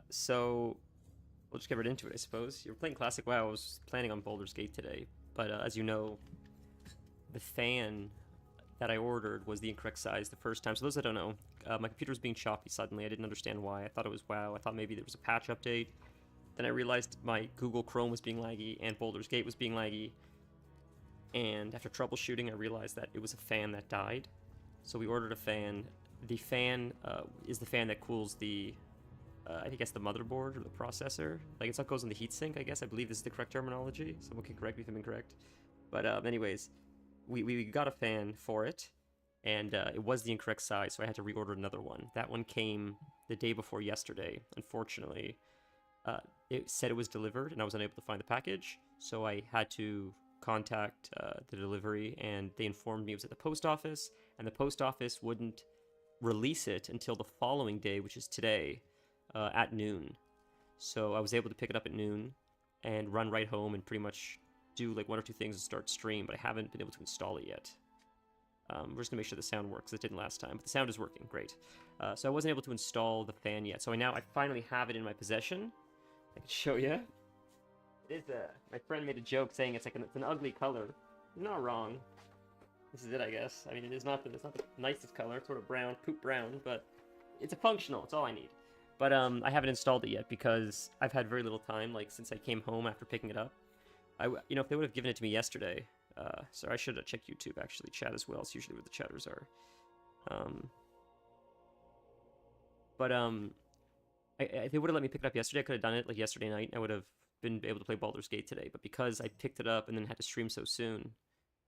So we'll just get right into it, I suppose. You're playing Classic WoW. I was planning on Baldur's Gate today, but as you know, the fan that I ordered was the incorrect size the first time. So those that don't know, my computer was being choppy suddenly. I didn't understand why. I thought it was WoW. I thought maybe there was a patch update. Then I realized my Google Chrome was being laggy and Baldur's Gate was being laggy. And after troubleshooting, I realized that it was a fan that died. So we ordered a fan. The fan is the fan that cools the I guess the motherboard or the processor. Like it's what goes in the heatsink, I guess. I believe this is the correct terminology. Someone can correct me if I'm incorrect. But anyways, we got a fan for it, and it was the incorrect size, so I had to reorder another one. That one came the day before yesterday. Unfortunately, it said it was delivered, and I was unable to find the package, so I had to contact the delivery, and they informed me it was at the post office, and the post office wouldn't release it until the following day, which is today, at noon. So I was able to pick it up at noon and run right home and pretty much do like one or two things and start stream, but I haven't been able to install it yet. We're just gonna make sure the sound works. It didn't last time, but the sound is working. Great. So I wasn't able to install the fan yet. So I finally have it in my possession. I can show you. It is my friend made a joke saying it's an ugly color. You're not wrong. This is it, I guess. I mean, it's not the nicest color. It's sort of brown, poop brown, but it's a functional. It's all I need. But I haven't installed it yet because I've had very little time, like since I came home after picking it up. If they would have given it to me yesterday, sorry, I should have checked YouTube actually, chat as well. It's usually where the chatters are. If they would have let me pick it up yesterday, I could have done it like yesterday night. I would have been able to play Baldur's Gate today. But because I picked it up and then had to stream so soon,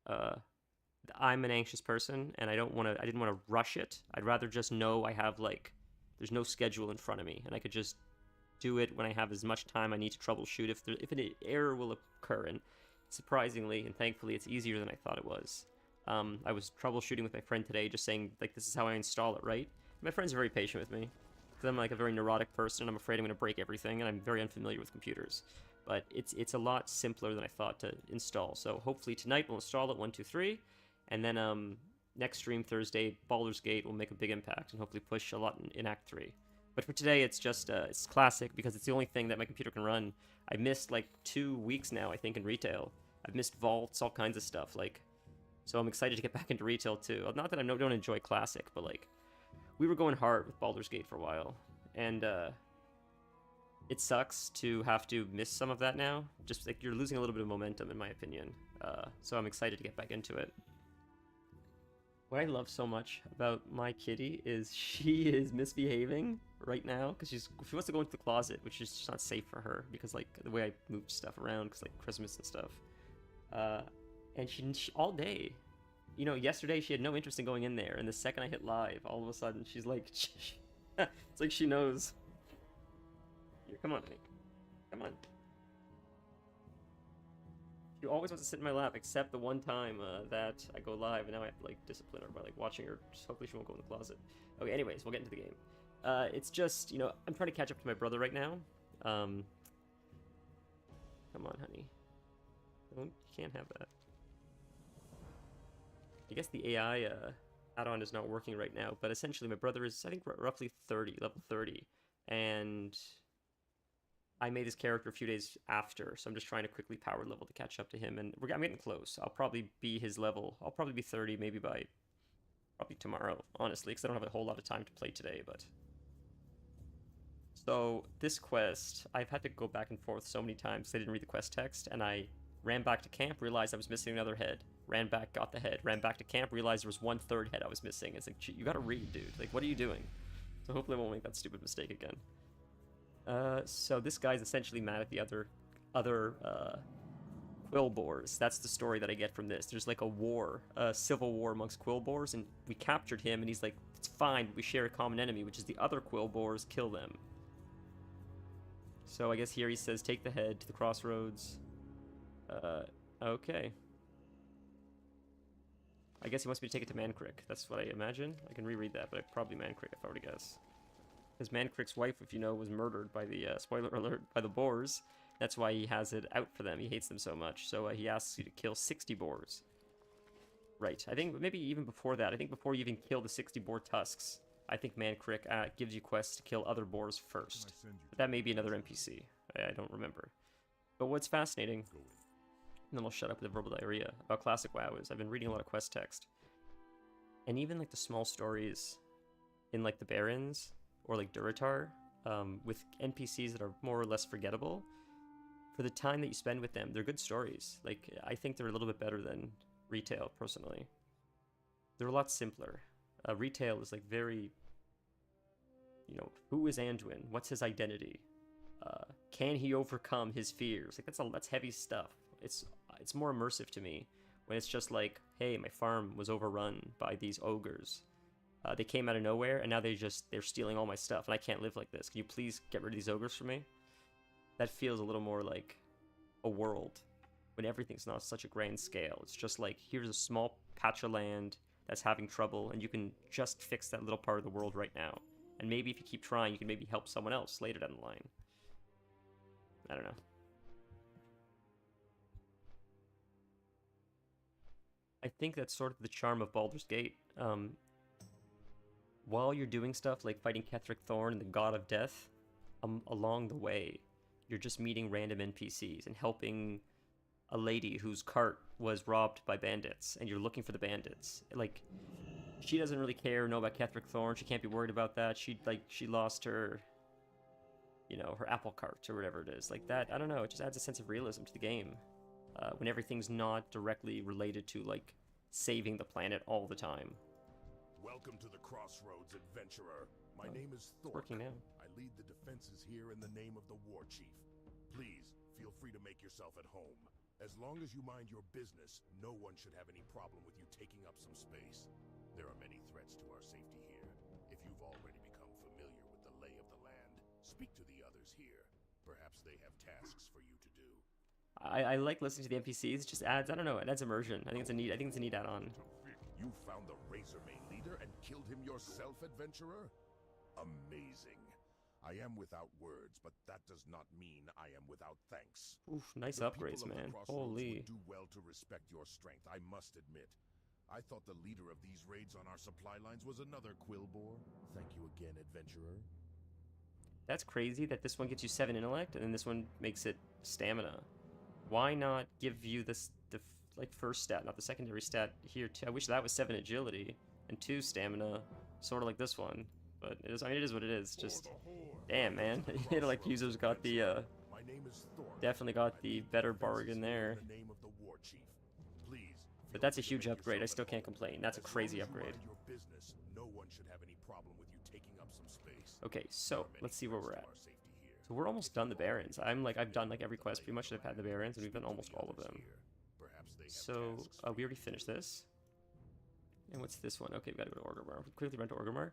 I'm an anxious person, and I didn't want to rush it. I'd rather just know I have there's no schedule in front of me, and I could just do it when I have as much time I need to troubleshoot if an error will occur. And surprisingly and thankfully, it's easier than I thought it was. I was troubleshooting with my friend today, just saying like this is how I install it, right? My friends are very patient with me because I'm like a very neurotic person, and I'm afraid I'm going to break everything, and I'm very unfamiliar with computers. But it's a lot simpler than I thought to install. So hopefully tonight we'll install it 1, 2, 3, and then next stream Thursday, Baldur's Gate will make a big impact and hopefully push a lot in Act 3. But for today, it's just it's classic because it's the only thing that my computer can run. I missed like 2 weeks now, I think, in retail. I've missed vaults, all kinds of stuff. So I'm excited to get back into retail too. Not that I don't enjoy classic, but we were going hard with Baldur's Gate for a while, and it sucks to have to miss some of that now. Just like you're losing a little bit of momentum, in my opinion. So I'm excited to get back into it. What I love so much about my kitty is she is misbehaving right now because she wants to go into the closet, which is just not safe for her because the way I moved stuff around because Christmas and stuff. And she all day, yesterday she had no interest in going in there, and the second I hit live, all of a sudden she's like, it's like she knows. Here, come on, honey, come on. She always wants to sit in my lap, except the one time that I go live, and now I have to discipline her by watching her. Just hopefully she won't go in the closet. Okay, anyways, we'll get into the game. It's just I'm trying to catch up to my brother right now. Come on, honey. You can't have that. I guess the AI add-on is not working right now, but essentially my brother is, I think, roughly level 30, and I made his character a few days after, so I'm just trying to quickly power level to catch up to him, and I'm getting close. I'll probably be his level. I'll probably be 30 maybe by probably tomorrow, honestly, because I don't have a whole lot of time to play today, but... So, this quest, I've had to go back and forth so many times because I didn't read the quest text, and I ran back to camp, realized I was missing another head. Ran back, got the head. Ran back to camp, realized there was 1/3 head I was missing. It's like, you gotta read, dude. What are you doing? So hopefully I won't make that stupid mistake again. So this guy's essentially mad at the other quill boars. That's the story that I get from this. There's a civil war amongst quill boars, and we captured him, and he's like, it's fine, we share a common enemy, which is the other quill boars, kill them. So I guess here he says, take the head to the crossroads. Okay. I guess he wants me to take it to Mancrick. That's what I imagine. I can reread that, but probably Mancrick if I were to guess. Because Mancrick's wife, if you know, was murdered by the, spoiler alert, by the boars. That's why he has it out for them. He hates them so much. So he asks you to kill 60 boars. Right. I think maybe even before that. I think before you even kill the 60 boar tusks, I think Man Crick gives you quests to kill other boars first. But that may be another NPC. I don't remember. But what's fascinating, and then I'll shut up with the verbal diarrhea, about Classic WoW is I've been reading a lot of quest text. And even like the small stories in like the Barrens or like Duratar, with NPCs that are more or less forgettable, for the time that you spend with them, they're good stories. Like, I think they're a little bit better than retail, personally. They're a lot simpler. Retail is like very, you know, who is Anduin? What's his identity? Can he overcome his fears? Like, that's heavy stuff. It's more immersive to me when it's just like, hey, my farm was overrun by these ogres. They came out of nowhere, and now they're stealing all my stuff, and I can't live like this. Can you please get rid of these ogres for me? That feels a little more like a world when everything's not such a grand scale. It's just like, here's a small patch of land that's having trouble, and you can just fix that little part of the world right now. And maybe if you keep trying, you can maybe help someone else later down the line. I don't know. I think that's sort of the charm of Baldur's Gate. While you're doing stuff like fighting Ketheric Thorn and the God of Death, along the way, you're just meeting random NPCs and helping a lady whose cart was robbed by bandits, and you're looking for the bandits. Like, she doesn't really know about Ketheric Thorn. She can't be worried about that. She lost her, you know, her apple cart or whatever it is. Like that, I don't know, it just adds a sense of realism to the game. When everything's not directly related to, like, saving the planet all the time. Welcome to the Crossroads, adventurer. My name is Thork. Working now. I lead the defenses here in the name of the War Chief. Please, feel free to make yourself at home. As long as you mind your business, no one should have any problem with you taking up some space. There are many threats to our safety here. If you've already become familiar with the lay of the land, speak to the others here. Perhaps they have tasks for you to do. I like listening to the NPCs. It just adds, I don't know, it adds immersion. I think it's a neat add-on. You found the Razormane leader and killed him yourself, adventurer? Amazing. I am without words, but that does not mean I am without thanks. Oof, nice The upgrades, people of the man. Crossroads Holy. would do well to respect your strength, I must admit. I thought the leader of these raids on our supply lines was another Quillbore. Thank you again, adventurer. That's crazy that this one gets you 7 intellect, and then this one makes it stamina. Why not give you the like first stat, not the secondary stat here too? I wish that was 7 agility and 2 stamina, sort of like this one. But it is, I mean, it is what it is. Just, damn, man. You know, like, users got the, definitely got the better bargain there. But that's a huge upgrade. I still can't complain. That's a crazy upgrade. Okay, so let's see where we're at. So we're almost done the Barrens. I've done like every quest pretty much that I've had in the Barrens, and we've done almost all of them. So we already finished this. And what's this one? Okay, we gotta go to Orgrimmar. We quickly run to Orgrimmar.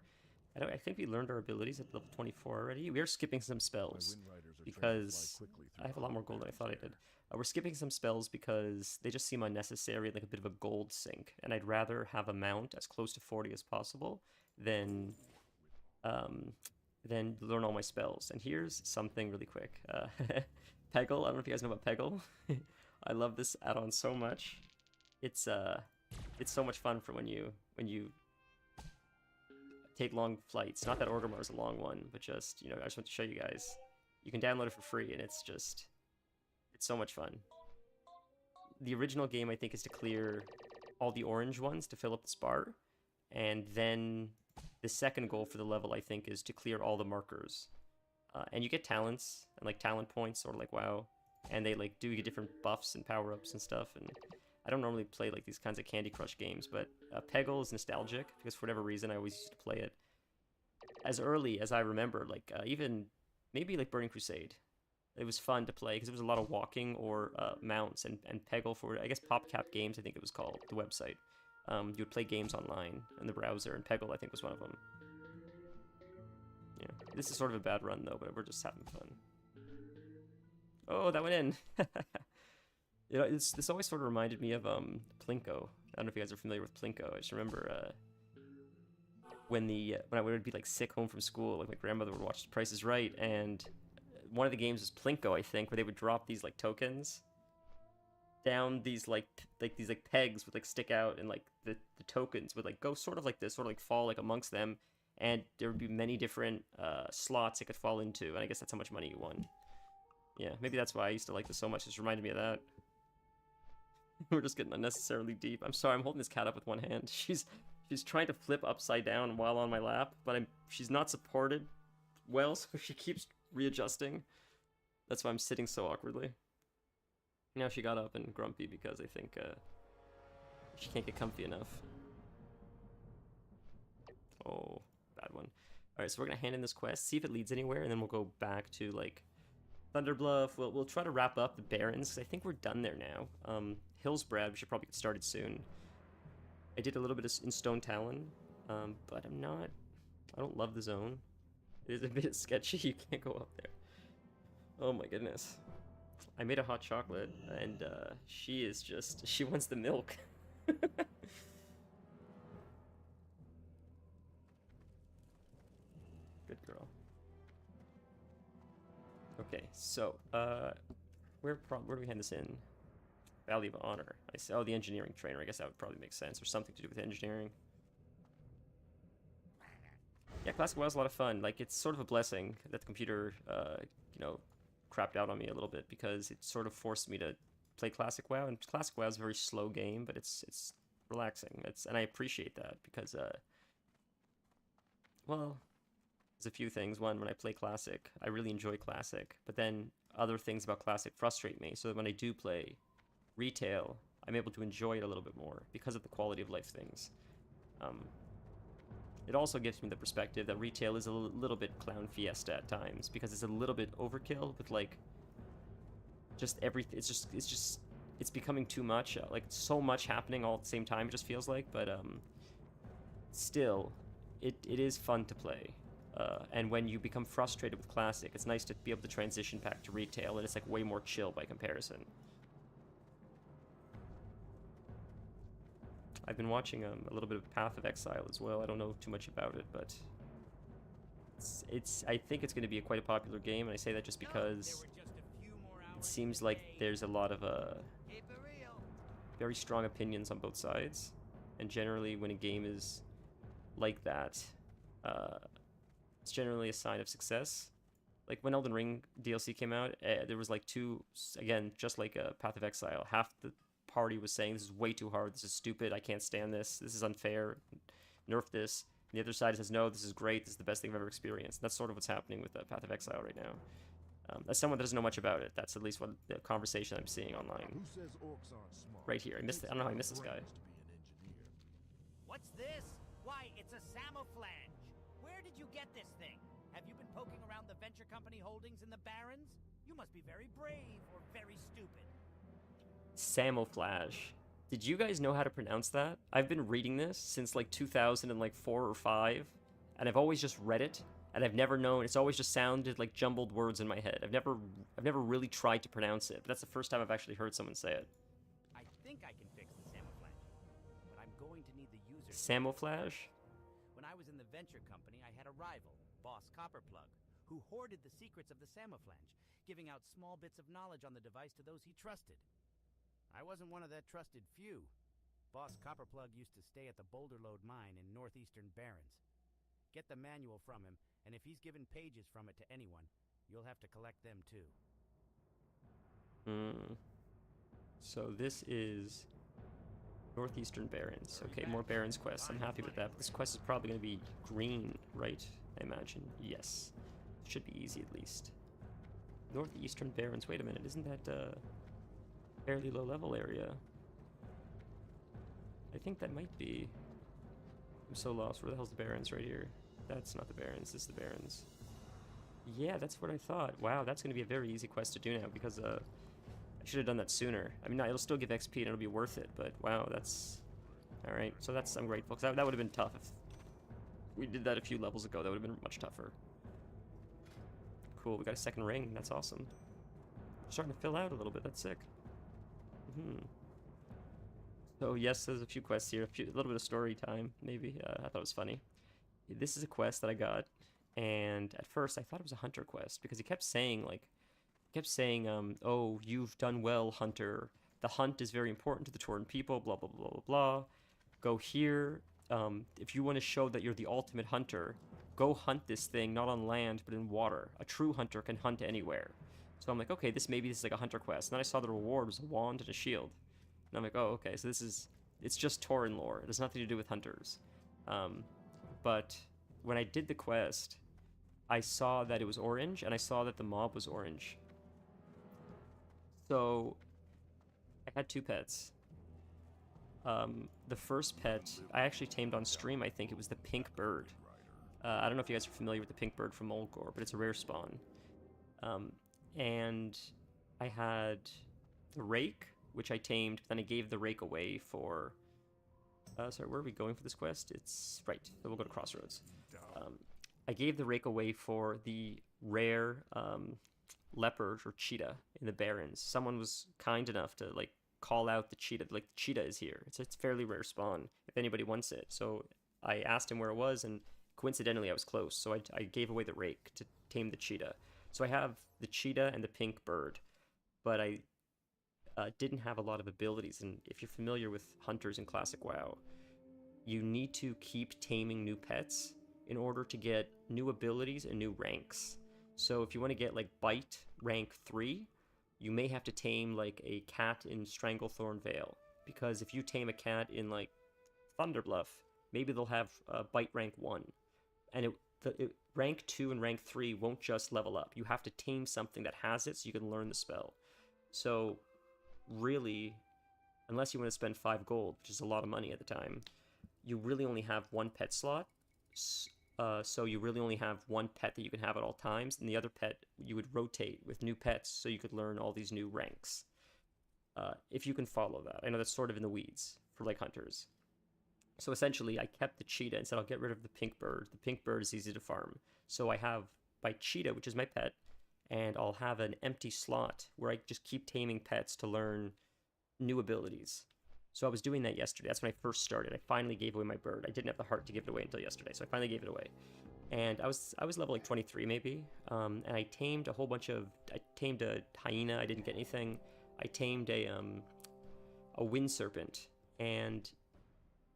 I think we learned our abilities at level 24 already. We are skipping some spells because I have a lot more gold than I thought I did. We're skipping some spells because they just seem unnecessary, like a bit of a gold sink. And I'd rather have a mount as close to 40 as possible than learn all my spells. And here's something really quick. Peggle, I don't know if you guys know about Peggle. I love this add-on so much. It's so much fun for when you take long flights. Not that Orgrimmar is a long one, but just, you know, I just want to show you guys. You can download it for free, and it's so much fun. The original game, I think, is to clear all the orange ones to fill up the spar, and then the second goal for the level, I think, is to clear all the markers. And you get talents, and like talent points, sort of like WoW, and they like do you get different buffs and power-ups and stuff, and I don't normally play like these kinds of Candy Crush games, but Peggle is nostalgic, because for whatever reason I always used to play it as early as I remember, like even maybe like Burning Crusade. It was fun to play, because it was a lot of walking or mounts, and Peggle for, I guess, PopCap Games, I think it was called, the website. You would play games online in the browser, and Peggle, I think, was one of them. Yeah, this is sort of a bad run, though, but we're just having fun. Oh, that went in! You know, this always sort of reminded me of Plinko. I don't know if you guys are familiar with Plinko. I just remember when I would be like sick home from school, like my grandmother would watch The Price is Right, and one of the games was Plinko, I think, where they would drop these like tokens down these these pegs would like stick out, and like the tokens would like go sort of like this, sort of like fall like amongst them, and there would be many different slots it could fall into, and I guess that's how much money you won. Yeah, maybe that's why I used to like this so much. It just reminded me of that. We're just getting unnecessarily deep. I'm sorry, I'm holding this cat up with one hand. She's trying to flip upside down while on my lap, but she's not supported well, so she keeps readjusting. That's why I'm sitting so awkwardly. Now she got up and grumpy because I think she can't get comfy enough. Oh, bad one. Alright, so we're gonna hand in this quest, see if it leads anywhere, and then we'll go back to, like, Thunderbluff. We'll try to wrap up the Barrens, because I think we're done there now. Hillsbrad, we should probably get started soon. I did a little bit in Stone Talon, but I don't love the zone. It is a bit sketchy, you can't go up there. Oh my goodness. I made a hot chocolate, and she wants the milk. Good girl. Okay, so, where do we hand this in? Valley of Honor. I see. Oh, the engineering trainer. I guess that would probably make sense, or something to do with engineering. Yeah, Classic WoW is a lot of fun. Like, it's sort of a blessing that the computer, you know, crapped out on me a little bit, because it sort of forced me to play Classic WoW, and Classic WoW is a very slow game, but it's relaxing. And I appreciate that, because, well, there's a few things. One, when I play Classic, I really enjoy Classic, but then other things about Classic frustrate me, so that when I do play retail, I'm able to enjoy it a little bit more because of the quality of life things. It also gives me the perspective that retail is a little bit clown fiesta at times, because it's a little bit overkill with, like, just everything. It's becoming too much, like, so much happening all at the same time, it just feels like. But still, it is fun to play, and when you become frustrated with Classic, it's nice to be able to transition back to retail, and it's, like, way more chill by comparison. I've been watching a little bit of Path of Exile as well. I don't know too much about it, but I think it's going to be quite a popular game, and I say that just because it seems like there's a lot of very strong opinions on both sides, and generally when a game is like that, it's generally a sign of success. Like when Elden Ring DLC came out, there was like again, just like Path of Exile, half the party was saying this is way too hard, this is stupid, I can't stand this is unfair, nerf this. And the other side says, no, this is great, this is the best thing I've ever experienced. That's sort of what's happening with Path of Exile right now. As someone that doesn't know much about it, that's at least what the conversation I'm seeing online. Right here, I don't know how I missed this guy. What's this? Why, it's a camouflage. Where did you get this thing? Have you been poking around the venture company holdings in the Barrens? You must be very brave or very stupid. Camouflage. Did you guys know how to pronounce that? I've been reading this since like 2004 or 5, and I've always just read it, and I've never known. It's always just sounded like jumbled words in my head. I've never really tried to pronounce it, but that's the first time I've actually heard someone say it. I think I can fix the camouflage, but I'm going to need the user. Camouflage? When I was in the venture company, I had a rival, Boss Copperplug, who hoarded the secrets of the camouflage, giving out small bits of knowledge on the device to those he trusted. I wasn't one of that trusted few. Boss Copperplug used to stay at the Boulderlode mine in northeastern Barrens. Get the manual from him, and if he's given pages from it to anyone, you'll have to collect them too. So this is northeastern Barrens. Okay, more Barrens quests. I'm happy with that. But this quest is probably going to be green, right? I imagine. Yes. Should be easy at least. Northeastern Barrens. Wait a minute. Isn't that fairly low level area? I think that might be. I'm so lost. Where the hell's the Barrens? Right here. That's not the Barrens. This is the Barrens. Yeah, that's what I thought. Wow, that's going to be a very easy quest to do now, because I should have done that sooner. I mean, no, it'll still give XP and it'll be worth it, but wow, that's... Alright, so I'm grateful, because that would have been tough if we did that a few levels ago. That would have been much tougher. Cool, we got a second ring. That's awesome. Starting to fill out a little bit. That's sick. So yes, there's a few quests here, a little bit of story time, maybe. I thought it was funny. This is a quest that I got, and at first I thought it was a hunter quest, because he kept saying, oh, you've done well, hunter. The hunt is very important to the Tauren people, blah, blah, blah, blah, blah. Go here, if you want to show that you're the ultimate hunter, go hunt this thing not on land but in water. A true hunter can hunt anywhere. So I'm like, okay, maybe this is like a hunter quest. And then I saw the reward was a wand and a shield. And I'm like, oh, okay, so it's just Tauren lore. It has nothing to do with hunters. But when I did the quest, I saw that it was orange, and I saw that the mob was orange. So I had 2 pets. The first pet I actually tamed on stream. I think it was the pink bird. I don't know if you guys are familiar with the pink bird from Mulgore, but it's a rare spawn. And I had the rake, which I tamed, but then I gave the rake away for... sorry, where are we going for this quest? It's... right, so we'll go to Crossroads. I gave the rake away for the rare leopard or cheetah in the Barrens. Someone was kind enough to, like, call out the cheetah. Like, the cheetah is here. It's a fairly rare spawn, if anybody wants it. So I asked him where it was, and coincidentally I was close. So I gave away the rake to tame the cheetah. So I have the cheetah and the pink bird, but I didn't have a lot of abilities. And if you're familiar with hunters in Classic WoW, you need to keep taming new pets in order to get new abilities and new ranks. So if you want to get like Bite rank 3, you may have to tame like a cat in Stranglethorn Vale, because if you tame a cat in like Thunderbluff, maybe they'll have Bite rank 1, and rank 2 and rank 3 won't just level up. You have to tame something that has it so you can learn the spell. So really, unless you want to spend 5 gold, which is a lot of money at the time, you really only have 1 pet slot. So you really only have 1 pet that you can have at all times, and the other pet you would rotate with new pets so you could learn all these new ranks. If you can follow that. I know that's sort of in the weeds for like hunters. So essentially I kept the cheetah and said I'll get rid of the pink bird. The pink bird is easy to farm. So I have my cheetah, which is my pet, and I'll have an empty slot where I just keep taming pets to learn new abilities. So I was doing that yesterday. That's when I first started. I finally gave away my bird. I didn't have the heart to give it away until yesterday, so I finally gave it away. And I was level like 23 maybe, and I tamed a whole bunch of... I tamed a hyena. I didn't get anything. I tamed a wind serpent, and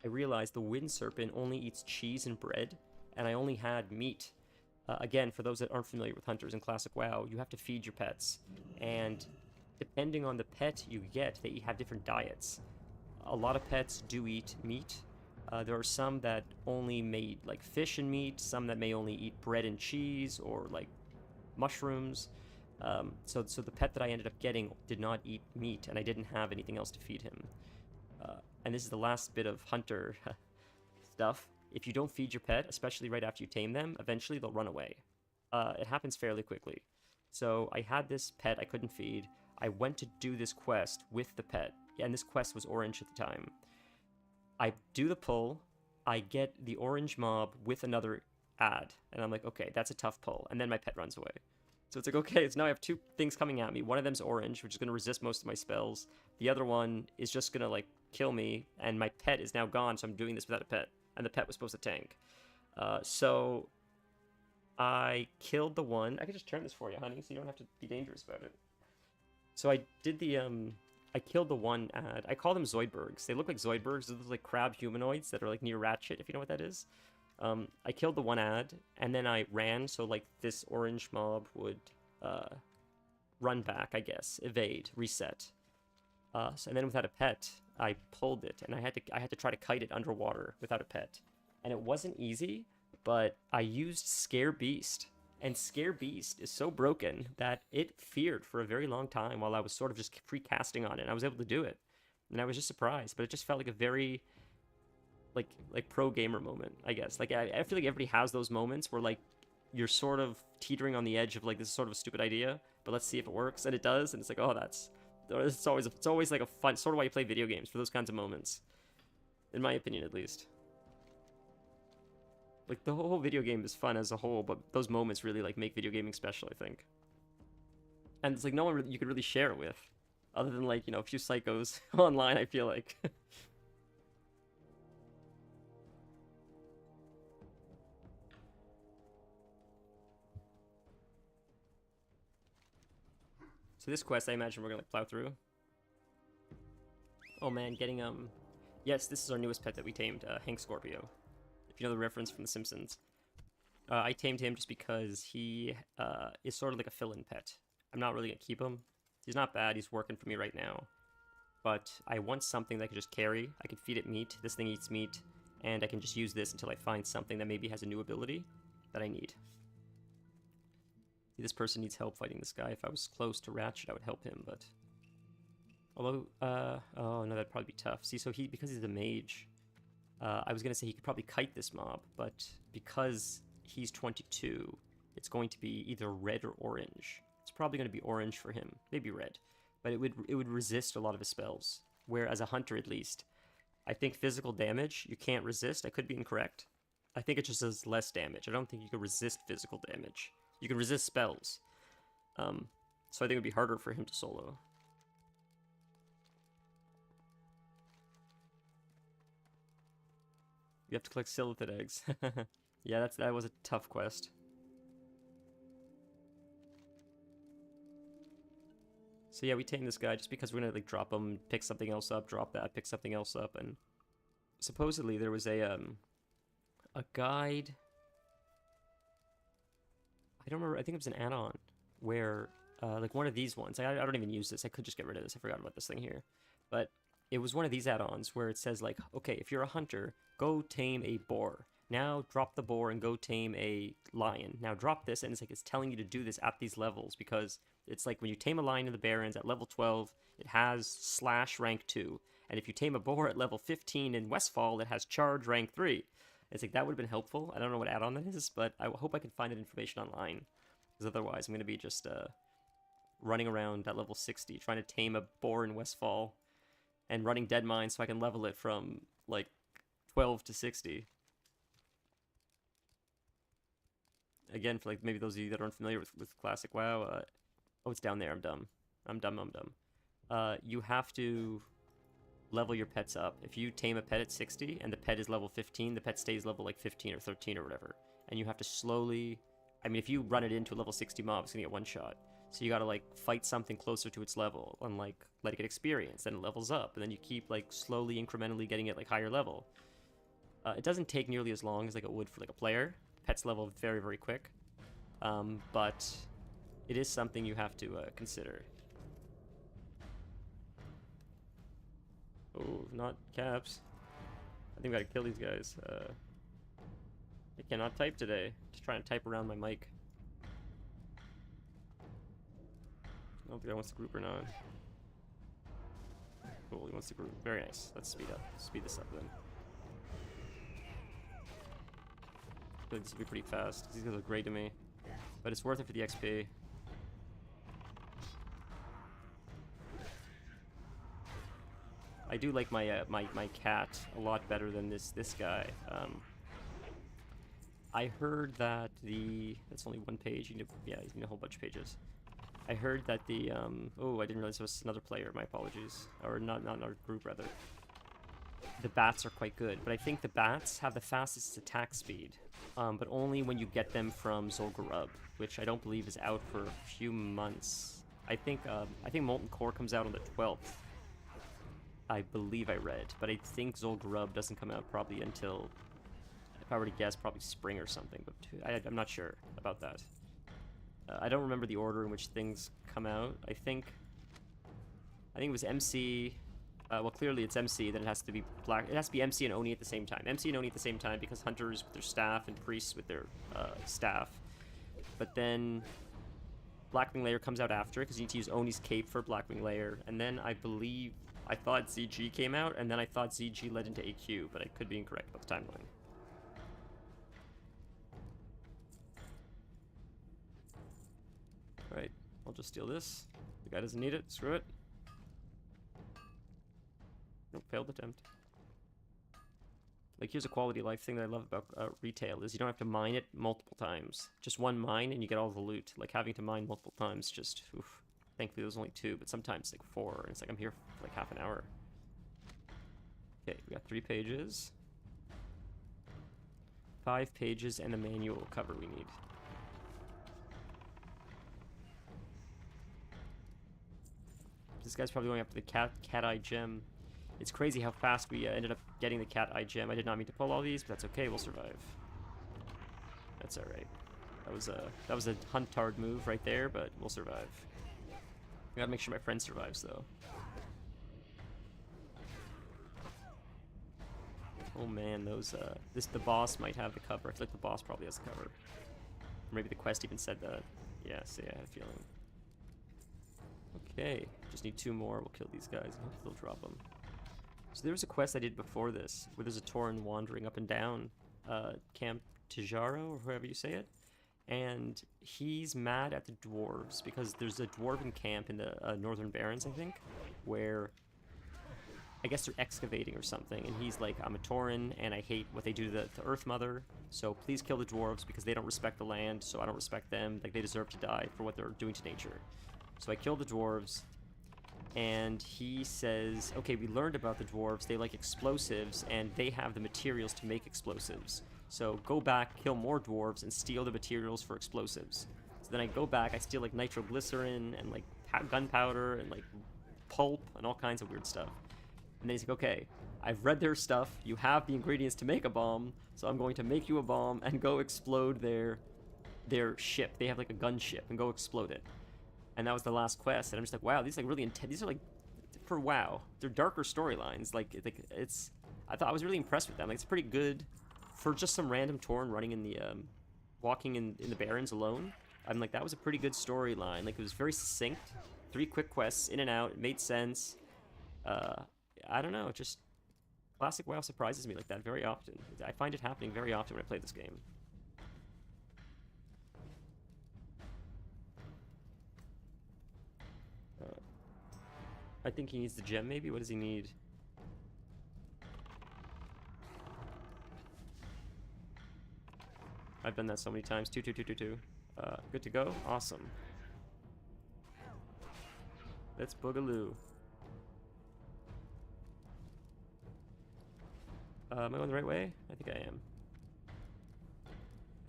I realized the wind serpent only eats cheese and bread, and I only had meat. Again, for those that aren't familiar with hunters in Classic WoW, you have to feed your pets, and depending on the pet you get, they have different diets. A lot of pets do eat meat. There are some that only may eat like fish and meat, some that may only eat bread and cheese or like mushrooms. So the pet that I ended up getting did not eat meat, and I didn't have anything else to feed him. And this is the last bit of hunter stuff. If you don't feed your pet, especially right after you tame them, eventually they'll run away. It happens fairly quickly. So I had this pet I couldn't feed. I went to do this quest with the pet, and this quest was orange at the time. I do the pull, I get the orange mob with another ad, and I'm like, okay, that's a tough pull, and then my pet runs away. So it's like, okay, so now I have 2 things coming at me. One of them's orange, which is going to resist most of my spells. The other one is just going to, like, kill me, and my pet is now gone, so I'm doing this without a pet. And the pet was supposed to tank. So I killed the one... I can just turn this for you, honey, so you don't have to be dangerous about it. So I did the... I killed the one ad. I call them Zoidbergs. They look like Zoidbergs. They're like crab humanoids that are, like, near Ratchet, if you know what that is. I killed the one ad, and then I ran, so, like, this orange mob would run back, I guess, evade, reset. And then without a pet, I pulled it, and I had to try to kite it underwater without a pet. And it wasn't easy, but I used Scare Beast. And Scare Beast is so broken that it feared for a very long time while I was sort of just free casting on it, and I was able to do it. And I was just surprised, but it just felt like a very... like pro gamer moment, I guess. Like, I feel like everybody has those moments where, like, you're sort of teetering on the edge of, like, this is sort of a stupid idea, but let's see if it works, and it does, and it's like, oh, it's always like a fun, sort of why you play video games, for those kinds of moments. In my opinion, at least. Like, the whole video game is fun as a whole, but those moments really, like, make video gaming special, I think. And it's like no one you could really share it with, other than, like, you know, a few psychos online, I feel like. So this quest, I imagine we're gonna, like, plow through. Oh man, getting Yes, this is our newest pet that we tamed, Hank Scorpio. If you know the reference from The Simpsons. I tamed him just because he is sort of like a fill-in pet. I'm not really going to keep him. He's not bad, he's working for me right now. But I want something that I can just carry. I can feed it meat, this thing eats meat, and I can just use this until I find something that maybe has a new ability that I need. See, this person needs help fighting this guy. If I was close to Ratchet, I would help him, but... Although, oh no, that'd probably be tough. See, so because he's a mage, I was going to say he could probably kite this mob, but because he's 22, it's going to be either red or orange. It's probably going to be orange for him, maybe red, but it would resist a lot of his spells. Whereas a hunter, at least, I think physical damage you can't resist. I could be incorrect. I think it just does less damage. I don't think you can resist physical damage. You can resist spells. So I think it would be harder for him to solo. You have to collect Silithid eggs. Yeah, that was a tough quest. So yeah, we tamed this guy just because we're gonna like drop him, pick something else up, drop that, pick something else up, and supposedly there was a guide. I don't remember. I think it was an add-on where like one of these ones. I don't even use this. I could just get rid of this. I forgot about this thing here, but it was one of these add-ons where it says like, okay, if you're a hunter, go tame a boar. Now drop the boar and go tame a lion. Now drop this, and it's like it's telling you to do this at these levels because it's like when you tame a lion in the Barrens at level 12, it has / rank 2, and if you tame a boar at level 15 in Westfall, it has charge rank 3. It's like that would have been helpful. I don't know what add-on that is, but I hope I can find that information online, because otherwise I'm going to be just running around at level 60 trying to tame a boar in Westfall and running Deadmines so I can level it from like 12 to 60. Again, for like maybe those of you that aren't familiar with classic WoW, oh, it's down there. I'm dumb. You have to level your pets up. If you tame a pet at 60 and the pet is level 15, the pet stays level like 15 or 13 or whatever. And you have to slowly... I mean, if you run it into a level 60 mob, it's going to get one shot. So you gotta like fight something closer to its level and like let it get experience, then it levels up, and then you keep like slowly, incrementally getting it like higher level. It doesn't take nearly as long as like it would for like a player. Pets level very, very quick. But it is something you have to consider. Oh, not caps. I think we gotta kill these guys. I cannot type today. Just trying to type around my mic. I don't think that wants to group or not. Cool, he wants to group. Very nice. Let's speed this up then. I feel like this will be pretty fast, because these guys look great to me. But it's worth it for the XP. I do like my my cat a lot better than this guy. I heard that that's only one page. You need a whole bunch of pages. I heard that oh, I didn't realize it was another player. My apologies, or not our group rather. The bats are quite good, but I think the bats have the fastest attack speed, but only when you get them from Zul'Gurub, which I don't believe is out for a few months. I think Molten Core comes out on the 12th. I believe I read, but I think Zul'Gurub doesn't come out probably until, if I were to guess, probably spring or something, but I'm not sure about that. I don't remember the order in which things come out. I think it was MC, well clearly it's MC, then it has to be Black, it has to be MC and Oni at the same time. MC and Oni at the same time because hunters with their staff and priests with their staff. But then Blackwing Layer comes out after, because you need to use Oni's cape for Blackwing Layer, and then I thought ZG came out, and then I thought ZG led into AQ, but I could be incorrect about the timeline. Alright, I'll just steal this. The guy doesn't need it, screw it. Nope, failed attempt. Like, here's a quality of life thing that I love about retail, is you don't have to mine it multiple times. Just one mine and you get all the loot. Like, having to mine multiple times, just, oof. Thankfully, there was only 2, but sometimes, like, 4, and it's like I'm here for, like, half an hour. Okay, we got 3 pages. 5 pages and the manual cover we need. This guy's probably going after the cat eye gem. It's crazy how fast we ended up getting the cat eye gem. I did not mean to pull all these, but that's okay. We'll survive. That's all right. That was a huntard move right there, but we'll survive. I gotta make sure my friend survives though. Oh man, those the boss might have the cover. I feel like the boss probably has the cover. Or maybe the quest even said that. Yeah, see, I had a feeling. Okay, just need 2 more. We'll kill these guys. I hope they'll drop them. So there was a quest I did before this, where there's a Tauren wandering up and down Camp Tijaro, or however you say it. And he's mad at the dwarves, because there's a dwarven camp in the northern Barrens, I think, where I guess they're excavating or something, and he's like, I'm a Tauren, and I hate what they do to the Earth Mother, so please kill the dwarves, because they don't respect the land, so I don't respect them. Like, they deserve to die for what they're doing to nature. So I kill the dwarves, and he says, okay, we learned about the dwarves, they like explosives, and they have the materials to make explosives. So go back, kill more dwarves, and steal the materials for explosives. So then I go back, I steal like nitroglycerin, and like gunpowder, and like pulp, and all kinds of weird stuff. And then he's like, okay, I've read their stuff, you have the ingredients to make a bomb, so I'm going to make you a bomb and go explode their ship. They have like a gunship, and go explode it. And that was the last quest, and I'm just like, wow, these are like really intense. These are like, for WoW, they're darker storylines. Like it's, I was really impressed with them. Like, it's pretty good for just some random Tauren running in the, walking in the Barrens alone. I'm like, that was a pretty good storyline. Like, it was very succinct, 3 quick quests, in and out, it made sense. I don't know, just classic WoW surprises me like that very often. I find it happening very often when I play this game. I think he needs the gem, maybe? What does he need? I've done that so many times. 2, 2, 2, 2, 2. Good to go? Awesome. Let's boogaloo. Am I going the right way? I think I am.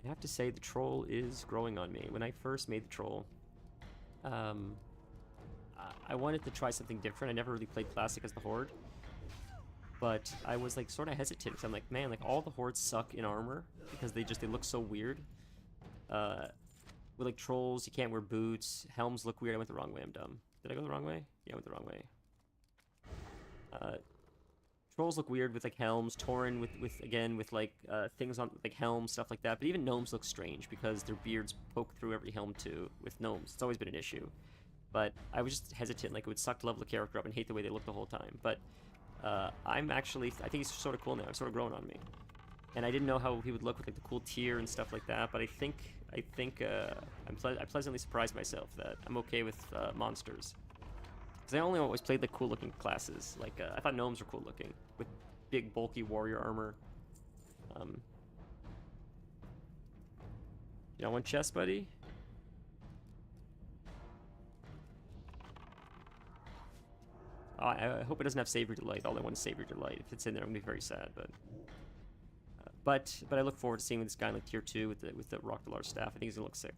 I have to say, the troll is growing on me. When I first made the troll, I wanted to try something different. I never really played Classic as the Horde. But I was like sort of hesitant, because I'm like, man, like all the Hordes suck in armor, because they look so weird. With like trolls, you can't wear boots. Helms look weird. I went the wrong way, I'm dumb. Did I go the wrong way? Yeah, I went the wrong way. Trolls look weird with like helms. Tauren with like things on like helms, stuff like that. But even gnomes look strange because their beards poke through every helm too. With gnomes, it's always been an issue. But I was just hesitant. Like, it would suck to level the character up and hate the way they look the whole time. But I think he's sort of cool now. It's sort of growing on me. And I didn't know how he would look with like the cool tier and stuff like that. But I think I pleasantly surprised myself that I'm okay with monsters. Because I only always played the cool looking classes. Like, I thought gnomes were cool looking with big bulky warrior armor. You want one chest, buddy? I hope it doesn't have Savory Delight. All I want is Savory Delight. If it's in there, I'm gonna be very sad. But I look forward to seeing this guy in like tier 2 with the Rockdalar staff. I think he's gonna look sick.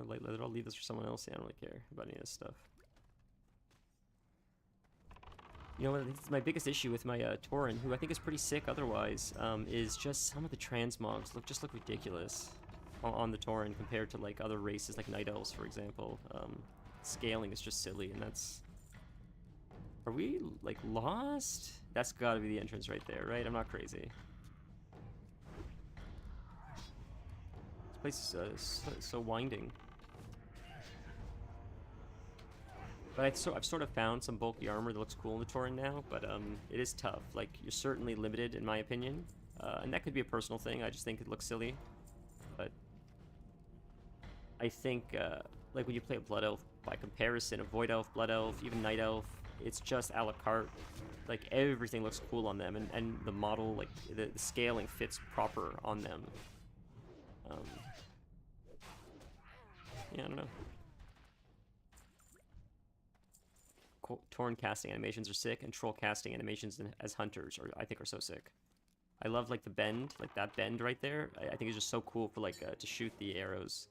Light leather. I'll leave this for someone else. Yeah, I don't really care about any of this stuff. You know what? It's my biggest issue with my Tauren, who I think is pretty sick otherwise, is just some of the transmogs look ridiculous on the Tauren compared to like other races like Night Elves, for example. Scaling is just silly, and that's... Are we like lost? That's gotta be the entrance right there, right? I'm not crazy. This place is so winding. But I've sort of found some bulky armor that looks cool in the Tauren now, but it is tough. Like, you're certainly limited, in my opinion. And that could be a personal thing, I just think it looks silly. But I think, like, when you play a Blood Elf, by comparison, a Void Elf, Blood Elf, even Night Elf, it's just a la carte. Like, everything looks cool on them, and the model, like, the scaling fits proper on them. Yeah, I don't know. Tauren casting animations are sick, and troll casting animations as hunters I think are so sick. I love like the bend, like that bend right there. I think it's just so cool for like to shoot the arrows.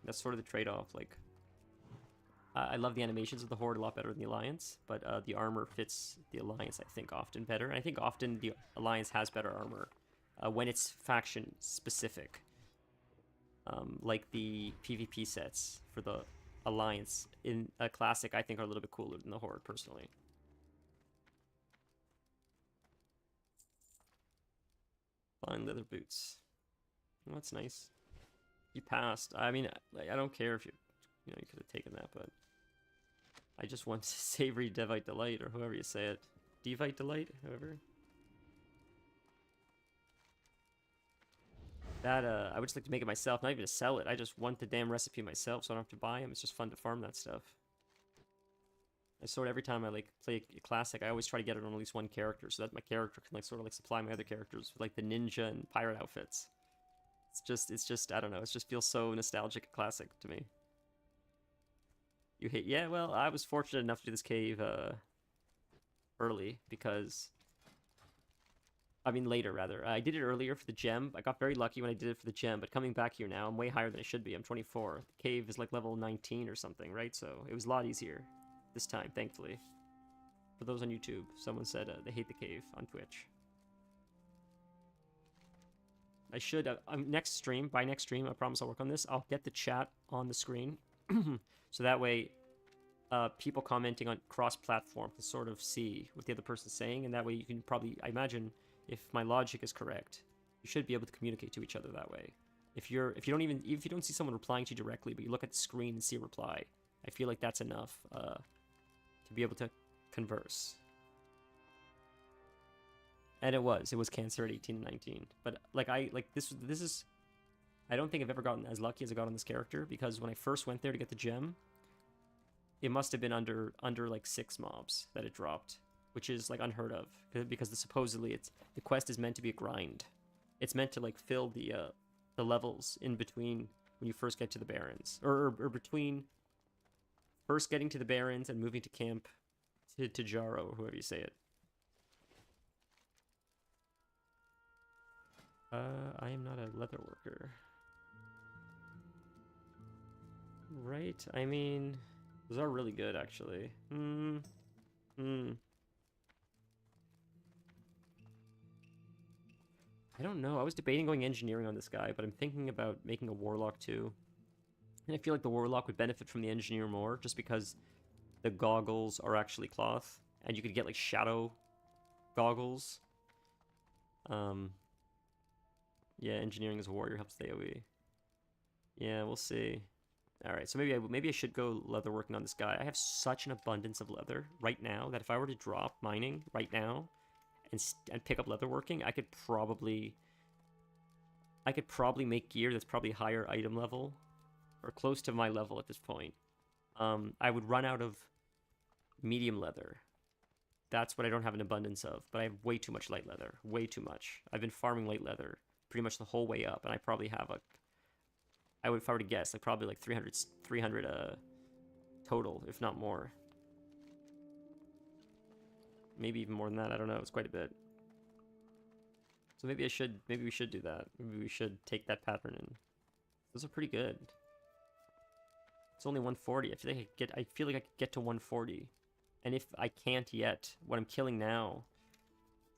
That's sort of the trade-off. Like, I love the animations of the Horde a lot better than the Alliance, but the armor fits the Alliance, I think, often better. And I think often the Alliance has better armor when it's faction specific. Like the PvP sets for the Alliance in a Classic, I think, are a little bit cooler than the Horde, personally. Fine leather boots. Well, that's nice. You passed. I mean, like, I don't care if you you could have taken that, but I just want Savory Devite Delight, or however you say it. Devite Delight, however. That, I would just like to make it myself, not even to sell it. I just want the damn recipe myself, so I don't have to buy them. It's just fun to farm that stuff. I sort of, every time I, like, play a Classic, I always try to get it on at least one character, so that my character can, like, sort of, like, supply my other characters with, like, the ninja and pirate outfits. It's just, I don't know, it just feels so nostalgic and Classic to me. You hate, yeah, well, I was fortunate enough to do this cave, early, because... I mean, later, rather. I did it earlier for the gem. I got very lucky when I did it for the gem, but coming back here now, I'm way higher than I should be. I'm 24. The cave is like level 19 or something, right? So it was a lot easier this time, thankfully. For those on YouTube, someone said they hate the cave on Twitch. I should, next stream, by next stream, I promise I'll work on this. I'll get the chat on the screen. So that way, people commenting on cross-platform can sort of see what the other person's saying, and that way you can probably, I imagine, if my logic is correct, you should be able to communicate to each other that way. If you don't see someone replying to you directly, but you look at the screen and see a reply, I feel like that's enough to be able to converse. And it was Cancer at 18 and 19. But this is, I don't think I've ever gotten as lucky as I got on this character, because when I first went there to get the gem, it must have been under like 6 mobs that it dropped, which is like unheard of, because supposedly the quest is meant to be a grind. It's meant to like fill the levels in between when you first get to the Barrens, or between first getting to the Barrens and moving to camp to Jaro, or whoever you say it. I am not a leather worker. Right? I mean, those are really good, actually. I don't know. I was debating going engineering on this guy, but I'm thinking about making a warlock too. And I feel like the warlock would benefit from the engineer more, just because the goggles are actually cloth, and you could get like shadow goggles. Yeah, engineering as a warrior helps the AoE. Yeah, we'll see. All right, so maybe I should go leather working on this guy. I have such an abundance of leather right now that if I were to drop mining right now and pick up leather working, I could probably make gear that's probably higher item level, or close to my level at this point. I would run out of medium leather. That's what I don't have an abundance of, but I have way too much light leather. Way too much. I've been farming light leather pretty much the whole way up, and I probably have if I were to guess, like probably like 300 total, if not more. Maybe even more than that, I don't know, it's quite a bit. So maybe we should do that. Maybe we should take that pattern and those are pretty good. It's only 140. I feel like I could get to 140. And if I can't yet, what I'm killing now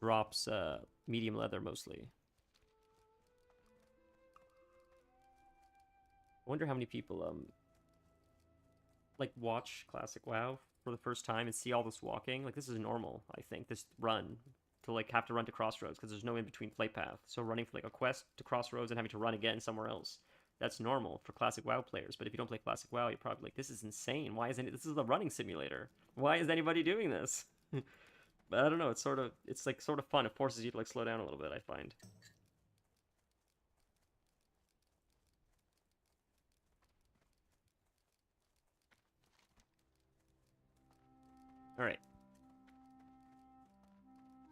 drops medium leather mostly. I wonder how many people like watch Classic WoW for the first time and see all this walking. Like, this is normal, I think, this run to like have to run to Crossroads because there's no in between flight path. So running for like a quest to Crossroads and having to run again somewhere else, that's normal for Classic WoW players. But if you don't play Classic WoW, you're probably like, this is insane. Why isn't it? This is a running simulator. Why is anybody doing this? But I don't know. It's sort of fun. It forces you to like slow down a little bit, I find. All right.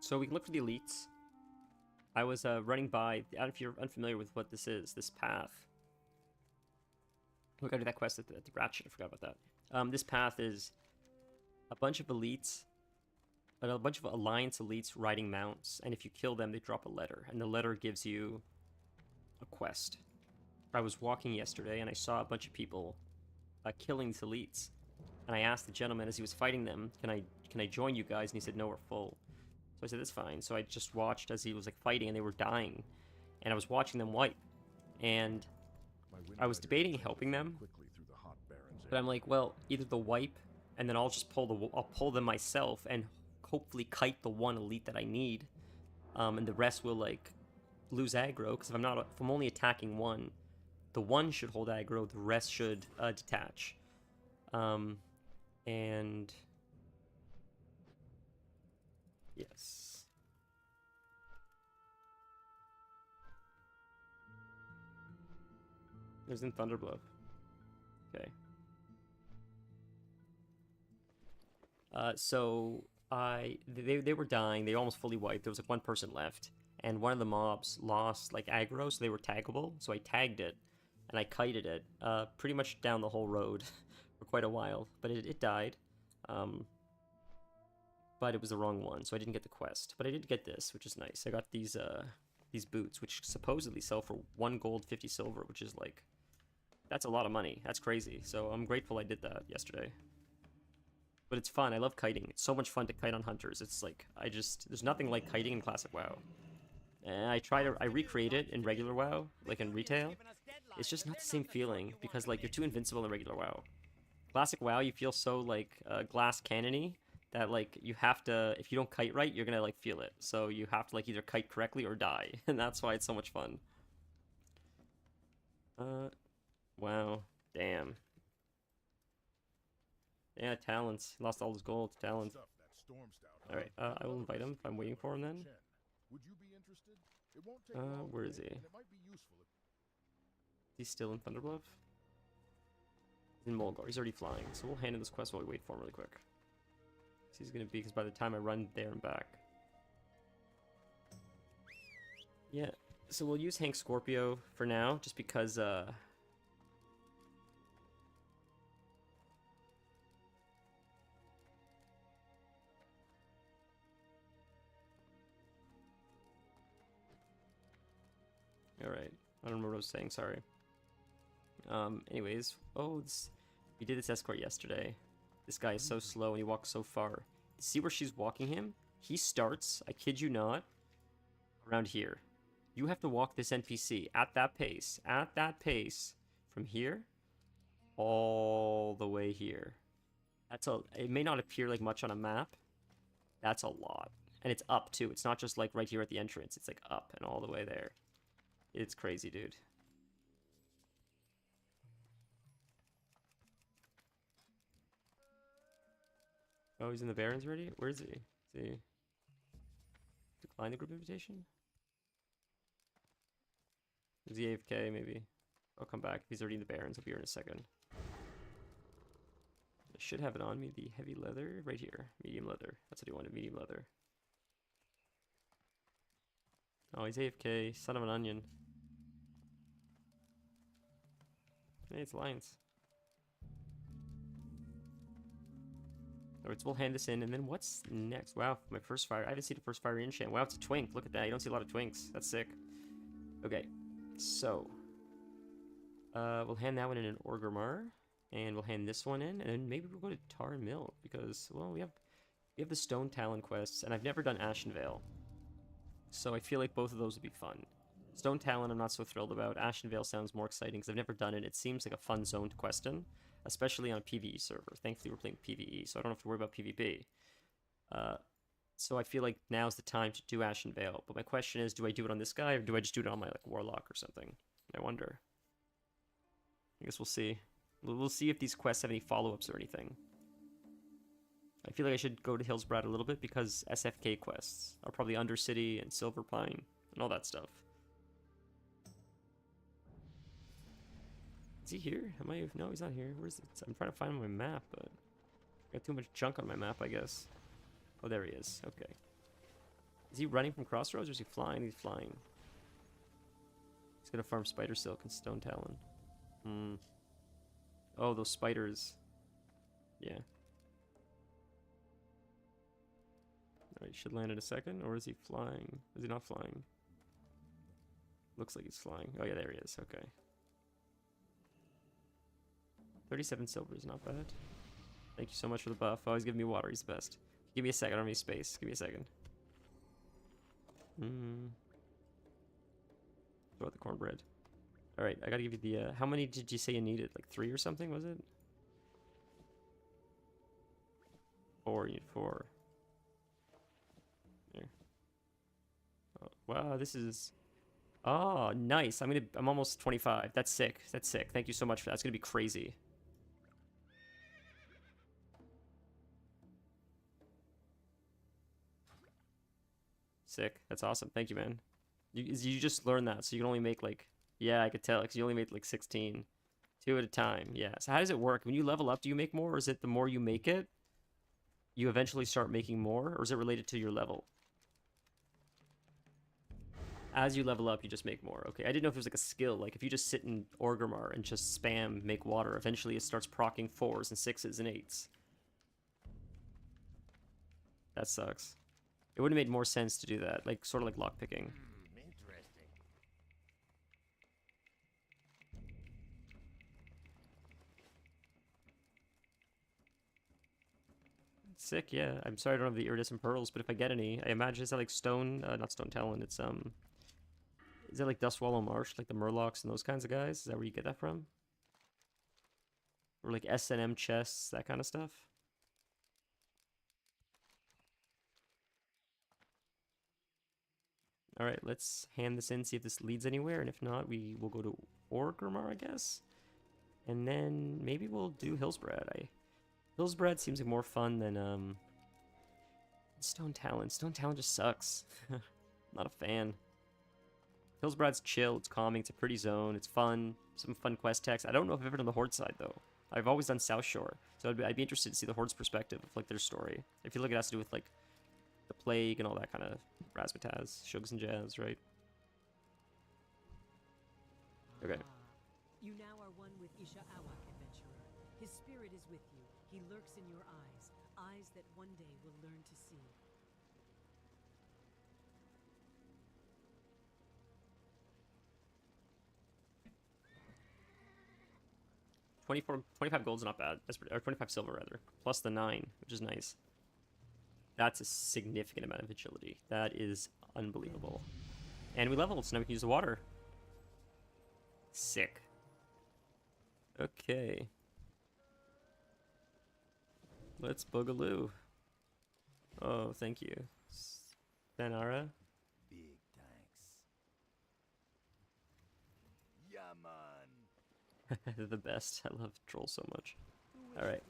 So we can look for the elites. I was running by, I don't know if you're unfamiliar with what this is, this path. We gotta do that quest at the Ratchet, I forgot about that. This path is a bunch of elites, a bunch of Alliance elites riding mounts, and if you kill them, they drop a letter, and the letter gives you a quest. I was walking yesterday and I saw a bunch of people killing these elites. And I asked the gentleman as he was fighting them, can I join you guys? And he said, no, we're full. So I said, that's fine. So I just watched as he was like fighting and they were dying. And I was watching them wipe. And I was debating helping them. But I'm like, well, either the wipe and then I'll just I'll pull them myself and hopefully kite the one elite that I need. And the rest will like lose aggro, because if I'm only attacking one, the one should hold aggro, the rest should detach. And yes. It was in Thunderbluff. Okay. So they were dying. They almost fully wiped. There was like one person left, and one of the mobs lost like aggro, so they were taggable. So I tagged it, and I kited it pretty much down the whole road for quite a while. But it died. But it was the wrong one, so I didn't get the quest. But I did get this, which is nice. I got these boots, which supposedly sell for 1 gold, 50 silver, which is like, that's a lot of money. That's crazy. So I'm grateful I did that yesterday. But it's fun. I love kiting. It's so much fun to kite on hunters. It's like, there's nothing like kiting in Classic WoW. And I recreate it in regular WoW, like in retail. It's just not the same feeling, because like you're too invincible in regular WoW. Classic WoW, you feel so like glass cannon-y that like you have to, if you don't kite right, you're gonna like feel it. So you have to like either kite correctly or die, and that's why it's so much fun. Wow, damn. Yeah, talents. He lost all his gold. Talent. Alright, I will invite him if I'm waiting for him then. Where is he? He's still in Thunderbluff? He's in Mulgar. He's already flying, so we'll hand him this quest while we wait for him really quick. He's gonna be, because by the time I run there and back. Yeah, so we'll use Hank Scorpio for now, just because, Alright, I don't remember what I was saying, sorry. Anyways, we did this escort yesterday. This guy is so slow and he walks so far. See where she's walking him? He starts, I kid you not, around here. You have to walk this NPC at that pace, from here, all the way here. It may not appear like much on a map. That's a lot. And it's up too. It's not just like right here at the entrance. It's like up and all the way there. It's crazy, dude. Oh, he's in the Barrens already? Where is he? Is he... Decline the group invitation? Is he AFK, maybe? I'll come back. He's already in the Barrens. I'll be here in a second. I should have it on me. The heavy leather. Right here. Medium leather. That's what he wanted. Medium leather. Oh, he's AFK. Son of an onion. Hey, it's Lions. Alright, so we'll hand this in, and then what's next? Wow, my first fire. I haven't seen the first fire enchant. Wow, it's a twink. Look at that. You don't see a lot of twinks. That's sick. Okay, so we'll hand that one in an Orgrimmar, and we'll hand this one in, and then maybe we'll go to Tar and Mill, because, well, we have the Stone Talon quests, and I've never done Ashenvale. So I feel like both of those would be fun. Stone Talon I'm not so thrilled about. Ashenvale sounds more exciting because I've never done it. It seems like a fun zone to quest in, especially on a PvE server. Thankfully we're playing PvE, so I don't have to worry about PvP. So I feel like now's the time to do Ashenvale. But my question is, do I do it on this guy, or do I just do it on my like Warlock or something? I wonder. I guess we'll see. We'll see if these quests have any follow-ups or anything. I feel like I should go to Hillsbrad a little bit because SFK quests are probably Undercity and Silverpine and all that stuff. Is he here? No, he's not here. Where's it? I'm trying to find him on my map, but I got too much junk on my map, I guess. Oh, there he is. Okay. Is he running from Crossroads or is he flying? He's flying. He's gonna farm Spider Silk and Stone Talon. Oh, those spiders. Yeah. Alright, should land in a second, or is he flying? Is he not flying? Looks like he's flying. Oh yeah, there he is. Okay. 37 silver is not bad. Thank you so much for the buff. Always give me water. He's the best. Give me a second. I don't have any space. Give me a second. Throw out the cornbread. All right, I gotta give you the. How many did you say you needed? Like 3 or something, was it? 4. You need 4. Here. Oh, wow, this is. Oh, nice. I'm almost 25. That's sick. That's sick. Thank you so much for that. It's gonna be crazy. Sick. That's awesome. Thank you, man. You just learned that, so you can only make like, yeah, I could tell, because you only made like 16, 2 at a time. Yeah. So how does it work? When you level up, do you make more, or is it the more you make it, you eventually start making more, or is it related to your level? As you level up, you just make more. Okay, I didn't know if it was like a skill. Like if you just sit in Orgrimmar and just spam make water, eventually it starts proccing 4s and 6s and 8s. That sucks. It would have made more sense to do that, like sort of like lockpicking. Interesting. Sick, yeah. I'm sorry I don't have the iridescent pearls, but if I get any, I imagine is that like stone, not stone talon. It's is that like Dustwallow Marsh, like the Murlocs and those kinds of guys? Is that where you get that from? Or like S&M chests, that kind of stuff? Alright, let's hand this in, see if this leads anywhere, and if not, we will go to Orgrimmar, I guess? And then maybe we'll do Hillsbrad. Hillsbrad seems like more fun than, Stone Talon. Stone Talon just sucks. Not a fan. Hillsbrad's chill, it's calming, it's a pretty zone, it's fun, some fun quest text. I don't know if I've ever done the Horde side, though. I've always done South Shore, so I'd be interested to see the Horde's perspective of, like, their story. I feel like it has to do with, like, the plague and all that kind of razzmatazz, shugs and jazz, right? Okay. You now are one with Isha Awak, adventurer. His spirit is with you. He lurks in your eyes, eyes that one day will learn to see. 25 gold's not bad. Or 25 silver, rather. Plus the 9, which is nice. That's a significant amount of agility. That is unbelievable. And we leveled, so now we can use the water. Sick. Okay. Let's boogaloo. Oh, thank you. Benara. Big thanks. Yeah, man. They're the best. I love trolls so much. Alright.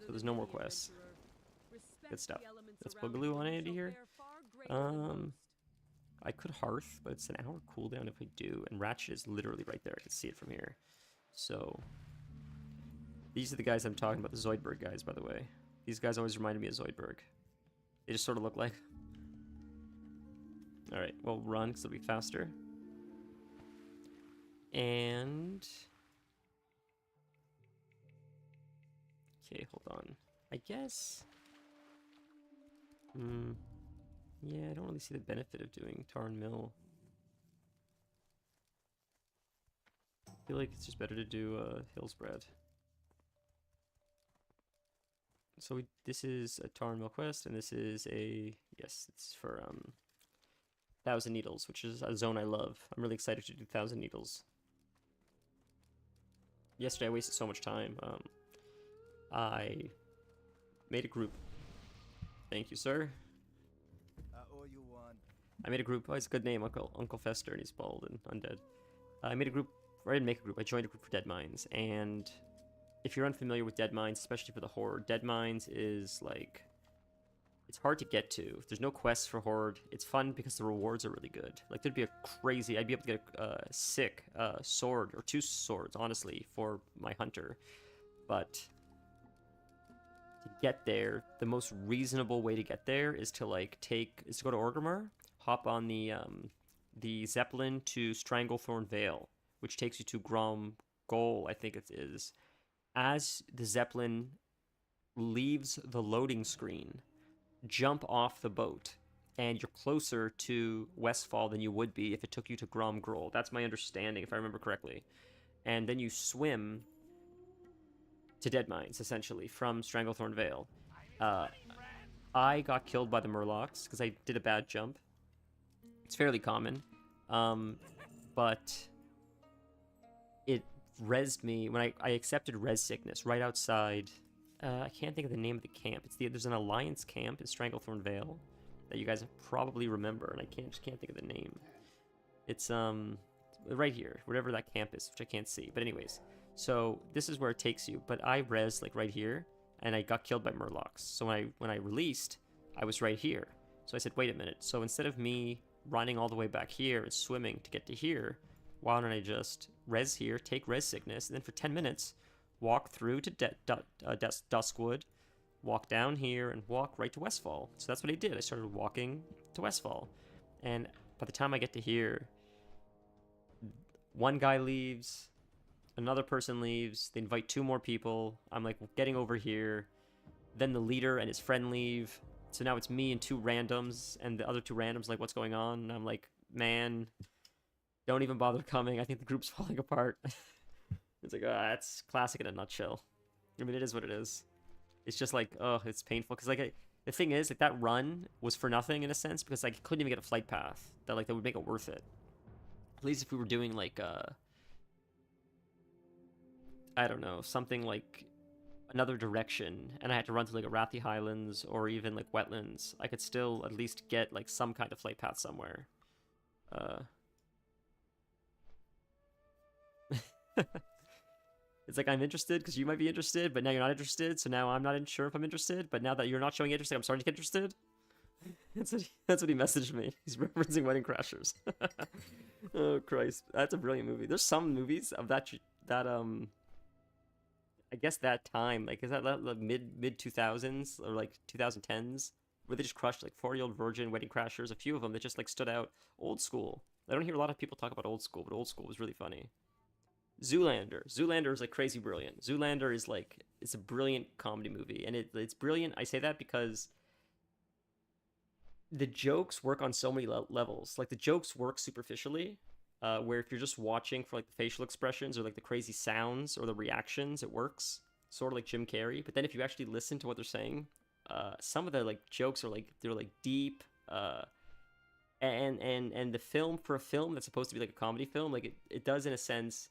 So there's no more quests. Good stuff. Let's boogaloo on Andy here. I could Hearth, but it's an hour cooldown if I do. And Ratchet is literally right there. I can see it from here. So, these are the guys I'm talking about. The Zoidberg guys, by the way. These guys always reminded me of Zoidberg. They just sort of look like... Alright, well, run, because it'll be faster. And... Okay, hold on. I guess... Yeah, I don't really see the benefit of doing Tarn Mill. I feel like it's just better to do Hillsbrad. So this is a Tarn Mill quest, and this is a... Yes, it's for 1,000 Needles, which is a zone I love. I'm really excited to do 1,000 Needles. Yesterday I wasted so much time. I made a group. Thank you, sir. You want. I made a group. Oh, it's a good name, Uncle Fester, and he's bald and undead. I made a group. Or I didn't make a group. I joined a group for Deadmines. And if you're unfamiliar with Deadmines, especially for the Horde, Deadmines is like... It's hard to get to. There's no quests for Horde. It's fun because the rewards are really good. Like, there'd be a crazy... I'd be able to get a sick sword, or 2 swords, honestly, for my hunter. But... to get there, the most reasonable way to get there is to go to Orgrimmar, hop on the Zeppelin to Stranglethorn Vale, which takes you to Grom Goal, I think it is. As the Zeppelin leaves the loading screen, jump off the boat, and you're closer to Westfall than you would be if it took you to Grom Goal. That's my understanding, if I remember correctly. And then you swim to Deadmines, essentially, from Stranglethorn Vale. I got killed by the Murlocs because I did a bad jump. It's fairly common. But it rezzed me when I accepted res sickness right outside. I can't think of the name of the camp. There's an Alliance camp in Stranglethorn Vale that you guys probably remember, and I just can't think of the name. It's right here, whatever that camp is, which I can't see. But anyways, so this is where it takes you. But I rezzed like right here, and I got killed by Murlocs. So when I released, I was right here. So I said, wait a minute. So instead of me running all the way back here and swimming to get to here, why don't I just res here, take res sickness, and then for 10 minutes, walk through to Duskwood, walk down here, and walk right to Westfall. So that's what I did. I started walking to Westfall. And by the time I get to here, one guy leaves, another person leaves, they invite 2 more people. I'm like getting over here. Then the leader and his friend leave. So now it's me and 2 randoms, and the other 2 randoms like, what's going on? And I'm like, man, don't even bother coming. I think the group's falling apart. It's like, that's classic in a nutshell. I mean, it is what it is. It's just like, oh, it's painful. Because like, the thing is, like, that run was for nothing in a sense, because like, I couldn't even get a flight path that would make it worth it. At least if we were doing like, I don't know, something like another direction, and I had to run through like a Rathi Highlands or even like wetlands, I could still at least get like some kind of flight path somewhere. It's like, I'm interested because you might be interested, but now you're not interested, so now I'm not sure if I'm interested, but now that you're not showing interest, I'm starting to get interested. That's what he messaged me. He's referencing Wedding Crashers. Oh Christ, that's a brilliant movie. There's some movies of that I guess that time, like, is that like mid 2000s or like 2010s, where they just crushed like 40-Year-Old Virgin, Wedding Crashers, a few of them that just like stood out. Old School. I don't hear a lot of people talk about Old School, but Old School was really funny. Zoolander is like crazy brilliant. Zoolander is like, it's a brilliant comedy movie, and it's brilliant. I say that because the jokes work on so many levels. Like, the jokes work superficially, where if you're just watching for like the facial expressions or like the crazy sounds or the reactions, it works, sort of like Jim Carrey. But then if you actually listen to what they're saying, some of the like jokes are like, they're like deep, and the film, for a film that's supposed to be like a comedy film, like it does in a sense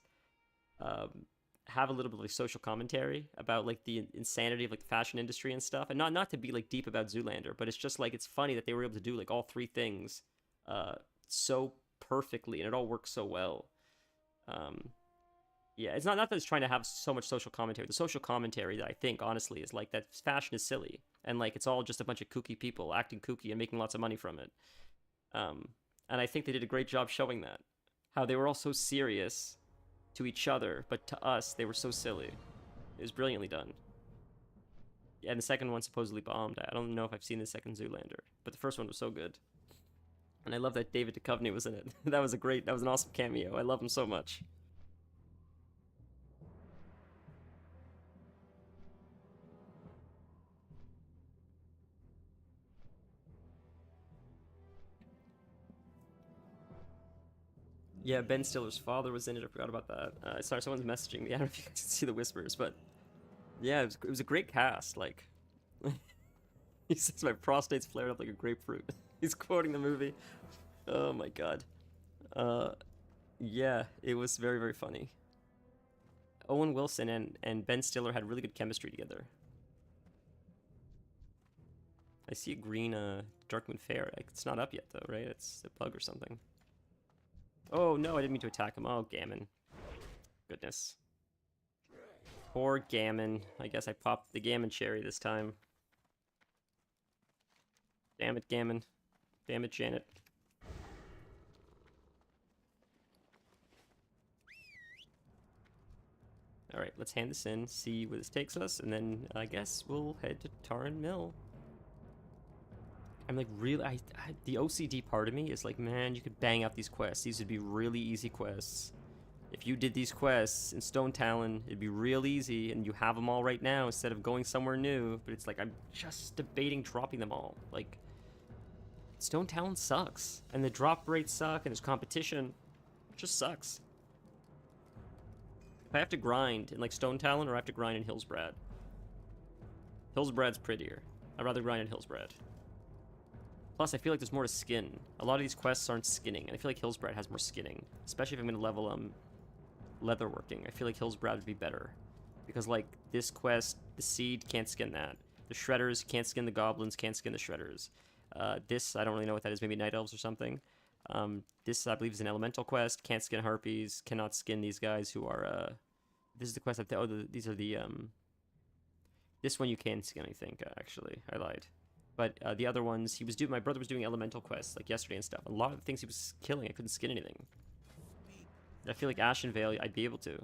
have a little bit of like social commentary about like the insanity of like the fashion industry and stuff, and not to be like deep about Zoolander, but it's just like, it's funny that they were able to do like all 3 things so perfectly, and it all works so well. Yeah, it's not that it's trying to have so much social commentary. The social commentary that I think honestly is like that fashion is silly, and like it's all just a bunch of kooky people acting kooky and making lots of money from it. And I think they did a great job showing that, how they were all so serious to each other, but to us they were so silly. It was brilliantly done. Yeah, and the second one supposedly bombed. I don't know if I've seen the second Zoolander, but the first one was so good. And I love that David Duchovny was in it. That was an awesome cameo. I love him so much. Yeah, Ben Stiller's father was in it. I forgot about that. Sorry, someone's messaging me. I don't know if you guys can see the whispers, but yeah, it was a great cast. Like, he says my prostate's flared up like a grapefruit. He's quoting the movie. Oh my god. Yeah, it was very, very funny. Owen Wilson and Ben Stiller had really good chemistry together. I see a green Darkmoon Fair. It's not up yet though, right? It's a bug or something. Oh no, I didn't mean to attack him. Oh, Gammon. Goodness. Poor Gammon. I guess I popped the Gammon cherry this time. Damn it, Gammon. Damn it, Janet. Alright, let's hand this in, see where this takes us, and then I guess we'll head to Taran Mill. I'm like, really, the OCD part of me is like, man, you could bang out these quests. These would be really easy quests. If you did these quests in Stone Talon, it'd be real easy, and you have them all right now instead of going somewhere new. But it's like, I'm just debating dropping them all. Like, Stone Talon sucks, and the drop rates suck, and there's competition. It just sucks. I have to grind in like Stone Talon or I have to grind in Hillsbrad. Hillsbrad's prettier. I'd rather grind in Hillsbrad. Plus, I feel like there's more to skin. A lot of these quests aren't skinning, and I feel like Hillsbrad has more skinning. Especially if I'm going to level leatherworking. I feel like Hillsbrad would be better. Because, like, this quest, the Seed can't skin that. The Shredders can't skin the Goblins, can't skin the Shredders. This, I don't really know what that is. Maybe Night Elves or something. This, I believe, is an Elemental quest. Can't skin Harpies. Cannot skin these guys who are, This is the quest these are the, This one you can skin, I think, actually. I lied. But the other ones, my brother was doing Elemental quests, like, yesterday and stuff. A lot of the things he was killing, I couldn't skin anything. I feel like Ashen Vale, I'd be able to.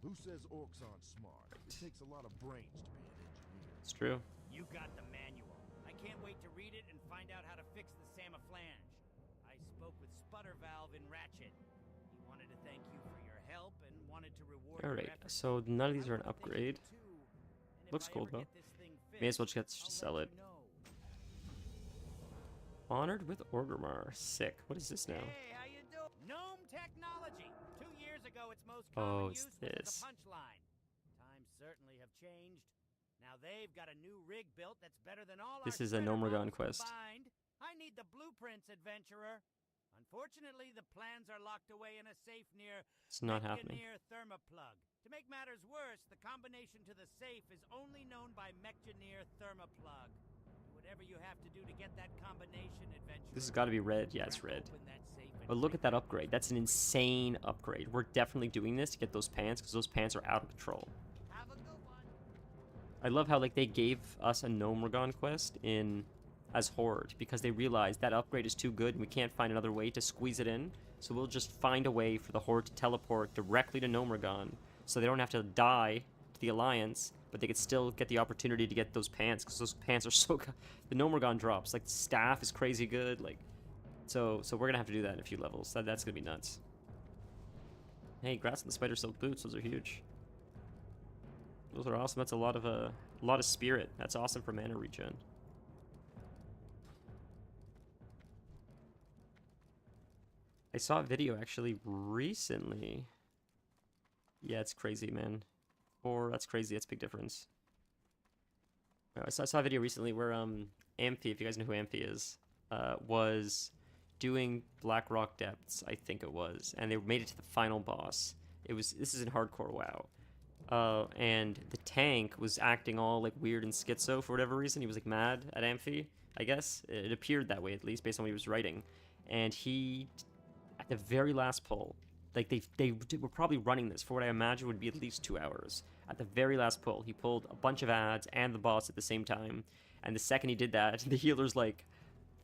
Who says orcs aren't smart? It takes a lot of brains to be an engineer. It's true. You got the manual. I can't wait to read it and find out how to fix the Samaflange. I spoke with Sputter Valve in Ratchet. He wanted to thank you for your help and wanted to reward your Alright, efforts. so none of these are an I wanna thank upgrade. you too. And if Looks I cool, ever though. get this thing May as well fixed, just I'll sell let it. you know. Honored with Orgrimmar. Sick. What is this now? Hey, how you doing? Gnome technology. 2 years ago, its most Oh, common it's use was as this. a punchline. Times certainly have changed. Now they've got a new rig built that's better than all This our is a shredder Gnomeregan models quest. combined. I need the blueprints, adventurer. Unfortunately, the plans are locked away in a safe near It's not happening. Thermoplug. To make matters worse, the combination to the safe is only known by Mechgineer Thermoplug. Do whatever you have to do to get that combination, adventurer. This has got to be red. Yeah, it's Crack red. open that safe and But look take at that upgrade. That's an insane upgrade. We're definitely doing this to get those pants because those pants are out of control. Have a good one. I love how like they gave us a Gnomeregan quest as Horde because they realized that upgrade is too good and we can't find another way to squeeze it in. So we'll just find a way for the Horde to teleport directly to Gnomeregan so they don't have to die to the Alliance, but they could still get the opportunity to get those pants because those pants are so good. The Gnomeregan drops. Like, the staff is crazy good. Like, so we're going to have to do that in a few levels. That's going to be nuts. Hey, congrats on the Spider Silk boots. Those are huge. Those are awesome. That's a lot of spirit. That's awesome for mana regen. I saw a video actually recently. Yeah, it's crazy, man. That's crazy. That's a big difference. I saw a video recently where Amphi, if you guys know who Amphi is, was doing Blackrock Depths, I think it was, and they made it to the final boss. This is in hardcore WoW. And the tank was acting all like weird and schizo for whatever reason. He was like mad at Amphi, I guess. It appeared that way, at least based on what he was writing. And he, at the very last pull, like they were probably running this for what I imagine would be at least 2 hours. At the very last pull, he pulled a bunch of ads and the boss at the same time. And the second he did that, the healer's like,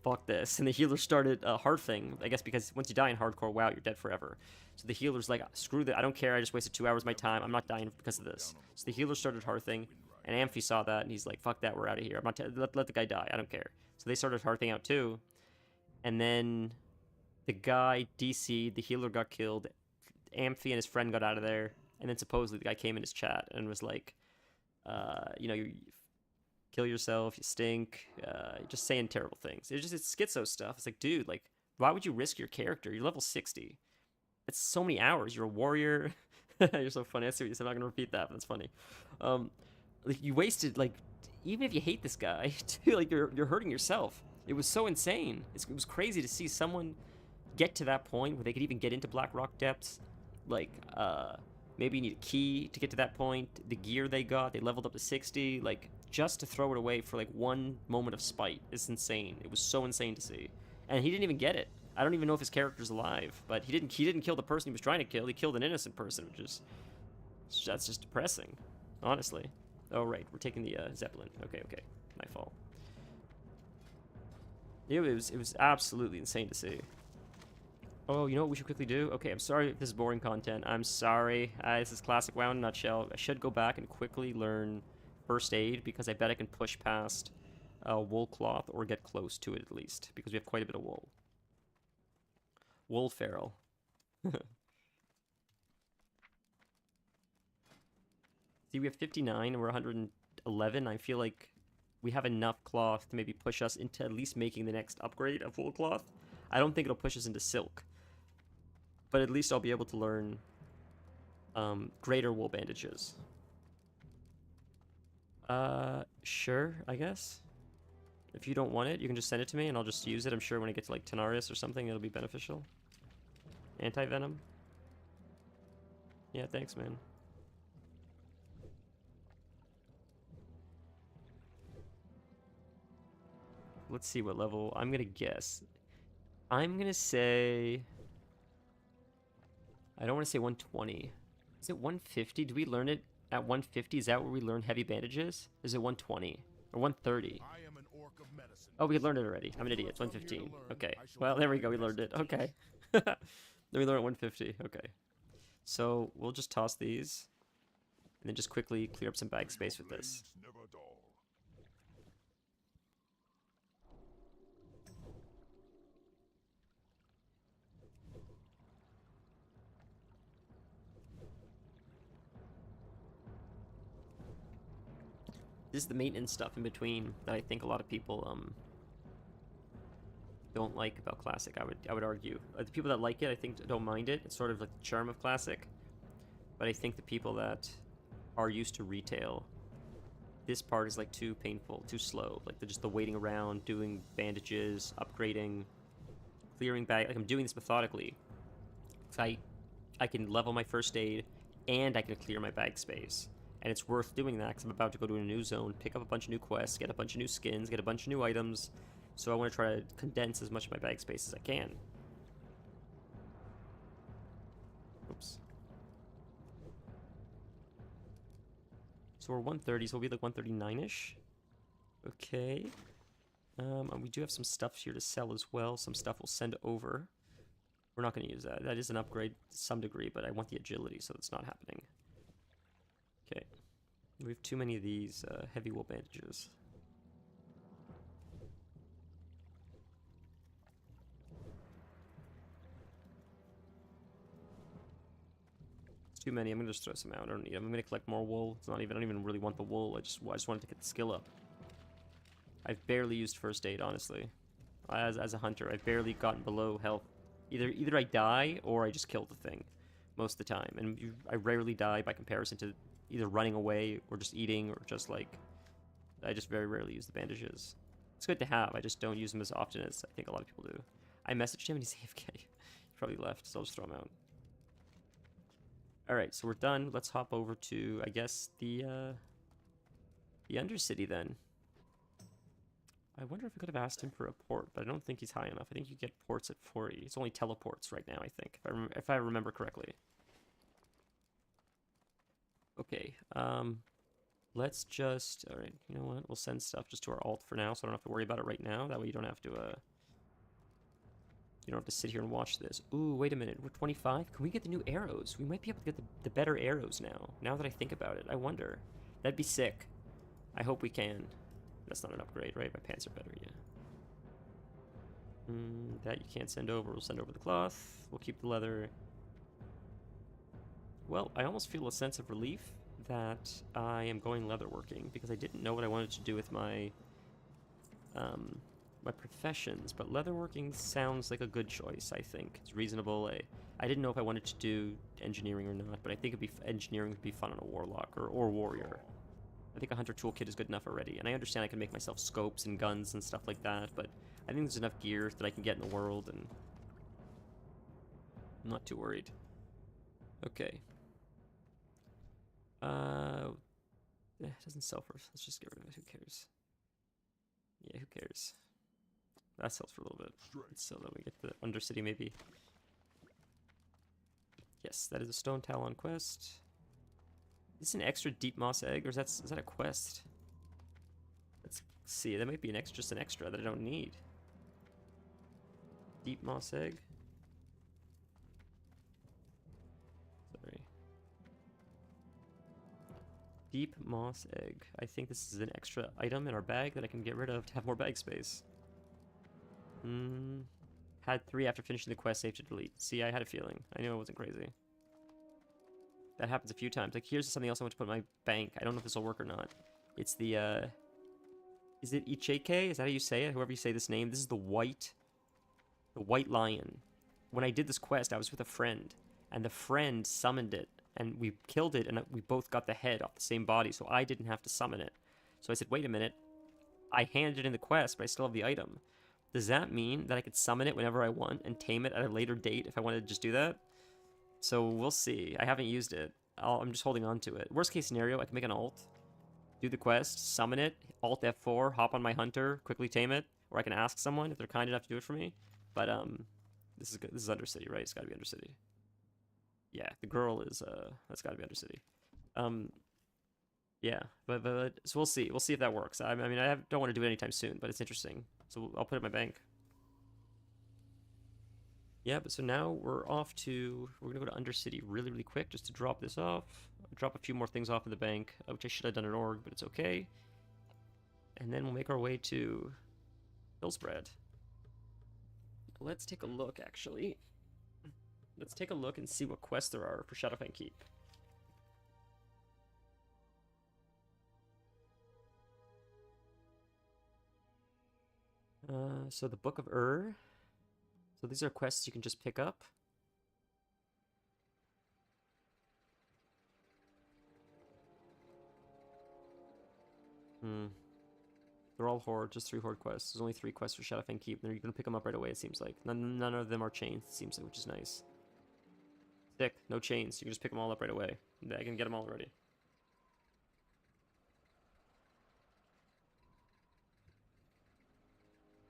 fuck this. And the healer started hearthing, I guess because once you die in hardcore WoW, you're dead forever. So the healer's like, screw that, I don't care, I just wasted 2 hours of my time, I'm not dying because of this. So the healer started hearthing, and Amphi saw that, and he's like, fuck that, we're out of here. I'm not let the guy die, I don't care. So they started hearthing out too. And then the guy DC'd, the healer got killed, Amphi and his friend got out of there, and then supposedly the guy came in his chat and was like, you kill yourself, you stink, just saying terrible things. It's schizo stuff. It's like, dude, like, why would you risk your character? You're level 60. It's so many hours. You're a warrior. You're so funny. I see what you said. I'm not going to repeat that, but that's funny. Like, you wasted, like, even if you hate this guy, like, you're hurting yourself. It was so insane. It was crazy to see someone get to that point where they could even get into Blackrock Depths. Like, maybe you need a key to get to that point. The gear they got, they leveled up to 60. Like, just to throw it away for, like, one moment of spite is insane. It was so insane to see. And he didn't even get it. I don't even know if his character's alive, but he didn't kill the person he was trying to kill. He killed an innocent person, which is, that's just depressing, honestly. Oh, right, we're taking the Zeppelin. Okay, my fault. Yeah, it was absolutely insane to see. Oh, you know what we should quickly do? Okay, I'm sorry if this is boring content. I'm sorry. This is classic WoW in a nutshell. I should go back and quickly learn first aid because I bet I can push past wool cloth or get close to it at least because we have quite a bit of wool. Wool feral. See, we have 59 and we're 111. I feel like we have enough cloth to maybe push us into at least making the next upgrade of wool cloth. I don't think it'll push us into silk, but at least I'll be able to learn greater wool bandages. Sure, I guess. If you don't want it, you can just send it to me and I'll just use it. I'm sure when I get to like Tenarius or something, it'll be beneficial. Anti-venom. Yeah, thanks, man. Let's see what level. I'm gonna guess. I'm gonna say... I don't want to say 120. Is it 150? Do we learn it at 150? Is that where we learn heavy bandages? Is it 120? Or 130? I am an orc of medicine. Oh, we learned it already. I'm an idiot. It's 115. Okay. Well, there we go. We learned it. Okay. Then we learn at 150. Okay. So we'll just toss these. And then just quickly clear up some bag space with this. Never dull. This is the maintenance stuff in between that I think a lot of people don't like about Classic. I would argue the people that like it, I think, don't mind it. It's sort of like the charm of Classic. But I think the people that are used to retail, this part is like too painful, too slow. Like just the waiting around, doing bandages, upgrading, clearing bag. Like I'm doing this methodically. I can level my first aid and I can clear my bag space. And it's worth doing that because I'm about to go to a new zone, pick up a bunch of new quests, get a bunch of new skins, get a bunch of new items. So I want to try to condense as much of my bag space as I can. Oops. So we're 130, so we'll be like 139-ish. Okay. And we do have some stuff here to sell as well. Some stuff we'll send over. We're not going to use that. That is an upgrade to some degree, but I want the agility, so that's not happening. Okay. We have too many of these heavy wool bandages. It's too many. I'm gonna just throw some out. I don't need them. I'm gonna collect more wool. It's not even. I don't even really want the wool. I just wanted to get the skill up. I've barely used first aid, honestly. As a hunter, I've barely gotten below health. Either I die or I just kill the thing, most of the time. And I rarely die by comparison to either running away or just eating or just like. I just very rarely use the bandages. It's good to have. I just don't use them as often as I think a lot of people do. I messaged him and he's AFK. He probably left, so I'll just throw him out. Alright, so we're done. Let's hop over to, I guess, the Undercity then. I wonder if I could have asked him for a port, but I don't think he's high enough. I think you get ports at 40. It's only teleports right now, I think, if I remember correctly. Okay, let's just, alright, you know what? We'll send stuff just to our alt for now, so I don't have to worry about it right now. That way you don't have to sit here and watch this. Ooh, wait a minute. We're 25? Can we get the new arrows? We might be able to get the better arrows now that I think about it. I wonder. That'd be sick. I hope we can. That's not an upgrade, right? My pants are better, yeah. That you can't send over. We'll send over the cloth. We'll keep the leather. Well, I almost feel a sense of relief that I am going leatherworking because I didn't know what I wanted to do with my my professions, but leatherworking sounds like a good choice. I think it's reasonable. I didn't know if I wanted to do engineering or not, but I think engineering would be fun on a warlock or warrior. I think a hunter toolkit is good enough already, and I understand I can make myself scopes and guns and stuff like that, but I think there's enough gear that I can get in the world, and I'm not too worried. Okay. It doesn't sell for. Let's just get rid of it. Who cares? Yeah, who cares? That sells for a little bit. So then we get the Undercity maybe. Yes, that is a stone talon quest. Is this an extra deep moss egg, or is that a quest? Let's see. That might be just an extra that I don't need. Deep moss egg. Sorry. Deep moss egg. I think this is an extra item in our bag that I can get rid of to have more bag space. Had 3 after finishing the quest, save to delete. See, I had a feeling. I knew I wasn't crazy. That happens a few times. Like, here's something else I want to put in my bank. I don't know if this will work or not. It's the Is it Icheke? Is that how you say it? Whoever you say this name. This is the white lion. When I did this quest, I was with a friend, and the friend summoned it, and we killed it, and we both got the head off the same body, so I didn't have to summon it. So I said, wait a minute, I handed in the quest, but I still have the item. Does that mean that I could summon it whenever I want and tame it at a later date if I wanted to just do that? So we'll see. I haven't used it. I'm just holding on to it. Worst case scenario, I can make an ult, do the quest, summon it, alt F4, hop on my hunter, quickly tame it, or I can ask someone if they're kind enough to do it for me. But this is good. This is Undercity, right? It's got to be Undercity. Yeah, the girl is that's got to be Undercity. Yeah, but so we'll see. We'll see if that works. I mean, don't want to do it anytime soon, but it's interesting. So I'll put it in my bank. Yeah, but so now we're off to... We're going to go to Undercity really, really quick just to drop this off. Drop a few more things off in the bank, which I should have done in org, but it's okay. And then we'll make our way to Hillsbrad. Let's take a look, actually. Let's take a look and see what quests there are for Shadowfang Keep. So the Book of So these are quests you can just pick up. They're all Horde, just 3 Horde quests. There's only 3 quests for Shadowfang Keep, and you're gonna pick them up right away, it seems like. None of them are chains, it seems like, which is nice. Sick, no chains. You can just pick them all up right away. I can get them all already.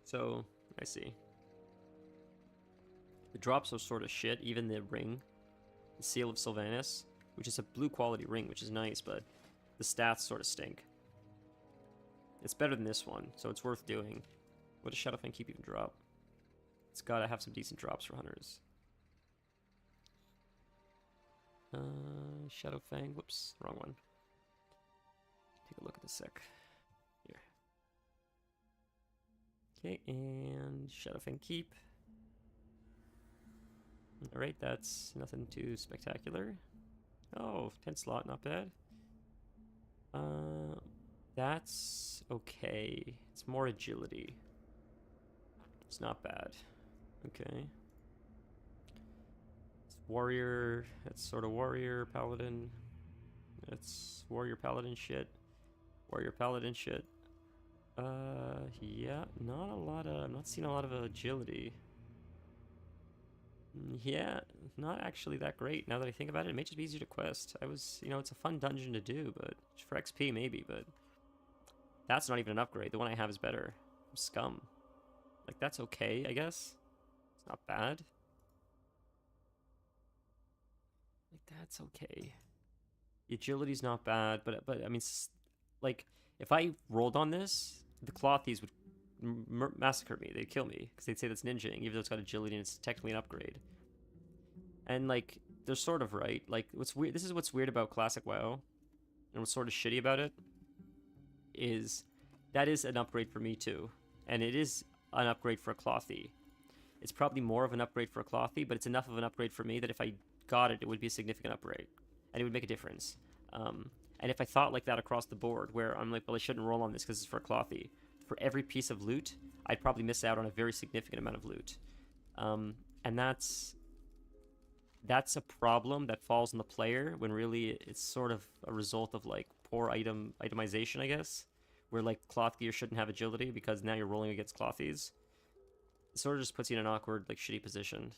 So, I see. The drops are sort of shit, even the ring. The Seal of Sylvanus, which is a blue quality ring, which is nice, but the stats sort of stink. It's better than this one, so it's worth doing. What does Shadowfang Keep even drop? It's gotta have some decent drops for hunters. Shadowfang, whoops, wrong one. Take a look at the sec. Here. Okay, and Shadowfang Keep. Alright, that's nothing too spectacular. Oh, 10 slot, not bad. That's okay. It's more agility. It's not bad. Okay. It's warrior. That's sort of warrior, paladin. It's warrior, paladin shit. Warrior, paladin shit. Yeah, not a lot of... I'm not seeing a lot of agility. Yeah, not actually that great. Now that I think about it, it may just be easier to quest. It's a fun dungeon to do, but for XP maybe, but that's not even an upgrade. The one I have is better. Scum. Like, that's okay, I guess. It's not bad. Like, that's okay. The agility's not bad, but I mean, like, if I rolled on this, the Clothies would massacre me. They'd kill me because they'd say that's ninjaing, even though it's got agility and it's technically an upgrade. And like, they're sort of right. Like, what's weird? This is what's weird about classic WoW, and what's sort of shitty about it is that is an upgrade for me too, and it is an upgrade for a Clothy. It's probably more of an upgrade for a Clothy, but it's enough of an upgrade for me that if I got it, it would be a significant upgrade, and it would make a difference. And if I thought like that across the board, where I'm like, well, I shouldn't roll on this because it's for a Clothy. For every piece of loot, I'd probably miss out on a very significant amount of loot. And that's a problem that falls on the player when really it's sort of a result of like poor itemization, I guess, where like cloth gear shouldn't have agility because now you're rolling against clothies. It sort of just puts you in an awkward, like, shitty position.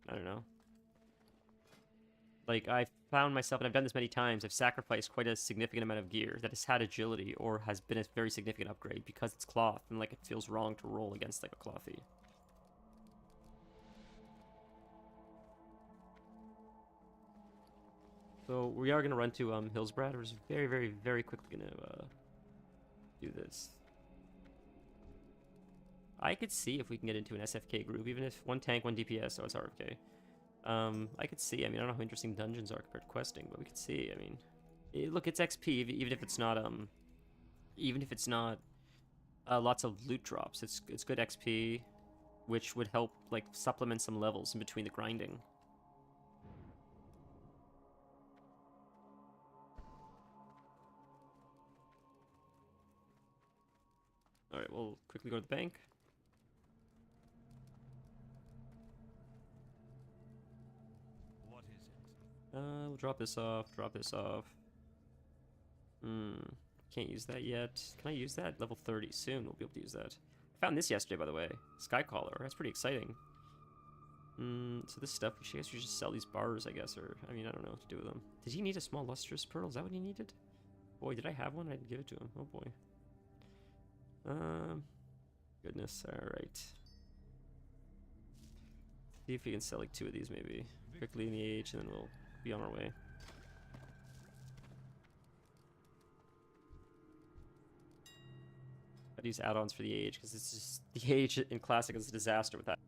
I don't know. Like, I've found myself, and I've done this many times, I've sacrificed quite a significant amount of gear that has had agility or has been a very significant upgrade because it's cloth, and like it feels wrong to roll against like a clothy. So we are going to run to Hillsbrad. We're just very, very, very quickly going to do this. I could see if we can get into an SFK group, even if 1 tank, 1 DPS, so it's RFK. I could see. I mean, I don't know how interesting dungeons are compared to questing, but we could see. I mean, look, it's XP, even if it's not lots of loot drops. It's good XP, which would help like supplement some levels in between the grinding. Alright, we'll quickly go to the bank. What is it? We'll drop this off, Can't use that yet. Can I use that? Level 30. Soon we'll be able to use that. I found this yesterday, by the way. Skycaller. That's pretty exciting. So this stuff, I guess we should just sell these bars, I guess, or, I mean, I don't know what to do with them. Did he need a small lustrous pearl? Is that what he needed? Boy, did I have one? I didn't give it to him. Oh, boy. Goodness, alright. See if we can sell, like, 2 of these, maybe. Quickly in the age, and then we'll be on our way. I'd use add-ons for the age, because it's just... The age in Classic is a disaster with that.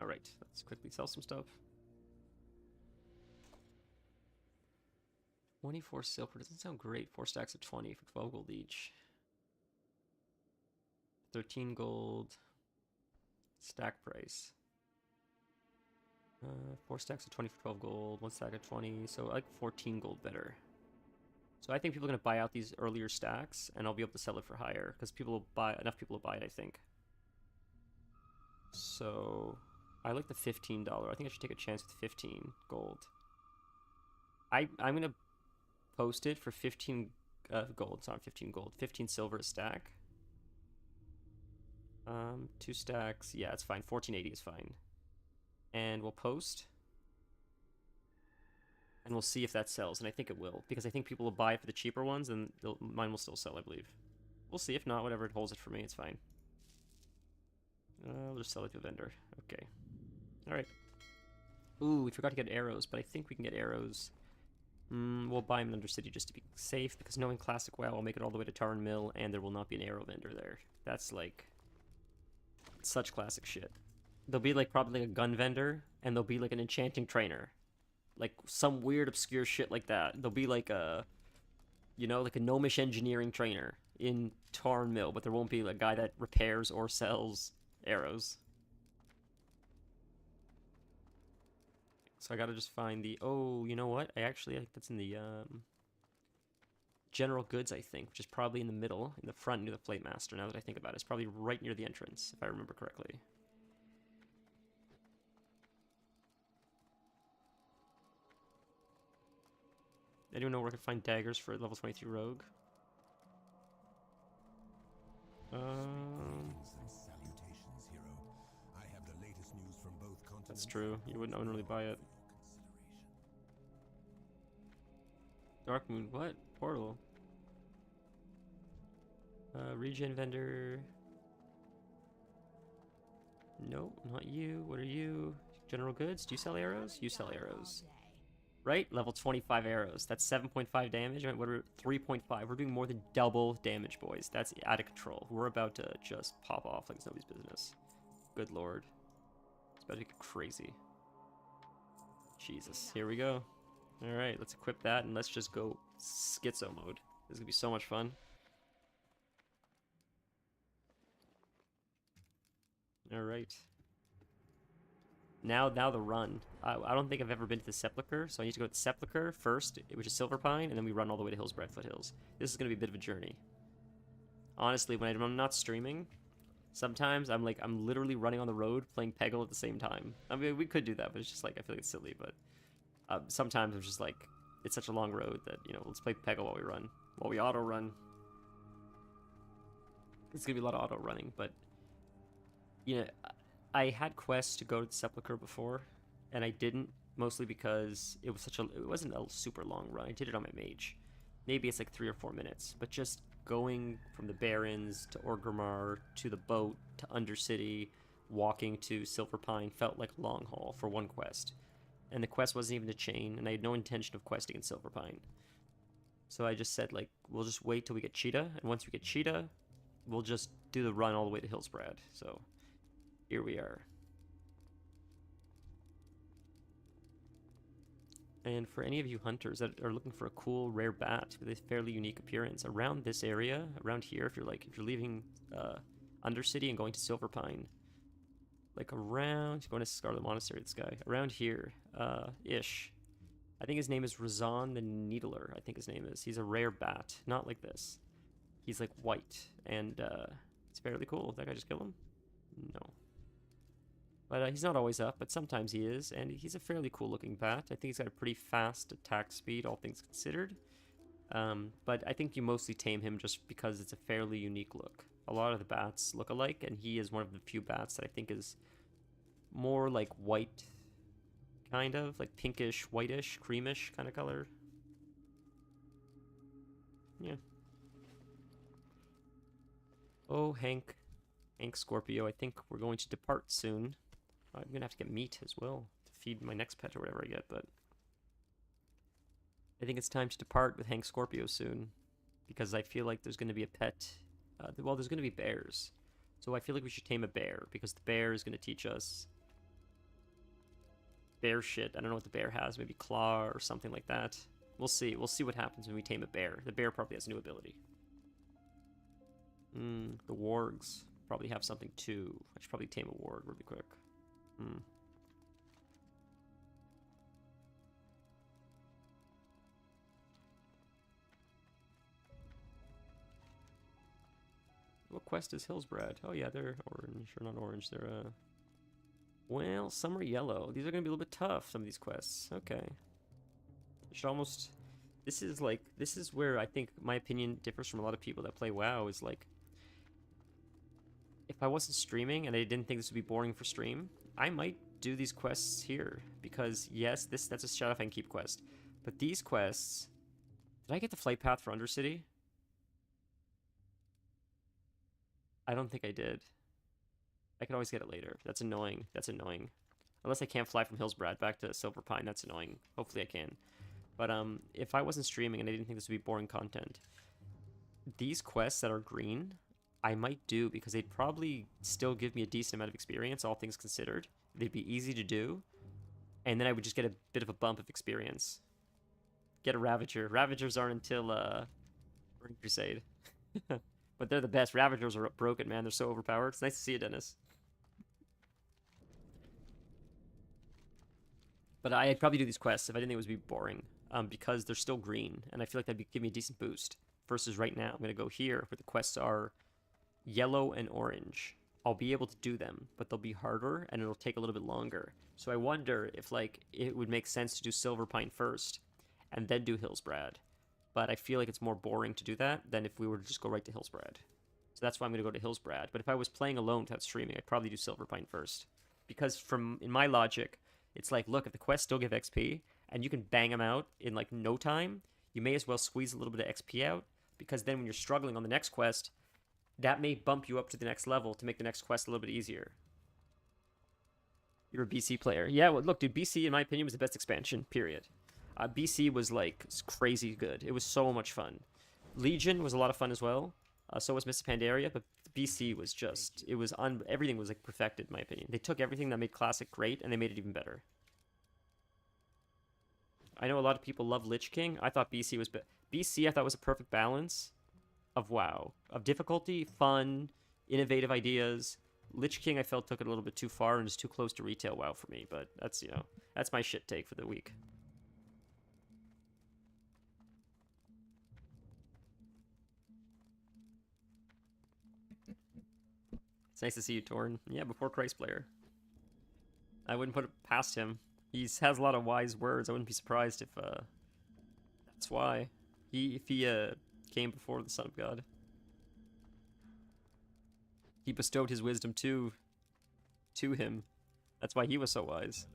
Alright, let's quickly sell some stuff. 24 silver doesn't sound great. 4 stacks of 20 for 12 gold each. 13 gold. Stack price. 4 stacks of 20 for 12 gold. 1 stack of 20. So I like 14 gold better. So I think people are going to buy out these earlier stacks, and I'll be able to sell it for higher because people will buy, enough people will buy it, I think. So I like the $15. I think I should take a chance with 15 gold. I'm going to post it for 15 gold. It's not 15 gold. 15 silver a stack. 2 stacks. Yeah, it's fine. 1480 is fine. And we'll post. And we'll see if that sells. And I think it will. Because I think people will buy it for the cheaper ones, and mine will still sell, I believe. We'll see. If not, whatever, it holds it for me. It's fine. We'll just sell it to a vendor. Okay. Alright. Ooh, we forgot to get arrows, but I think we can get arrows. We'll buy them in Undercity just to be safe, because knowing Classic WoW, I'll make it all the way to Tarn Mill, and there will not be an arrow vendor there. That's, like, such classic shit. There'll be, like, probably like a gun vendor, and there'll be, like, an enchanting trainer. Like, some weird, obscure shit like that. There'll be, like, a, you know, like a gnomish engineering trainer in Tarn Mill, but there won't be a guy that repairs or sells arrows. So I gotta just find the... Oh, you know what? I think that's in the general goods, I think, which is probably in the middle, in the front near the Plate Master, now that I think about it. It's probably right near the entrance, if I remember correctly. Anyone know where I can find daggers for level 23 rogue? Salutations, hero. I have the latest news from both continents. That's true. You wouldn't really buy it. Dark Moon, what? Portal. Regen vendor. Nope, not you. What are you? General goods? Do you sell arrows? You sell arrows. Right? Level 25 arrows. That's 7.5 damage. I mean, what are 3.5? We're doing more than double damage, boys. That's out of control. We're about to just pop off like it's nobody's business. Good lord. It's about to get crazy. Jesus. Here we go. Alright, let's equip that and let's just go schizo mode. This is gonna be so much fun. Alright. Now the run. I don't think I've ever been to the Sepulchre, so I need to go to the Sepulchre first, which is Silverpine, and then we run all the way to Hillsbrad Foothills. This is going to be a bit of a journey. Honestly, when I'm not streaming, sometimes I'm literally running on the road playing Peggle at the same time. I mean, we could do that, but it's just like, I feel like it's silly, but sometimes I'm just like, it's such a long road that, you know, let's play Peggle while we run. While we auto-run. It's going to be a lot of auto-running, but, you know, I had quests to go to the Sepulchre before, and I didn't, mostly because it wasn't a super long run. I did it on my mage. Maybe it's like 3 or 4 minutes, but just going from the Barrens to Orgrimmar to the boat to Undercity, walking to Silverpine felt like a long haul for one quest. And the quest wasn't even a chain, and I had no intention of questing in Silverpine. So I just said, like, we'll just wait till we get Cheetah, and once we get Cheetah, we'll just do the run all the way to Hillsbrad. So here we are. And for any of you hunters that are looking for a cool rare bat with a fairly unique appearance, around this area, around here, if you're leaving Undercity and going to Silverpine, like around, going to Scarlet Monastery, this guy. Around here, ish. I think his name is Razan the Needler, I think his name is. He's a rare bat, not like this. He's like white, and it's fairly cool. Did that guy just kill him? No. But he's not always up, but sometimes he is, and he's a fairly cool looking bat. I think he's got a pretty fast attack speed, all things considered. But I think you mostly tame him just because it's a fairly unique look. A lot of the bats look alike, and he is one of the few bats that I think is more like white, kind of, like pinkish, whitish, creamish kind of color. Yeah. Oh, Hank Scorpio, I think we're going to depart soon. I'm going to have to get meat as well to feed my next pet or whatever I get, but I think it's time to depart with Hank Scorpio soon, because I feel like there's going to be a pet. Well, there's going to be bears, so I feel like we should tame a bear, because the bear is going to teach us bear shit. I don't know what the bear has, maybe claw or something like that. We'll see. We'll see what happens when we tame a bear. The bear probably has a new ability. The wargs probably have something too. I should probably tame a warg really quick. What quest is Hillsbrad? Oh yeah, they're orange, or not orange, they're well, some are yellow. These are gonna be a little bit tough, some of these quests. Okay. I should almost, this is where I think my opinion differs from a lot of people that play WoW, is like, if I wasn't streaming and I didn't think this would be boring for stream, I might do these quests here, because yes, that's a Shadowfang Keep quest, but these quests, did I get the flight path for Undercity? I don't think I did. I can always get it later. That's annoying. That's annoying. Unless I can't fly from Hillsbrad back to Silverpine, that's annoying. Hopefully I can. But if I wasn't streaming and I didn't think this would be boring content, these quests that are green, I might do, because they'd probably still give me a decent amount of experience, all things considered. They'd be easy to do, and then I would just get a bit of a bump of experience. Get a Ravager. Ravagers aren't until Burning Crusade. But they're the best. Ravagers are broken, man. They're so overpowered. It's nice to see you, Dennis. But I'd probably do these quests if I didn't think it was be boring, because they're still green, and I feel like that'd give me a decent boost. Versus right now, I'm going to go here, where the quests are yellow and orange. I'll be able to do them, but they'll be harder, and it'll take a little bit longer. So I wonder if, like, it would make sense to do Silverpine first, and then do Hillsbrad. But I feel like it's more boring to do that than if we were to just go right to Hillsbrad. So that's why I'm going to go to Hillsbrad. But if I was playing alone without streaming, I'd probably do Silverpine first. Because in my logic, it's like, look, if the quests still give XP, and you can bang them out in, like, no time, you may as well squeeze a little bit of XP out, because then when you're struggling on the next quest, that may bump you up to the next level to make the next quest a little bit easier. You're a BC player. Yeah, well, look, dude, BC, in my opinion, was the best expansion, period. BC was, like, crazy good. It was so much fun. Legion was a lot of fun as well. So was Mists of Pandaria, but BC was just, everything was, like, perfected, in my opinion. They took everything that made Classic great, and they made it even better. I know a lot of people love Lich King. I thought BC was, BC I thought was a perfect balance of WoW. Of difficulty, fun, innovative ideas. Lich King I felt took it a little bit too far and is too close to retail WoW for me, but that's, that's my shit take for the week. It's nice to see you, Torn. Yeah, before Christ player. I wouldn't put it past him. He has a lot of wise words. I wouldn't be surprised if that's why. If he came before the Son of God. He bestowed his wisdom to him. That's why he was so wise.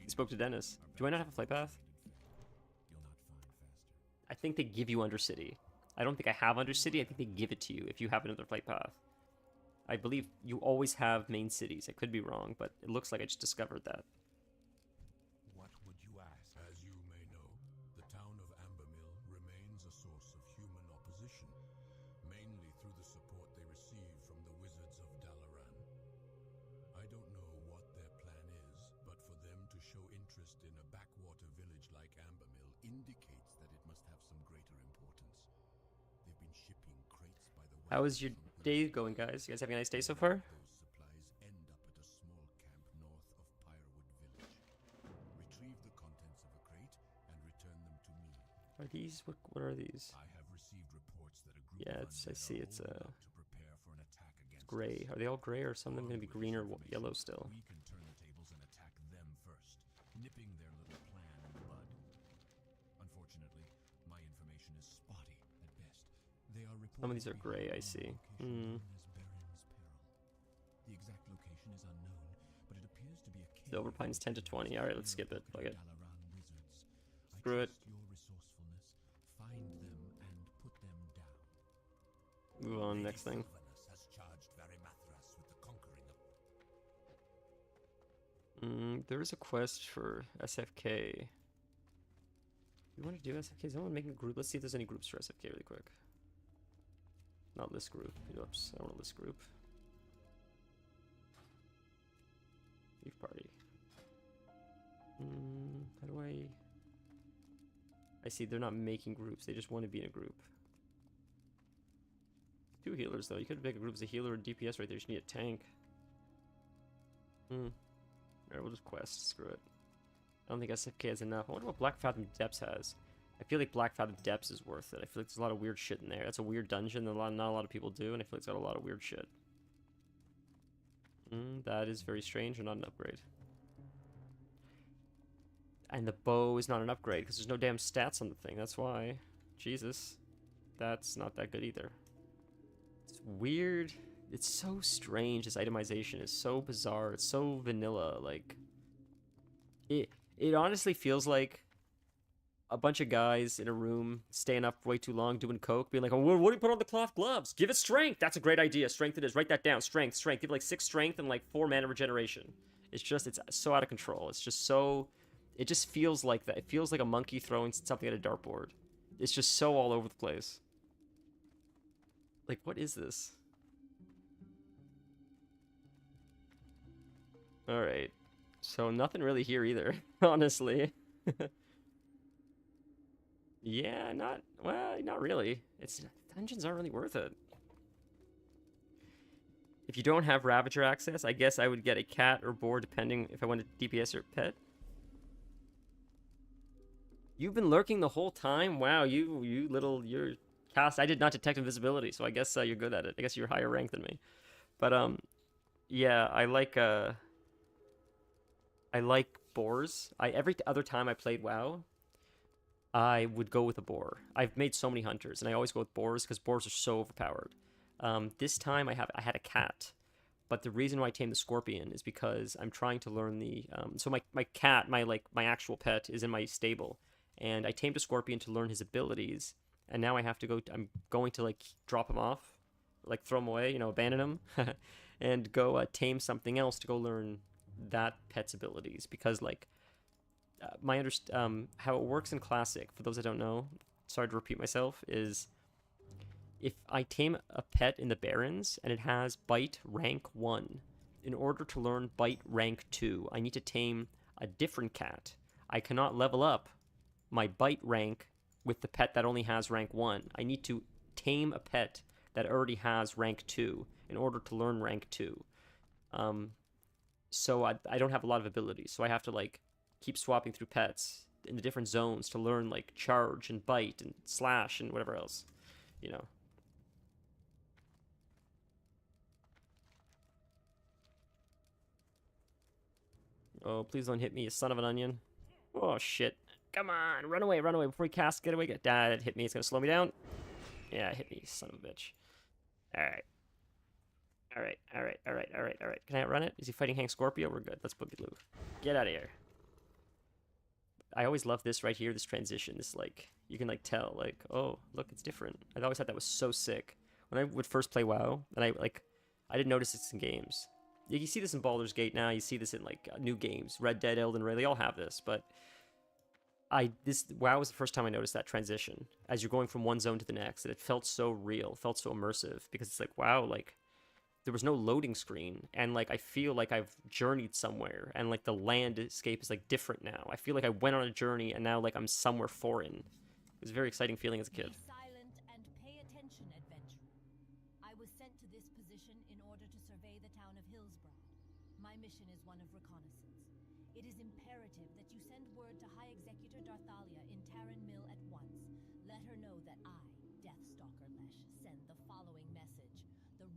He spoke to Dennis. Do I not have a flight path? I think they give you Undercity. I don't think I have Undercity. I think they give it to you if you have another flight path. I believe you always have main cities. I could be wrong, but it looks like I just discovered that. What would you ask? As you may know, the town of Ambermill remains a source of human opposition, mainly through the support they receive from the wizards of Dalaran. I don't know what their plan is, but for them to show interest in a backwater village like Ambermill indicates that it must have some greater importance. They've been shipping crates by the way. How is your day going, guys? You guys having a nice day so far? Those supplies end up at a small Are these what are these? I have received reports that a group Yeah, of it's I undead see are it's holding up to prepare for an attack against gray. us. Are they all gray or some of them gonna be Armed with green this or information, yellow still? We can turn the tables and attack them first, nipping their little plan in the bud. Unfortunately, my information is spotty at best. They are Some of these are reported gray, I to be see. on a location known as Barrens Peril. The exact location is unknown, but it appears to be a cave. Silverpine's 10 to 20. Alright, let's skip it. Fuck it. I Screw it. trust your resourcefulness. Find them and put them down. Move on, next thing. Sylvanus has charged Varimathras with the conquering of... There is a quest for SFK. You want to do SFK? Is anyone making a group? Let's see if there's any groups for SFK really quick. Not list group. Oops, I don't want a list group. Leave party. How do I see they're not making groups. They just want to be in a group. 2 healers though. You could make a group as a healer or DPS right there. You just need a tank. Alright, we'll just quest. Screw it. I don't think SFK has enough. I wonder what Black Fathom Depths has. I feel like Black Fathom Depths is worth it. I feel like there's a lot of weird shit in there. That's a weird dungeon that not a lot of people do, and I feel like it's got a lot of weird shit. That is very strange and not an upgrade. And the bow is not an upgrade because there's no damn stats on the thing. That's why. Jesus. That's not that good either. It's weird. It's so strange. This itemization is so bizarre. It's so vanilla. Like, it honestly feels like a bunch of guys in a room staying up way too long doing coke, being like, oh, what do you put on the cloth gloves? Give it strength. That's a great idea. Strength it is. Write that down. Strength, strength. Give it like 6 strength and like 4 mana regeneration. It's so out of control. It's just so... It just feels like that. It feels like a monkey throwing something at a dartboard. It's just so all over the place. Like, what is this? Alright. So, nothing really here either, honestly. Yeah, not really. Dungeons aren't really worth it. If you don't have Ravager access, I guess I would get a cat or boar depending if I wanted DPS or pet. You've been lurking the whole time? Wow, you're cast. I did not detect invisibility, so I guess you're good at it. I guess you're higher ranked than me. But yeah, I like boars. Every other time I played WoW, I would go with a boar. I've made so many hunters, and I always go with boars because boars are so overpowered. This time I had a cat, but the reason why I tamed the scorpion is because I'm trying to learn the so my cat, my actual pet, is in my stable, and I tamed a scorpion to learn his abilities, and now I have to go. I'm going to like drop him off, like throw him away, abandon him, and go tame something else to go learn that pet's abilities because like. How it works in Classic, for those that don't know, sorry to repeat myself, is if I tame a pet in the Barrens and it has Bite rank 1, in order to learn Bite rank 2, I need to tame a different cat. I cannot level up my Bite rank with the pet that only has rank 1. I need to tame a pet that already has rank 2 in order to learn rank 2. So I don't have a lot of abilities, so I have to like keep swapping through pets in the different zones to learn like charge and bite and slash and whatever else, Oh, please don't hit me, you son of an onion. Oh shit. Come on, run away before he casts. Get away, it hit me. It's gonna slow me down. Yeah, hit me, son of a bitch. Alright. Can I outrun it? Is he fighting Hank Scorpio? We're good. Let's boogie Lou. Get out of here. I always love this right here, this transition. This, like, you can, like, tell, like, oh, look, it's different. I always thought that was so sick. When I would first play WoW, and I didn't notice this in games. You see this in Baldur's Gate now, you see this in, like, new games. Red Dead, Elden Ring, they all have this, but WoW was the first time I noticed that transition. As you're going from one zone to the next, and it felt so real, felt so immersive, because it's like, wow, like, there was no loading screen, and like I feel like I've journeyed somewhere, and like the landscape is like different now. I feel like I went on a journey, and now like I'm somewhere foreign. It was a very exciting feeling as a kid. Be silent and pay attention, adventurer. I was sent to this position in order to survey the town of Hillsbrad. My mission is one of reconnaissance. It is imperative that you send word to High Executor Darthalia in Tarren Mill at once,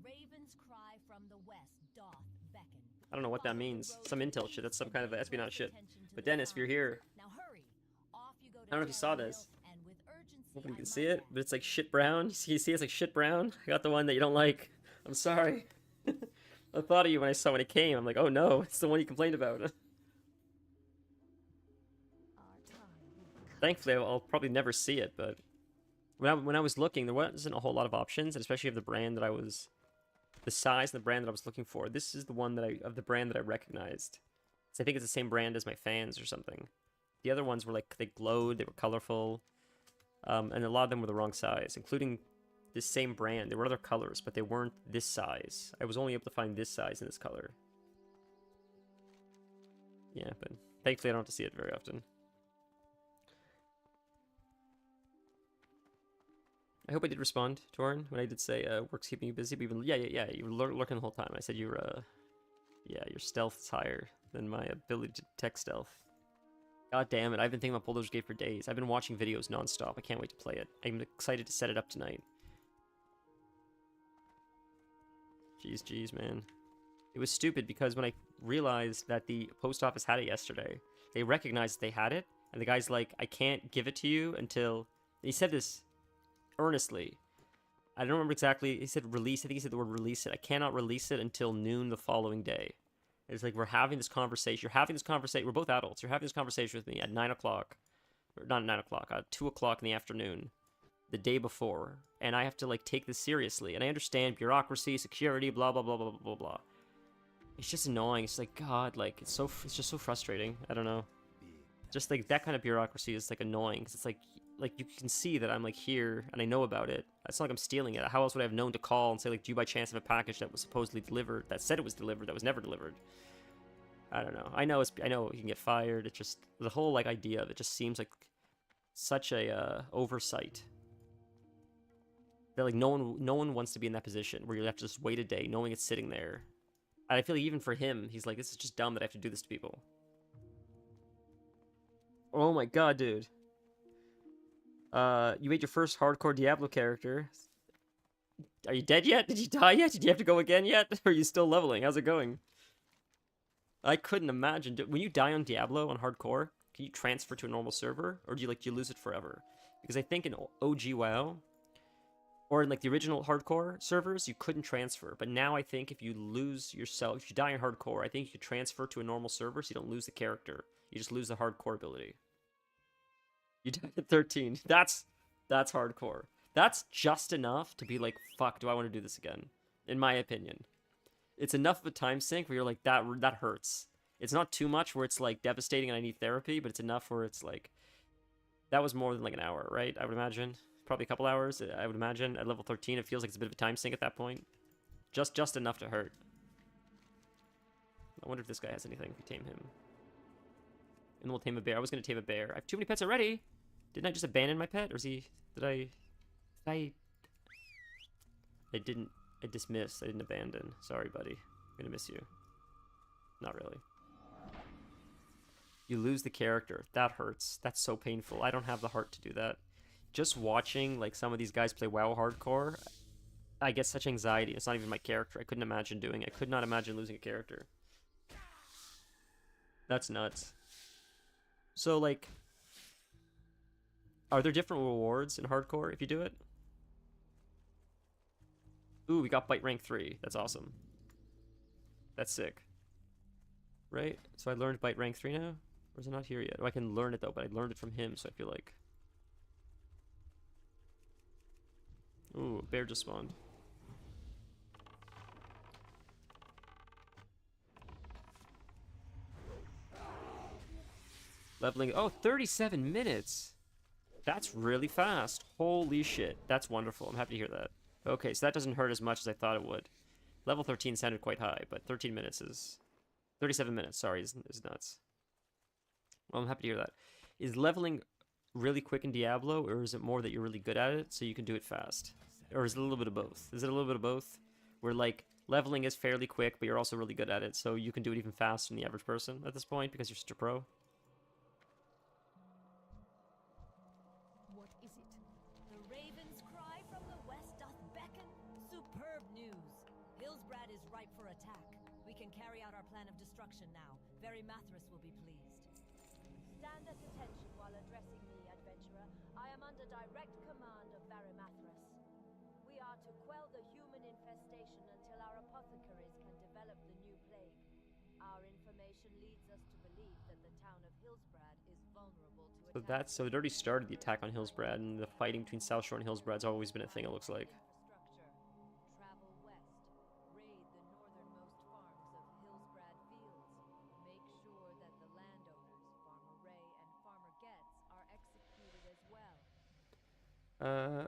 raven's cry from the west doth beckon. I don't know what that means. Some intel shit. That's some kind of espionage shit. But Dennis, if you're here, Now hurry. Off you go to I don't know if you saw Barrens, this. and with urgency, I don't know if you I can see might it, add. but it's like shit brown. You see it's like shit brown? I got the one that you don't like. I'm sorry. I thought of you when I saw when it came. I'm like, oh no, it's the one you complained about. Our time will come. Thankfully, I'll probably never see it, but when I was looking, there wasn't a whole lot of options, and especially of the brand that I was, the size and the brand that I was looking for. This is the one that of the brand that I recognized. So I think it's the same brand as my fans or something. The other ones were like, they glowed, they were colorful, and a lot of them were the wrong size, including this same brand. There were other colors, but they weren't this size. I was only able to find this size and this color. Yeah, but thankfully I don't have to see it very often. I hope I did respond, Torin, when I did say work's keeping you busy. But even yeah, you were lurking the whole time. I said you were yeah, your stealth is higher than my ability to detect stealth. God damn it, I've been thinking about Baldur's Gate for days. I've been watching videos nonstop. I can't wait to play it. I'm excited to set it up tonight. Jeez, man. It was stupid because when I realized that the post office had it yesterday, they recognized they had it, and the guy's like, I can't give it to you until... He said this earnestly. I don't remember exactly. He said release. I think he said the word release it. I cannot release it until noon the following day. It's like, we're having this conversation. You're having this conversation. We're both adults. You're having this conversation with me at 9 o'clock. Or not 9 o'clock. 2 o'clock in the afternoon. The day before. And I have to, like, take this seriously. And I understand bureaucracy, security, blah, blah, blah, blah, blah, blah. It's just annoying. It's like, God, like, it's just so frustrating. I don't know. Just, like, that kind of bureaucracy is, like, annoying. Because it's like, you can see that I'm, like, here, and I know about it. It's not like I'm stealing it. How else would I have known to call and say, like, do you by chance have a package that was supposedly delivered, that said it was delivered, that was never delivered? I don't know. I know you can get fired. It's just, the whole, like, idea of it just seems like such a oversight. That, like, no one wants to be in that position where you have to just wait a day knowing it's sitting there. And I feel like even for him, he's like, this is just dumb that I have to do this to people. Oh my god, dude. You made your first hardcore Diablo character. Are you dead yet? Did you die yet? Did you have to go again yet? Or are you still leveling? How's it going? I couldn't imagine. When you die on Diablo on hardcore, can you transfer to a normal server? Or do you lose it forever? Because I think in OG WoW, or in like the original hardcore servers, you couldn't transfer. But now I think if you lose yourself, if you die in hardcore, I think you could transfer to a normal server so you don't lose the character. You just lose the hardcore ability. You died at 13. That's hardcore. That's just enough to be like, fuck, do I want to do this again? In my opinion. It's enough of a time sink where you're like, that hurts. It's not too much where it's like devastating and I need therapy, but it's enough where it's like, that was more than like an hour, right? I would imagine. Probably a couple hours, I would imagine. At level 13, it feels like it's a bit of a time sink at that point. Just enough to hurt. I wonder if this guy has anything if we tame him. And we'll tame a bear. I was going to tame a bear. I have too many pets already. Didn't I just abandon my pet? Or is he... I didn't... I dismissed. I didn't abandon. Sorry, buddy. I'm going to miss you. Not really. You lose the character. That hurts. That's so painful. I don't have the heart to do that. Just watching, like, some of these guys play WoW hardcore, I get such anxiety. It's not even my character. I couldn't imagine doing it. I could not imagine losing a character. That's nuts. So, like, are there different rewards in hardcore if you do it? Ooh, we got bite rank 3. That's awesome. That's sick. Right? So I learned bite rank 3 now? Or is it not here yet? Oh, I can learn it though, but I learned it from him, so I feel like... Ooh, a bear just spawned. Leveling... Oh, 37 minutes! That's really fast. Holy shit. That's wonderful. I'm happy to hear that. Okay, so that doesn't hurt as much as I thought it would. Level 13 sounded quite high, but 13 minutes is... 37 minutes, sorry, is nuts. Well, I'm happy to hear that. Is leveling really quick in Diablo, or is it more that you're really good at it, so you can do it fast? Or is it a little bit of both? Is it a little bit of both? Where, like, leveling is fairly quick, but you're also really good at it, so you can do it even faster than the average person at this point, because you're such a pro? What is it? The raven's cry from the west doth beckon. Superb news. Hillsbrad is ripe for attack. We can carry out our plan of destruction now. Very Mathras will be pleased. Stand at attention while addressing me, adventurer. I am under direct command of Varimathras. We are to quell the human infestation until our apothecaries can develop the new plague. Our information leads us to believe that the town of Hillsbrad is vulnerable to attack. So it already started the attack on Hillsbrad, and the fighting between South Shore and Hillsbrad's always been a thing, it looks like. Travel west, raid the northernmost farms of Hillsbrad Fields. Make sure that the landowners, Farmer Ray and Farmer Getz, are executed as well.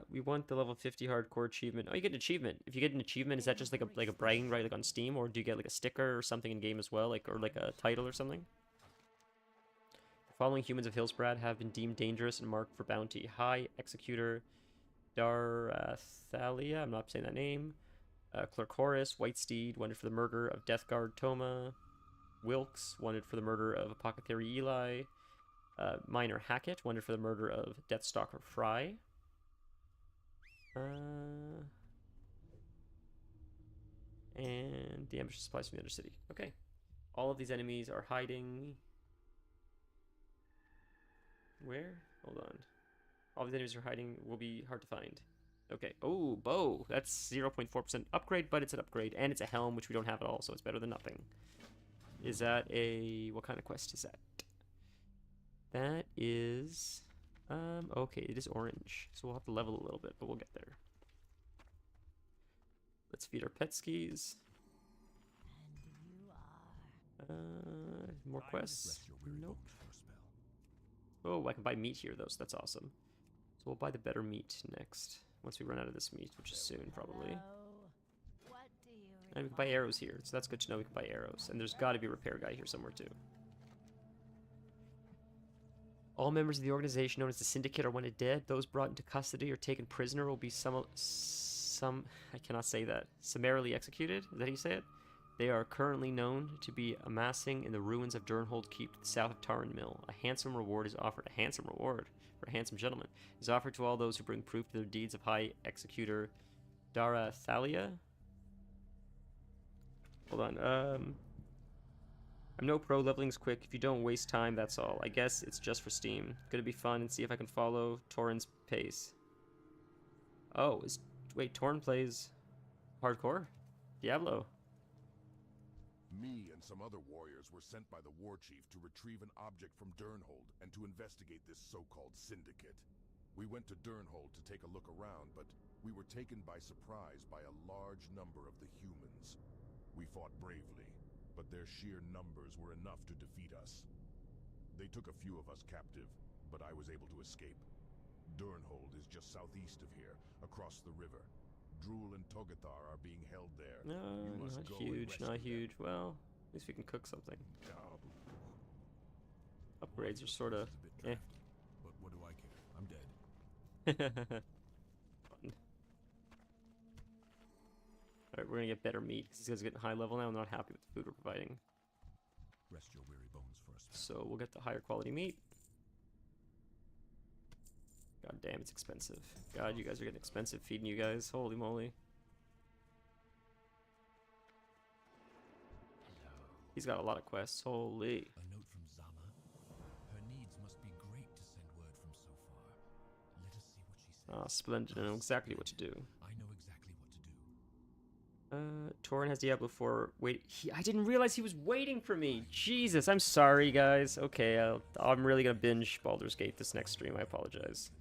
We want the level 50 hardcore achievement. Oh, you get an achievement. If you get an achievement, is that just like a bragging right, like on Steam, or do you get like a sticker or something in game as well, like, or like a title or something? The following humans of Hillsbrad have been deemed dangerous and marked for bounty: High Executor Darathalia, I'm not saying that name. Clerk Horus, Whitesteed, wanted for the murder of Death Guard Toma. Wilkes, wanted for the murder of Apothecary Eli. Miner Hackett, wanted for the murder of Deathstalker Fry. And the ambush supplies from the other city. Okay. All of these enemies are hiding. Where? Hold on. All these enemies are hiding. Will be hard to find. Okay. Oh, bow. That's 0.4% upgrade, but it's an upgrade. And it's a helm, which we don't have at all, so it's better than nothing. Is that a... What kind of quest is that? That is... Okay, it is orange. So we'll have to level a little bit, but we'll get there. Let's feed our pet skis. More quests? Nope. Oh, I can buy meat here, though, so that's awesome. So we'll buy the better meat next. Once we run out of this meat, which is soon, probably. And we can buy arrows here, so that's good to know we can buy arrows. And there's got to be a repair guy here somewhere, too. All members of the organization known as the Syndicate are wanted dead. Those brought into custody or taken prisoner will be I cannot say that. Summarily executed? Is that how you say it? They are currently known to be amassing in the ruins of Durnhold Keep to the south of Tarn Mill. A handsome reward is offered. A handsome reward for a handsome gentleman is offered to all those who bring proof to their deeds of High Executor Darathalia. Hold on. I'm no pro, leveling's quick. If you don't waste time, that's all. I guess it's just for Steam. Gonna be fun and see if I can follow Torrin's pace. Oh, wait, Torrin plays hardcore? Diablo. Me and some other warriors were sent by the war chief to retrieve an object from Durnhold and to investigate this so-called syndicate. We went to Durnhold to take a look around, but we were taken by surprise by a large number of the humans. We fought bravely, but their sheer numbers were enough to defeat us. They took a few of us captive, but I was able to escape. Durnhold is just southeast of here, across the river. Drool and Togathar are being held there. No, not huge, not huge. Well, at least we can cook something. Upgrades are sort of eh. But what do I care? I'm dead. Fun. Alright, we're gonna get better meat because these guys are getting high level now. I'm not happy with the food we're providing. Rest your weary bones for us. So we'll get the higher quality meat. God damn, it's expensive. God, you guys are getting expensive feeding you guys. Holy moly. He's got a lot of quests. Holy. A note from Zama. Her needs must be great to send word from so far. Let us see what she says. Ah, splendid. I know exactly what to do. I know exactly what to do. Torrin has Diablo 4. Wait, I didn't realize he was waiting for me. Jesus, I'm sorry, guys. Okay, I'm really gonna binge Baldur's Gate this next stream. I apologize.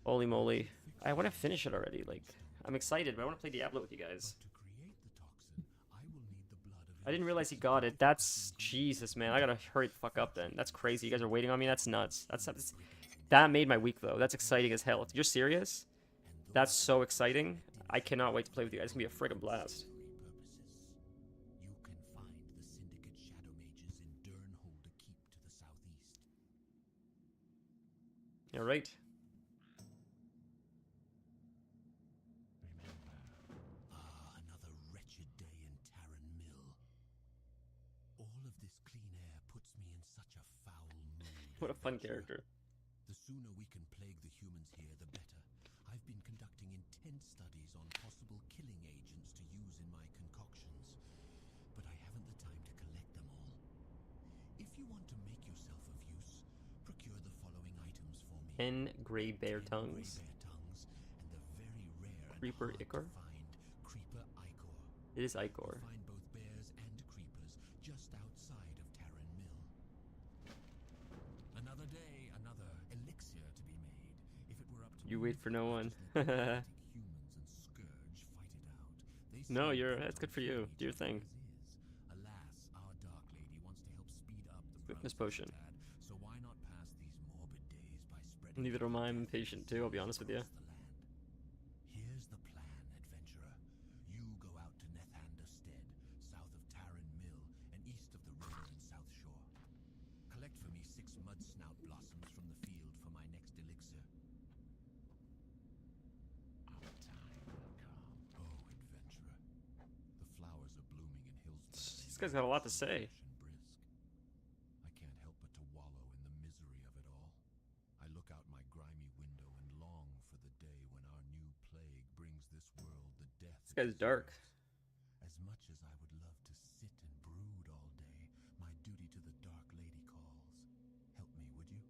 Holy moly. I want to finish it already. Like, I'm excited, but I want to play Diablo with you guys. I didn't realize he got it. That's... Jesus, man. I gotta hurry the fuck up then. That's crazy. You guys are waiting on me? That's nuts. That made my week, though. That's exciting as hell. If you're serious, that's so exciting. I cannot wait to play with you guys. It's gonna be a friggin' blast. You can find the Syndicate Shadow Mages in Durnhold Keep to the southeast. Alright. Another wretched day in Tarren Mill. All of this clean air puts me in such a foul mood. What a fun adventurer. character. The sooner we can plague the humans here, the better. I've been conducting intense studies on possible killing agents to use in my concoction. you want to make yourself of use, procure the following items for me. 10 gray bear 10 tongues. gray bear tongues, and the very rare and Creeper hard to ichor? find creeper ichor. It is Icor. You'll find both bears and creepers just outside of Tarren Mill. Another day, another elixir to be made. If it were up to You me, wait for no I'd one. just let the pathetic humans and Scourge fight it out. They No, seem bent that's good on for you. killing Do your each other thing. as is. Alas, our Dark Lady wants to help speed up the Swiftness process potion. a tad, so why not pass these morbid days by spreading Neither am I. I'm death impatient too, I'll be honest with you. across the land. Here's the plan, adventurer. You go out to Nethander Stead, south of Tarren Mill, and east of the river and South Shore. Collect for me 6 mud snout blossoms from the field for my next elixir. Our time will come. Oh, adventurer. The flowers are blooming in Hillsbrad. This guy's got a lot to say. Fresh and brisk. I can't help but to wallow in the misery of it all. I look out my grimy window and long for the day when our new plague brings this world the death. This guy's dark. As much as I would love to sit and brood all day, my duty to the Dark Lady calls. Help me, would you?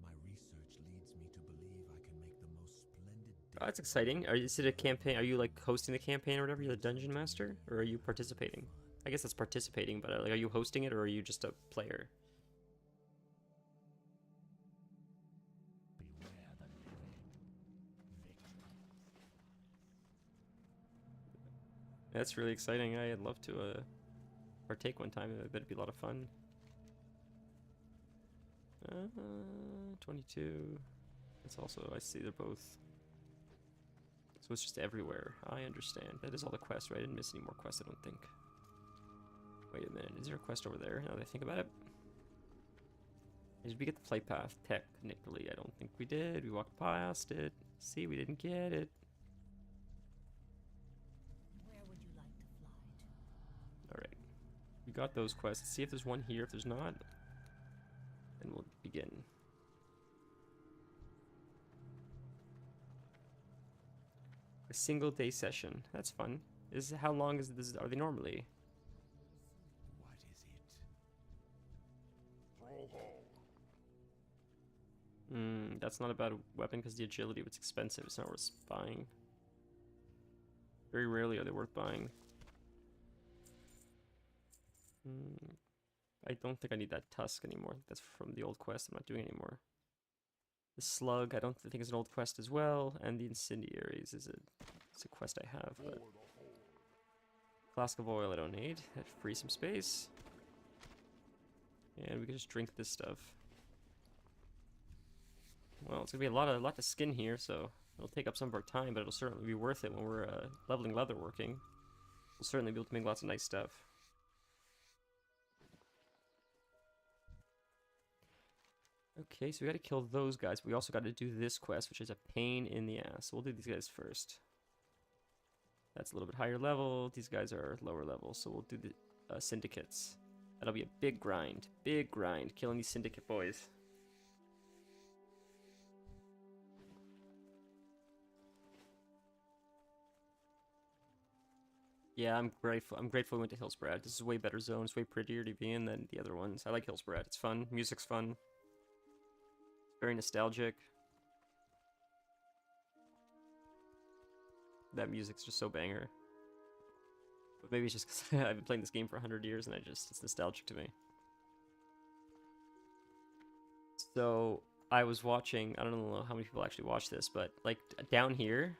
My research leads me to believe I can make the most splendid. Oh, that's exciting. Is it a campaign? Are you like hosting the campaign or whatever? You're the dungeon master, or are you participating? I guess that's participating, but like, are you hosting it or are you just a player? Beware the living. Victim. That's really exciting. I'd love to partake one time. I bet it'd be a lot of fun. 22. It's also, I see they're both. So it's just everywhere. I understand. That is all the quests, right? I didn't miss any more quests, I don't think. Wait a minute. Is there a quest over there now that I think about it? Did we get the flight path? Technically, I don't think we did. We walked past it. See, we didn't get it. Where would you like to fly to? Alright. We got those quests. Let's see if there's one here. If there's not, then we'll begin. A single day session. That's fun. How long is this? Are they normally? What is it? Throw home. That's not a bad weapon because the agility was expensive. It's not worth buying. Very rarely are they worth buying. I don't think I need that tusk anymore. That's from the old quest. I'm not doing anymore. The slug, I don't think is an old quest as well, and the incendiaries is it's a quest I have. But flask of oil I don't need. That frees some space, and we can just drink this stuff. Well, it's gonna be a lot to skin here, so it'll take up some of our time, but it'll certainly be worth it when we're leveling leatherworking. We'll certainly be able to make lots of nice stuff. Okay, so we gotta kill those guys. But we also gotta do this quest, which is a pain in the ass. So we'll do these guys first. That's a little bit higher level. These guys are lower level, so we'll do the syndicates. That'll be a big grind. Big grind, killing these syndicate boys. Yeah, I'm grateful. I'm grateful we went to Hillsbrad. This is a way better zone. It's way prettier to be in than the other ones. I like Hillsbrad. It's fun. Music's fun. Very nostalgic. That music's just so banger. But maybe it's just because I've been playing this game for 100 years and it's nostalgic to me. So I was watching, I don't know how many people actually watch this, but like down here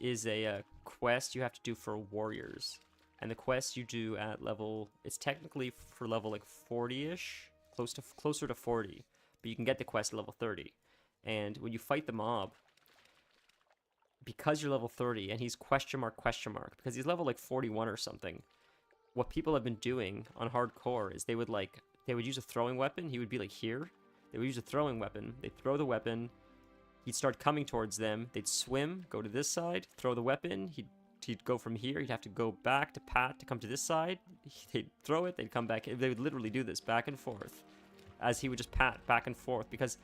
is a quest you have to do for warriors. And the quest you do at level, it's technically for level like 40-ish, closer to 40. But you can get the quest at level 30. And when you fight the mob, because you're level 30 and he's question mark, because he's level like 41 or something, what people have been doing on hardcore is they would use a throwing weapon. He would be like here. They would use a throwing weapon. They'd throw the weapon. He'd start coming towards them. They'd swim, go to this side, throw the weapon. He'd go from here. He'd have to go back to Pat to come to this side. They'd throw it. They'd come back. They would literally do this back and forth, as he would just pat back and forth, because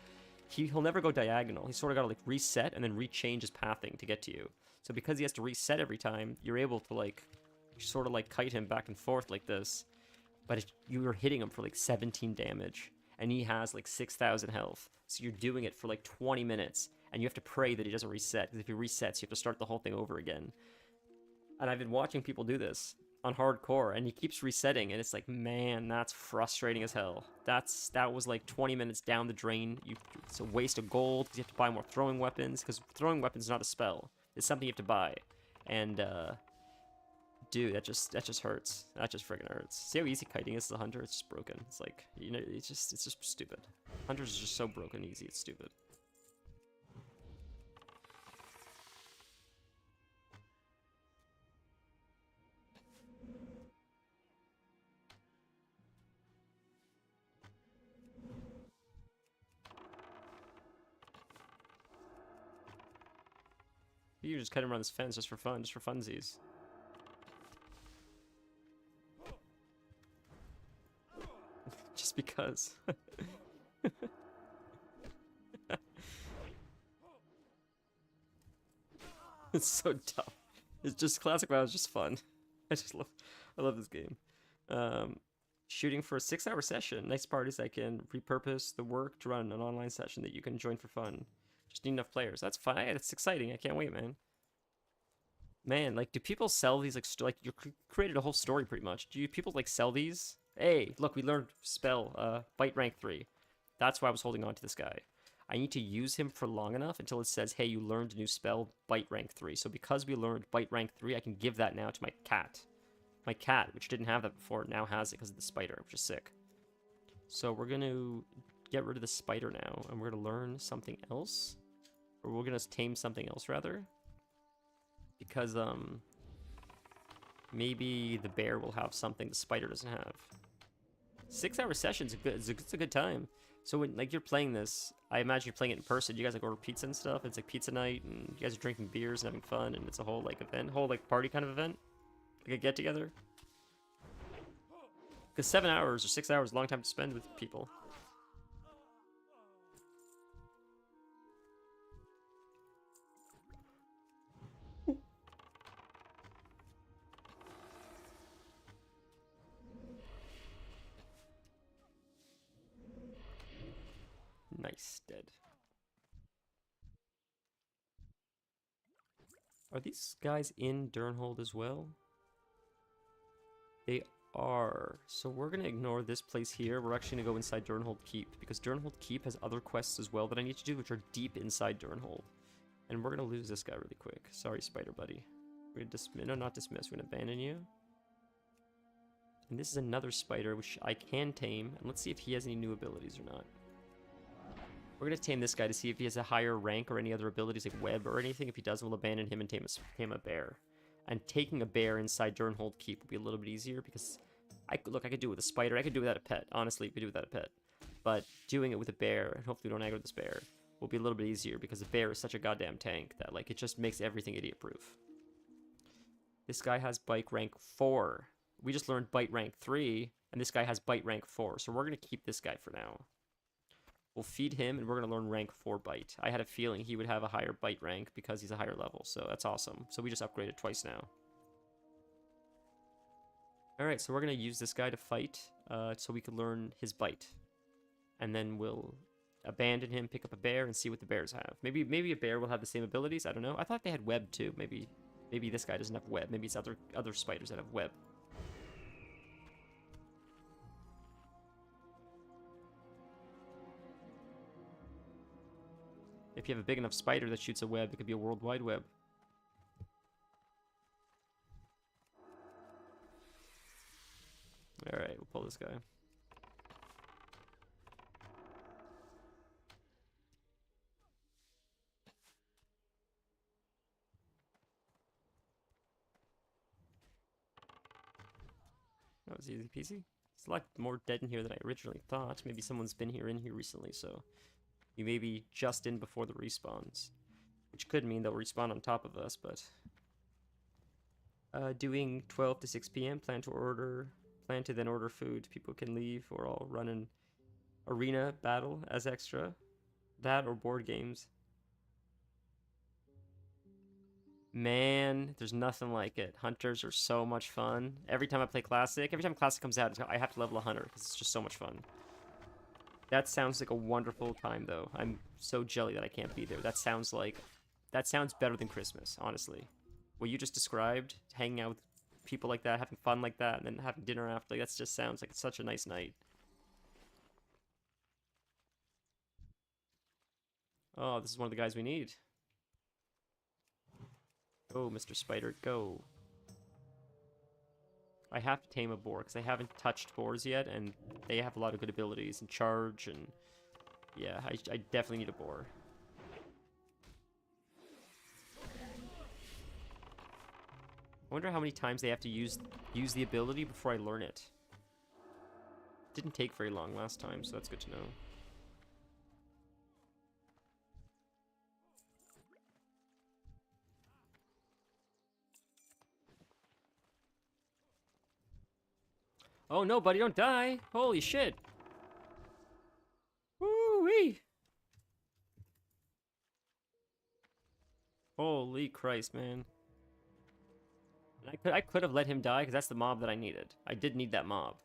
he'll never go diagonal. He's sort of got to like reset and then rechange his pathing to get to you. So because he has to reset every time, you're able to like sort of like kite him back and forth like this. but you were hitting him for like 17 damage, and he has like 6,000 health. So you're doing it for like 20 minutes, and you have to pray that he doesn't reset, because if he resets, you have to start the whole thing over again. And I've been watching people do this on hardcore, and he keeps resetting, and it's like, man, that's frustrating as hell. That was like 20 minutes down the drain. It's a waste of gold, because you have to buy more throwing weapons, because throwing weapons is not a spell. It's something you have to buy. And, dude, that just hurts. That just friggin' hurts. See how easy kiting is as a hunter? It's just broken. It's like, you know, it's just stupid. Hunters are just so broken easy, it's stupid. You just cut him around this fence just for fun, just for funsies. Just because. It's so dumb. It's just classic WoW is just fun. I love this game. Shooting for a 6-hour session. Nice part is I can repurpose the work to run an online session that you can join for fun. Just need enough players. That's fun. It's exciting. I can't wait, man. Man, like, do people sell these, like you created a whole story pretty much. Do people, like, sell these? Hey, look, we learned spell, bite rank 3. That's why I was holding on to this guy. I need to use him for long enough until it says, hey, you learned a new spell, bite rank 3. So because we learned bite rank 3, I can give that now to my cat. My cat, which didn't have that before, now has it because of the spider, which is sick. So we're going to get rid of the spider now, and we're going to learn something else. Or we're going to tame something else, rather. Because, maybe the bear will have something the spider doesn't have. 6-hour sessions, it's a good time. So when, like, you're playing this, I imagine you're playing it in person. You guys, like, order pizza and stuff. It's, like, pizza night, and you guys are drinking beers and having fun, and it's a whole, like, event. Whole, like, party kind of event. Like a get-together. Because 7 hours or 6 hours is a long time to spend with people. Nice, dead. Are these guys in Durnhold as well? They are. So we're going to ignore this place here. We're actually going to go inside Durnhold Keep, because Durnhold Keep has other quests as well that I need to do, which are deep inside Durnhold. And we're going to lose this guy really quick. Sorry, Spider Buddy. We're going to dismiss. No, not dismiss. We're going to abandon you. And this is another spider, which I can tame. And let's see if he has any new abilities or not. We're going to tame this guy to see if he has a higher rank or any other abilities like web or anything. If he doesn't, we'll abandon him and tame a bear. And taking a bear inside Durnhold Keep will be a little bit easier because, I could do it with a spider. I could do it without a pet. Honestly, we could do it without a pet. But doing it with a bear, and hopefully we don't aggro this bear, will be a little bit easier because the bear is such a goddamn tank that, like, it just makes everything idiot-proof. This guy has bite rank 4. We just learned bite rank 3, and this guy has bite rank 4. So we're going to keep this guy for now. We'll feed him, and we're going to learn rank 4 bite. I had a feeling he would have a higher bite rank because he's a higher level, so that's awesome. So we just upgraded twice now. Alright, so we're going to use this guy to fight, so we can learn his bite. And then we'll abandon him, pick up a bear, and see what the bears have. Maybe a bear will have the same abilities, I don't know. I thought they had web too. Maybe this guy doesn't have web. Maybe it's other spiders that have web. If you have a big enough spider that shoots a web, it could be a worldwide web. Alright, we'll pull this guy. That was easy peasy. It's a lot more dead in here than I originally thought. Maybe someone's been in here recently, so you may be just in before the respawns. Which could mean they'll respawn on top of us, but... doing 12 to 6 p.m. Plan to then order food. People can leave, or I'll run an arena battle as extra. That or board games. Man, there's nothing like it. Hunters are so much fun. Every time I play Classic, every time Classic comes out, I have to level a hunter because it's just so much fun. That sounds like a wonderful time, though. I'm so jelly that I can't be there. That sounds better than Christmas, honestly. What you just described, hanging out with people like that, having fun like that, and then having dinner after, like, that just sounds like such a nice night. Oh, this is one of the guys we need. Go, Mr. Spider, go. I have to tame a boar, because I haven't touched boars yet, and they have a lot of good abilities, and charge, and... Yeah, I definitely need a boar. I wonder how many times they have to use the ability before I learn it. Didn't take very long last time, so that's good to know. Oh no, buddy, don't die! Holy shit! Woo-wee! Holy Christ, man. I could have let him die, because that's the mob that I needed. I did need that mob.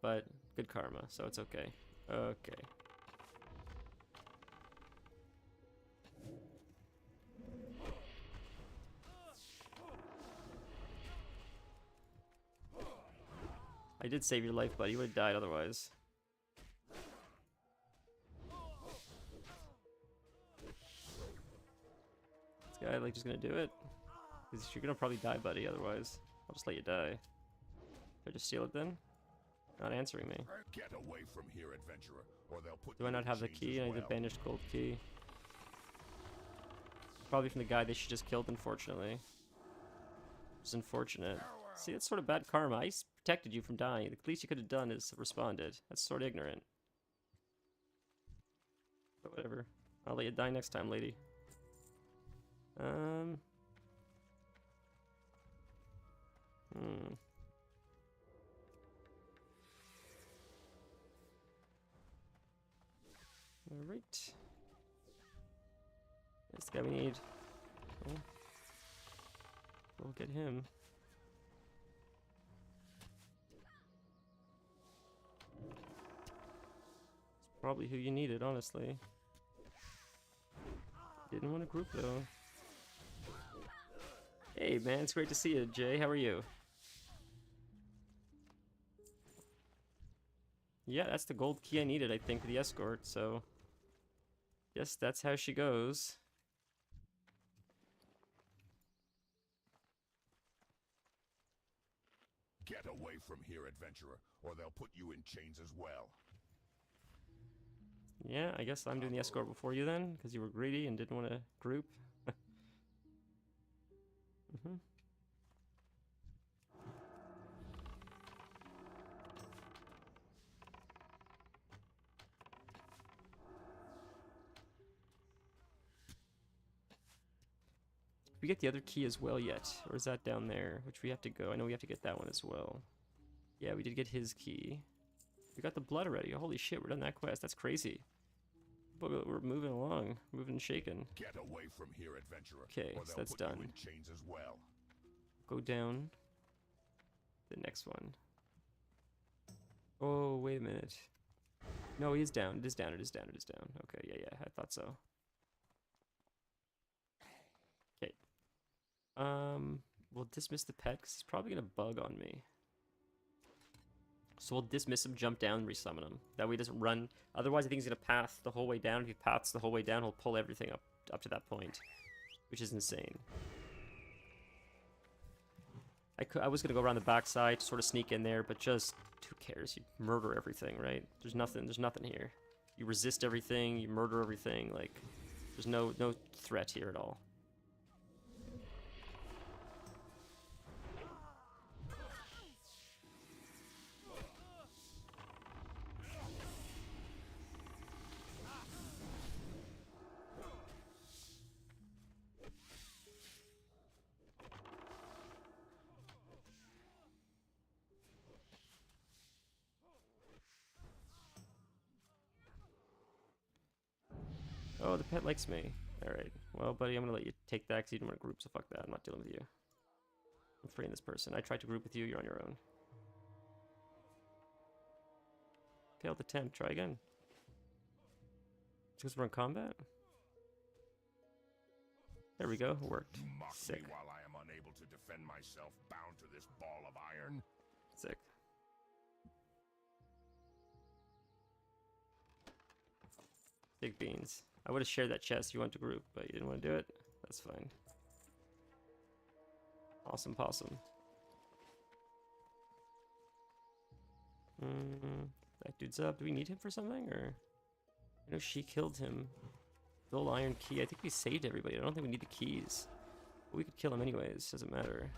But, good karma, so it's okay. Okay. I did save your life, buddy. You would have died otherwise. This guy, like, just gonna do it? Because you're gonna probably die, buddy, otherwise. I'll just let you die. Did I just steal it then? Not answering me. Get away from here, adventurer, or they'll put Do I not have the key? I need the banished gold key. Probably from the guy they should just killed, unfortunately. It's unfortunate. See, that's sort of bad karma. I protected you from dying. The least you could have done is responded. That's sort of ignorant. But whatever. I'll let you die next time, lady. Alright. That's the guy we need. Oh. We'll get him. It's probably who you needed, honestly. Didn't want to group, though. Hey, man, it's great to see you, Jay. How are you? Yeah, that's the gold key I needed, I think, for the escort, so... Yes, that's how she goes. Get away from here, adventurer, or they'll put you in chains as well. Yeah, I guess I'm doing the escort before you then, because you were greedy and didn't want to group. We get the other key as well yet, or is that down there? Which we have to go. I know we have to get that one as well. Yeah, we did get his key. We got the blood already. Holy shit, we're done that quest. That's crazy. But we're moving along, moving and shaking. Get away from here, adventurer. Okay, so that's done. In chains as well. Go down. The next one. Oh, wait a minute. No, he is down. It is down. It is down. It is down. Okay, yeah, I thought so. Okay. We'll dismiss the pet because he's probably gonna bug on me. So we'll dismiss him, jump down, and resummon him. That way he doesn't run. Otherwise, I think he's gonna path the whole way down. If he paths the whole way down, he'll pull everything up to that point, which is insane. I was gonna go around the backside, sort of sneak in there, but just who cares? You murder everything, right? There's nothing here. You resist everything. You murder everything. Like, there's no threat here at all. Oh, the pet likes me. Alright. Well, buddy, I'm gonna let you take that because you didn't want to group, so fuck that. I'm not dealing with you. I'm freeing this person. I tried to group with you, you're on your own. Failed attempt. Try again. Just we're in combat? There we go. It worked. You mock Sick. me while I am unable to defend myself, bound to this ball of iron? Sick. Big beans. I would have shared that chest. You went to group, but you didn't want to do it. That's fine. Awesome possum. That dude's up. Do we need him for something, or? I know she killed him. Gold iron key. I think we saved everybody. I don't think we need the keys. But we could kill him anyways. Doesn't matter.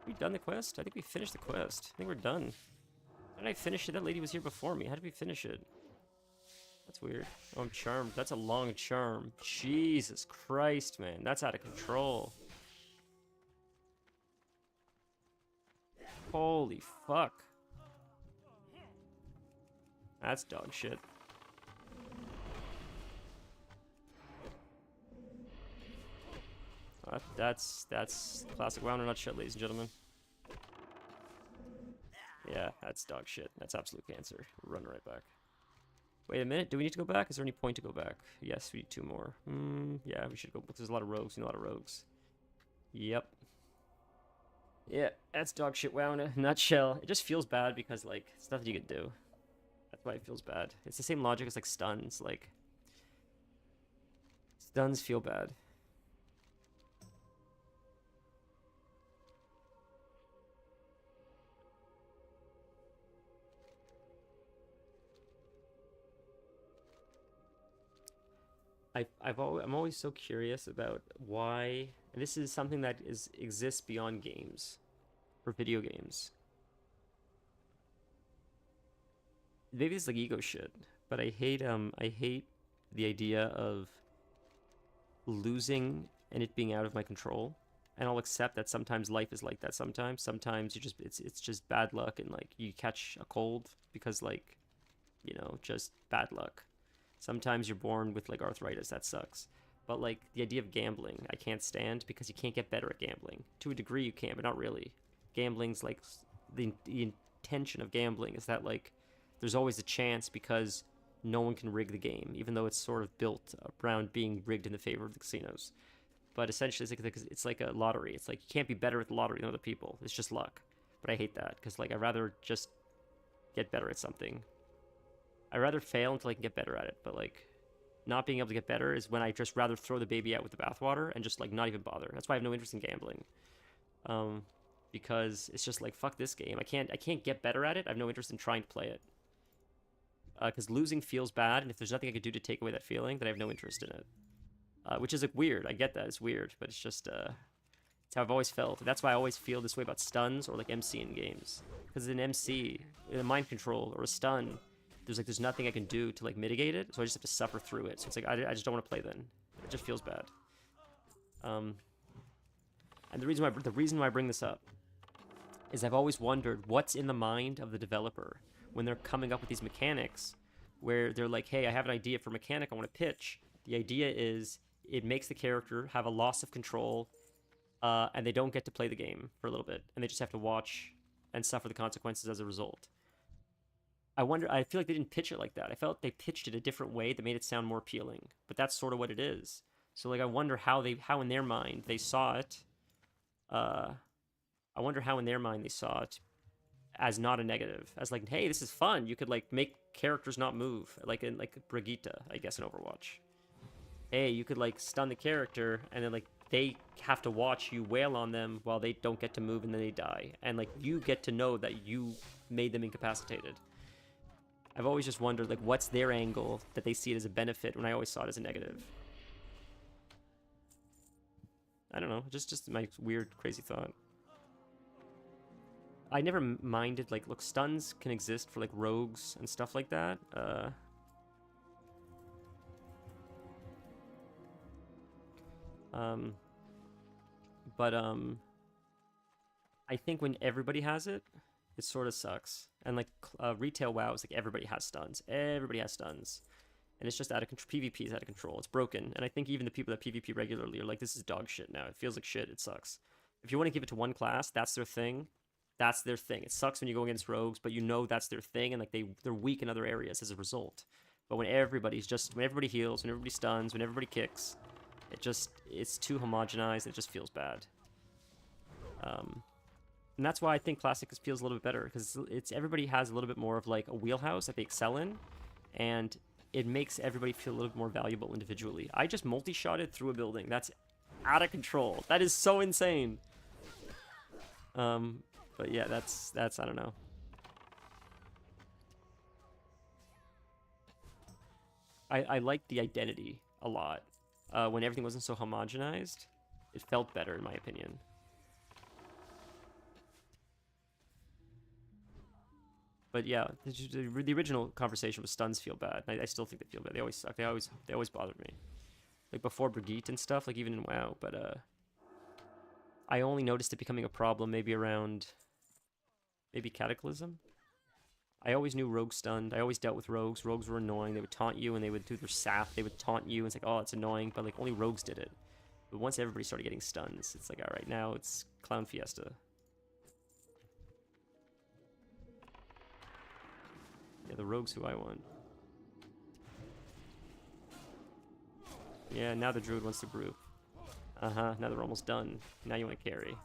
We done the quest? I think we finished the quest. I think we're done. How did I finish it? That lady was here before me. How did we finish it? That's weird. Oh, I'm charmed. That's a long charm. Jesus Christ, man. That's out of control. Holy fuck. That's dog shit. That's classic WoW in a nutshell, ladies and gentlemen. Yeah, that's dog shit. That's absolute cancer. Run right back. Wait a minute. Do we need to go back? Is there any point to go back? Yes, we need 2 more. Yeah, we should go. There's a lot of rogues. We need a lot of rogues. Yep. Yeah, that's dog shit WoW in a nutshell. It just feels bad because, like, it's nothing you can do. That's why it feels bad. It's the same logic as, like, stuns. Like, stuns feel bad. I'm always so curious about why, and this is something that exists beyond games, for video games. Maybe it's like ego shit, but I hate the idea of losing and it being out of my control. And I'll accept that sometimes life is like that. Sometimes you just it's just bad luck, and like you catch a cold because, like, you know, just bad luck. Sometimes you're born with, like, arthritis. That sucks. But, like, the idea of gambling, I can't stand because you can't get better at gambling. To a degree you can, but not really. Gambling's, like, the intention of gambling is that, like, there's always a chance because no one can rig the game, even though it's sort of built around being rigged in the favor of the casinos. But essentially, it's like a lottery. It's like you can't be better at the lottery than other people. It's just luck. But I hate that because, like, I'd rather just get better at something. I'd rather fail until I can get better at it, but, like, not being able to get better is when I just rather throw the baby out with the bathwater and just, like, not even bother. That's why I have no interest in gambling, because it's just like, fuck this game. I can't get better at it. I have no interest in trying to play it, because losing feels bad, and if there's nothing I could do to take away that feeling, then I have no interest in it, which is, like, weird. I get that it's weird, but it's just it's how I've always felt. That's why I always feel this way about stuns or, like, MC in games, because in MC, in a mind control or a stun, there's nothing I can do to, like, mitigate it, so I just have to suffer through it. So it's like I just don't want to play then. It just feels bad. And the reason why I bring this up is I've always wondered what's in the mind of the developer when they're coming up with these mechanics where they're like, hey, I have an idea for a mechanic I want to pitch. The idea is it makes the character have a loss of control, and they don't get to play the game for a little bit, and they just have to watch and suffer the consequences as a result. I feel like they didn't pitch it like that. I felt they pitched it a different way that made it sound more appealing. But that's sort of what it is. So, like, I wonder how in their mind they saw it. I wonder how in their mind they saw it as not a negative. As, like, hey, this is fun. You could, like, make characters not move. Like in, like, Brigitte, I guess, in Overwatch. Hey, you could, like, stun the character, and then, like, they have to watch you wail on them while they don't get to move, and then they die. And, like, you get to know that you made them incapacitated. I've always just wondered, like, what's their angle that they see it as a benefit when I always saw it as a negative. I don't know, just my weird, crazy thought. I never minded, like, look, stuns can exist for, like, rogues and stuff like that. But I think when everybody has it, It sort of sucks. And like retail WoW is like everybody has stuns. Everybody has stuns. And it's just out of control. PvP is out of control. It's broken. And I think even the people that PvP regularly are like, this is dog shit now. It feels like shit. It sucks. If you want to give it to one class, that's their thing. That's their thing. It sucks when you go against rogues, but you know that's their thing, and like they're weak in other areas as a result. But when everybody heals, when everybody stuns, when everybody kicks, it's too homogenized. It just feels bad. And that's why I think Classic feels a little bit better, because everybody has a little bit more of like a wheelhouse that they excel in, and it makes everybody feel a little bit more valuable individually. I just multi-shotted through a building. That's out of control. That is so insane. But yeah, that's I don't know. I liked the identity a lot. When everything wasn't so homogenized, it felt better in my opinion. But yeah, the original conversation was stuns feel bad. I still think they feel bad. They always suck. They always bothered me. Like before Brigitte and stuff, like even in WoW. But I only noticed it becoming a problem maybe around Cataclysm. I always knew rogue stunned. I always dealt with rogues. Rogues were annoying. They would taunt you and they would do their sap. They would taunt you and it's like, oh, it's annoying. But like only rogues did it. But once everybody started getting stuns, it's like, all right, now it's Clown Fiesta. Yeah, the rogue's who I want. Yeah, now the druid wants to brew. Now they're almost done. Now you want to carry.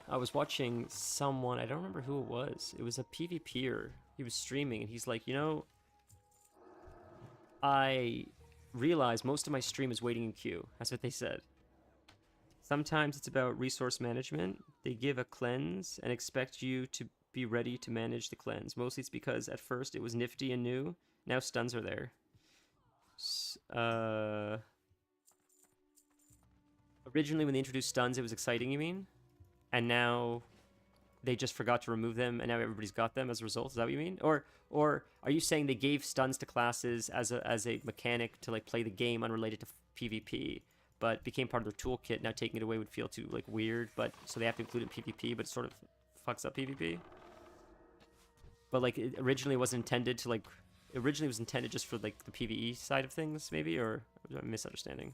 I was watching someone, I don't remember who it was. It was a PvPer. He was streaming and he's like, you know, I realize most of my stream is waiting in queue. That's what they said. Sometimes it's about resource management. They give a cleanse and expect you to be ready to manage the cleanse. Mostly it's because at first it was nifty and new. Now stuns are there. Originally when they introduced stuns, it was exciting, you mean? And now they just forgot to remove them, and now everybody's got them as a result. Is that what you mean? Or are you saying they gave stuns to classes as a mechanic to like play the game unrelated to PvP? But became part of their toolkit. Now taking it away would feel too like weird, but so they have to include it in PvP, but it sort of fucks up PvP. But like it originally was intended to like, originally was intended just for like the PvE side of things, maybe, or was I misunderstanding?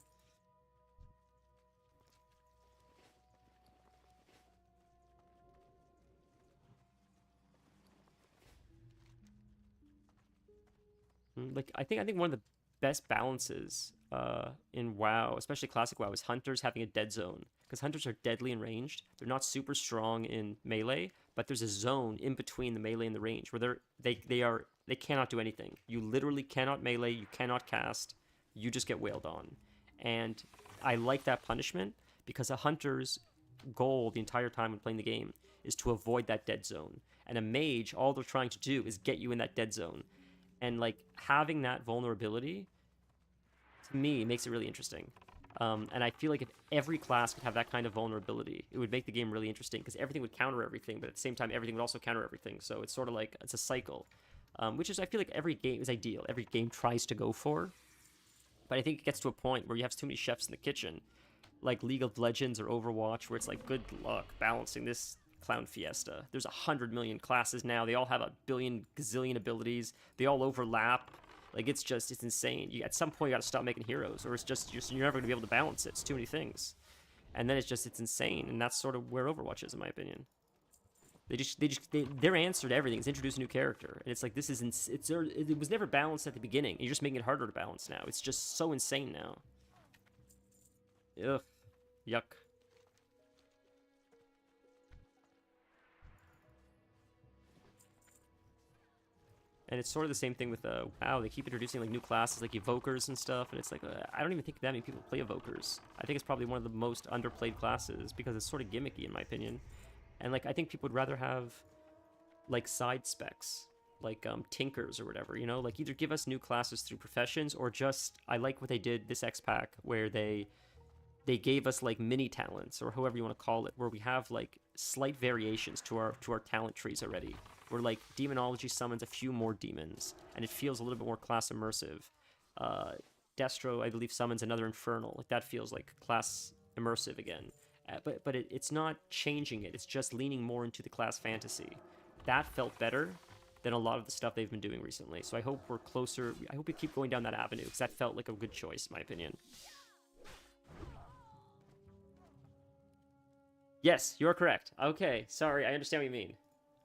Like I think one of the best balances in WoW, especially Classic WoW, is Hunters having a dead zone. Because Hunters are deadly in ranged. They're not super strong in melee, but there's a zone in between the melee and the range where they cannot do anything. You literally cannot melee, you cannot cast, you just get wailed on. And I like that punishment because a Hunter's goal the entire time when playing the game is to avoid that dead zone. And a mage, all they're trying to do is get you in that dead zone. And like having that vulnerability, to me, makes it really interesting. And I feel like if every class could have that kind of vulnerability, it would make the game really interesting because everything would counter everything, but at the same time, everything would also counter everything. So it's sort of like, it's a cycle, which is, I feel like every game is ideal. Every game tries to go for. But I think it gets to a point where you have too many chefs in the kitchen, like League of Legends or Overwatch, where it's like, good luck balancing this Clown Fiesta. There's 100 million classes now. They all have a billion gazillion abilities. They all overlap. Like it's insane. At some point you got to stop making heroes, or you're never going to be able to balance it. It's too many things, and then it's insane. And that's sort of where Overwatch is, in my opinion. Their answer to everything is introduce a new character, and it's like it was never balanced at the beginning. You're just making it harder to balance now. It's just so insane now. Ugh, yuck. And it's sort of the same thing with WoW. They keep introducing like new classes like evokers and stuff, and it's like I don't even think that many people play evokers. I think it's probably one of the most underplayed classes because it's sort of gimmicky in my opinion. And like I think people would rather have like side specs, like tinkers or whatever, you know, like either give us new classes through professions or just I like what they did this X pack where they gave us like mini talents or however you want to call it, where we have like slight variations to our talent trees already. Where like demonology summons a few more demons, and it feels a little bit more class immersive. Destro, I believe, summons another Infernal. Like, that feels like class immersive again. But it's not changing it. It's just leaning more into the class fantasy. That felt better than a lot of the stuff they've been doing recently. So I hope we're closer. I hope we keep going down that avenue, because that felt like a good choice, in my opinion. Yes, you're correct. Okay, sorry, I understand what you mean.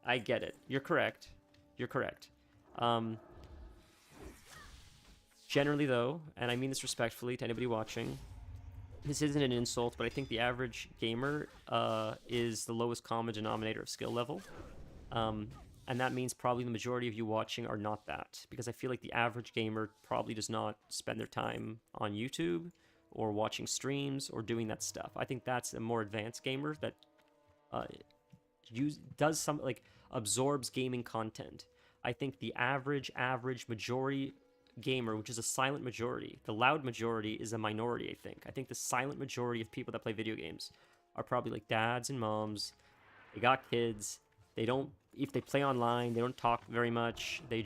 I get it. You're correct. You're correct. Generally, though, and I mean this respectfully to anybody watching, this isn't an insult, but I think the average gamer is the lowest common denominator of skill level. And that means probably the majority of you watching are not that, because I feel like the average gamer probably does not spend their time on YouTube or watching streams or doing that stuff. I think that's a more advanced gamer that does some, like, absorbs gaming content. I think the average majority gamer, which is a silent majority, the loud majority is a minority. I think the silent majority of people that play video games are probably like dads and moms. They got kids. They don't, if they play online, they don't talk very much. They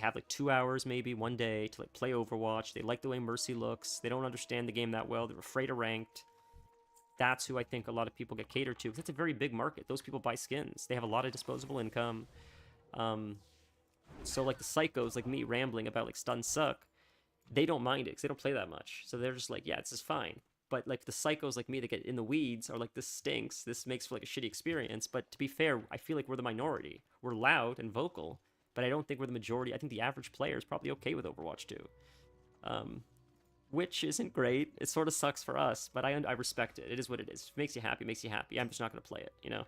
have like 2 hours maybe one day to like play Overwatch. They like the way Mercy looks. They don't understand the game that well. They're afraid of ranked. That's who I think a lot of people get catered to, because it's a very big market. Those people buy skins. They have a lot of disposable income. So like the psychos like me rambling about like stuns suck, they don't mind it because they don't play that much. So they're just like, yeah, this is fine. But like the psychos like me that get in the weeds are like, this stinks. This makes for like a shitty experience. But to be fair, I feel like we're the minority. We're loud and vocal, but I don't think we're the majority. I think the average player is probably okay with Overwatch 2. Which isn't great. It sort of sucks for us, but I respect it. It is what it is. If it makes you happy, makes you happy. I'm just not going to play it, you know?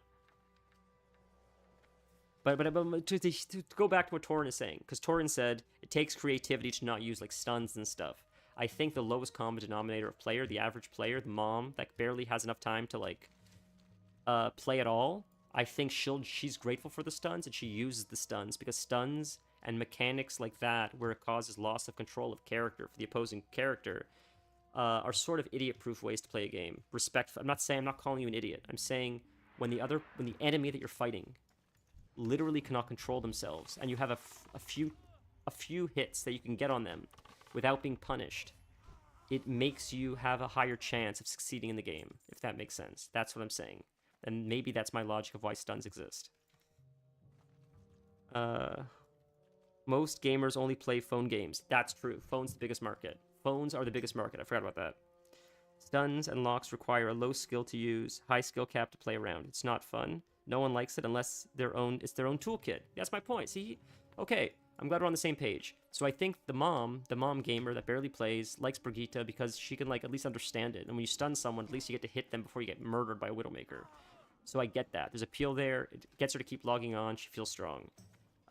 But to go back to what Torin is saying, because Torin said it takes creativity to not use like stuns and stuff. I think the lowest common denominator of player, the average player, the mom that barely has enough time to like play at all, I think she's grateful for the stuns and she uses the stuns, because stuns and mechanics like that, where it causes loss of control of character for the opposing character, are sort of idiot-proof ways to play a game. I'm not calling you an idiot. I'm saying when the enemy that you're fighting literally cannot control themselves, and you have a few hits that you can get on them without being punished, it makes you have a higher chance of succeeding in the game, if that makes sense. That's what I'm saying. And maybe that's my logic of why stuns exist. Most gamers only play phone games. That's true. Phone's the biggest market. Phones are the biggest market. I forgot about that. Stuns and locks require a low skill to use, high skill cap to play around. It's not fun. No one likes it unless it's their own toolkit. That's my point. See? Okay, I'm glad we're on the same page. So I think the mom gamer that barely plays likes Brigitte because she can like at least understand it. And when you stun someone, at least you get to hit them before you get murdered by a Widowmaker. So I get that. There's appeal there. It gets her to keep logging on. She feels strong.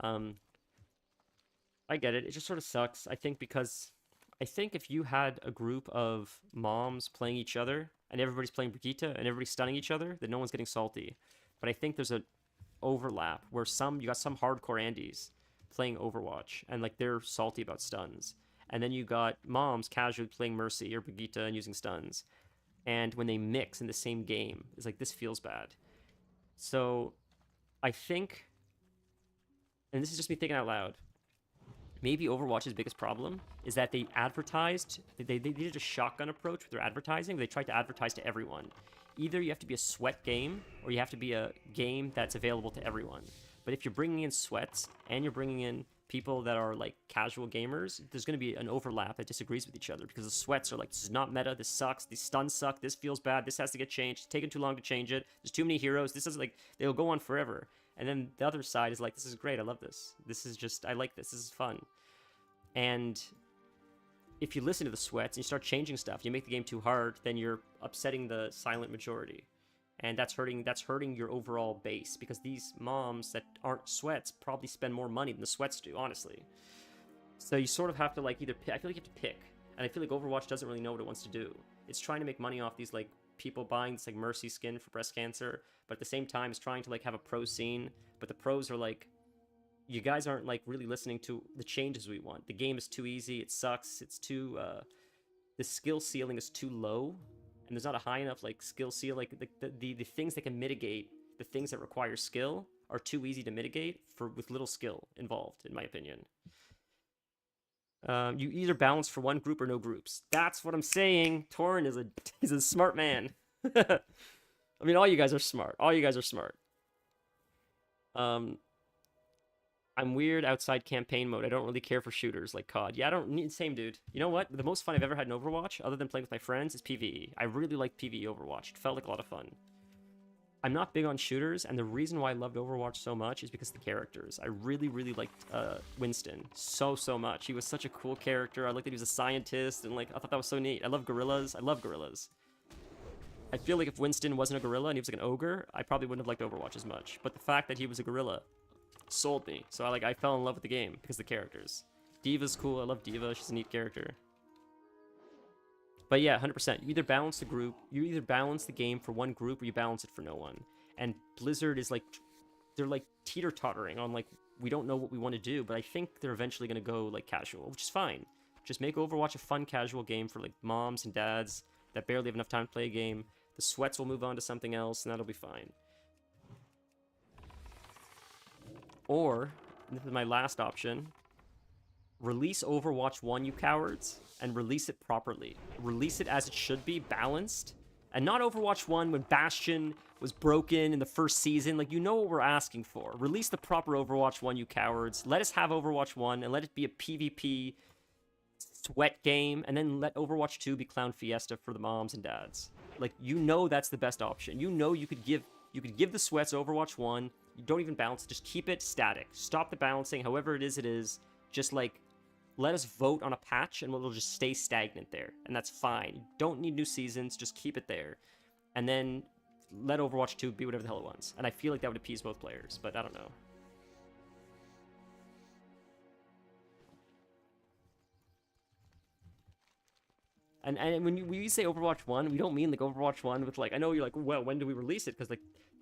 I get it. It just sort of sucks. I think if you had a group of moms playing each other and everybody's playing Brigitte and everybody's stunning each other, then no one's getting salty. But I think there's an overlap where you got some hardcore Andes playing Overwatch and like they're salty about stuns. And then you got moms casually playing Mercy or Brigitte and using stuns. And when they mix in the same game, it's like, this feels bad. So I think, and this is just me thinking out loud, maybe Overwatch's biggest problem is that they did a shotgun approach with their advertising. They tried to advertise to everyone. Either you have to be a sweat game, or you have to be a game that's available to everyone. But if you're bringing in sweats, and you're bringing in people that are like casual gamers, there's going to be an overlap that disagrees with each other, because the sweats are like, this is not meta, this sucks, these stuns suck, this feels bad, this has to get changed, it's taken too long to change it, there's too many heroes, this is like, they'll go on forever. And then the other side is like, this is great, I love this. I like this is fun. And if you listen to the sweats and you start changing stuff, you make the game too hard, then you're upsetting the silent majority. And that's hurting your overall base, because these moms that aren't sweats probably spend more money than the sweats do, honestly. So you sort of have to like either pick. I feel like you have to pick. And I feel like Overwatch doesn't really know what it wants to do. It's trying to make money off these like people buying this like Mercy skin for breast cancer, but at the same time it's trying to like have a pro scene, but the pros are like, you guys aren't like really listening to the changes we want. The game is too easy, it sucks, it's too the skill ceiling is too low, and there's not a high enough like skill ceiling. Like the things that can mitigate the things that require skill are too easy to mitigate with little skill involved, in my opinion. You either balance for one group or no groups. That's what I'm saying. Torrin is he's a smart man. I mean, all you guys are smart. All you guys are smart. I'm weird outside campaign mode. I don't really care for shooters like COD. Yeah, I don't need same dude. You know what? The most fun I've ever had in Overwatch, other than playing with my friends, is PvE. I really like PvE Overwatch. It felt like a lot of fun. I'm not big on shooters, and the reason why I loved Overwatch so much is because of the characters. I really, really liked Winston so much. He was such a cool character. I liked that he was a scientist, and like I thought that was so neat. I love gorillas. I love gorillas. I feel like if Winston wasn't a gorilla and he was like an ogre, I probably wouldn't have liked Overwatch as much. But the fact that he was a gorilla sold me. So I fell in love with the game because of the characters. Diva's cool. I love Diva. She's a neat character. But yeah, 100%. You either balance the group, you either balance the game for one group, or you balance it for no one. And Blizzard is like, they're like teeter-tottering on like, we don't know what we want to do, but I think they're eventually going to go like casual, which is fine. Just make Overwatch a fun casual game for like moms and dads that barely have enough time to play a game. The sweats will move on to something else, and that'll be fine. Or, this is my last option, release Overwatch 1, you cowards, and release it properly. Release it as it should be, balanced. And not Overwatch 1 when Bastion was broken in the first season. Like, you know what we're asking for. Release the proper Overwatch 1, you cowards. Let us have Overwatch 1, and let it be a PvP sweat game, and then let Overwatch 2 be Clown Fiesta for the moms and dads. Like, you know that's the best option. You know you could give the sweats Overwatch 1. You don't even balance, just keep it static. Stop the balancing, however it is. Just like, let us vote on a patch and it'll just stay stagnant there. And that's fine. You don't need new seasons, just keep it there. And then let Overwatch 2 be whatever the hell it wants. And I feel like that would appease both players, but I don't know. And when we say Overwatch 1, we don't mean like Overwatch 1 with like, I know you're like, well, when do we release it? Because like,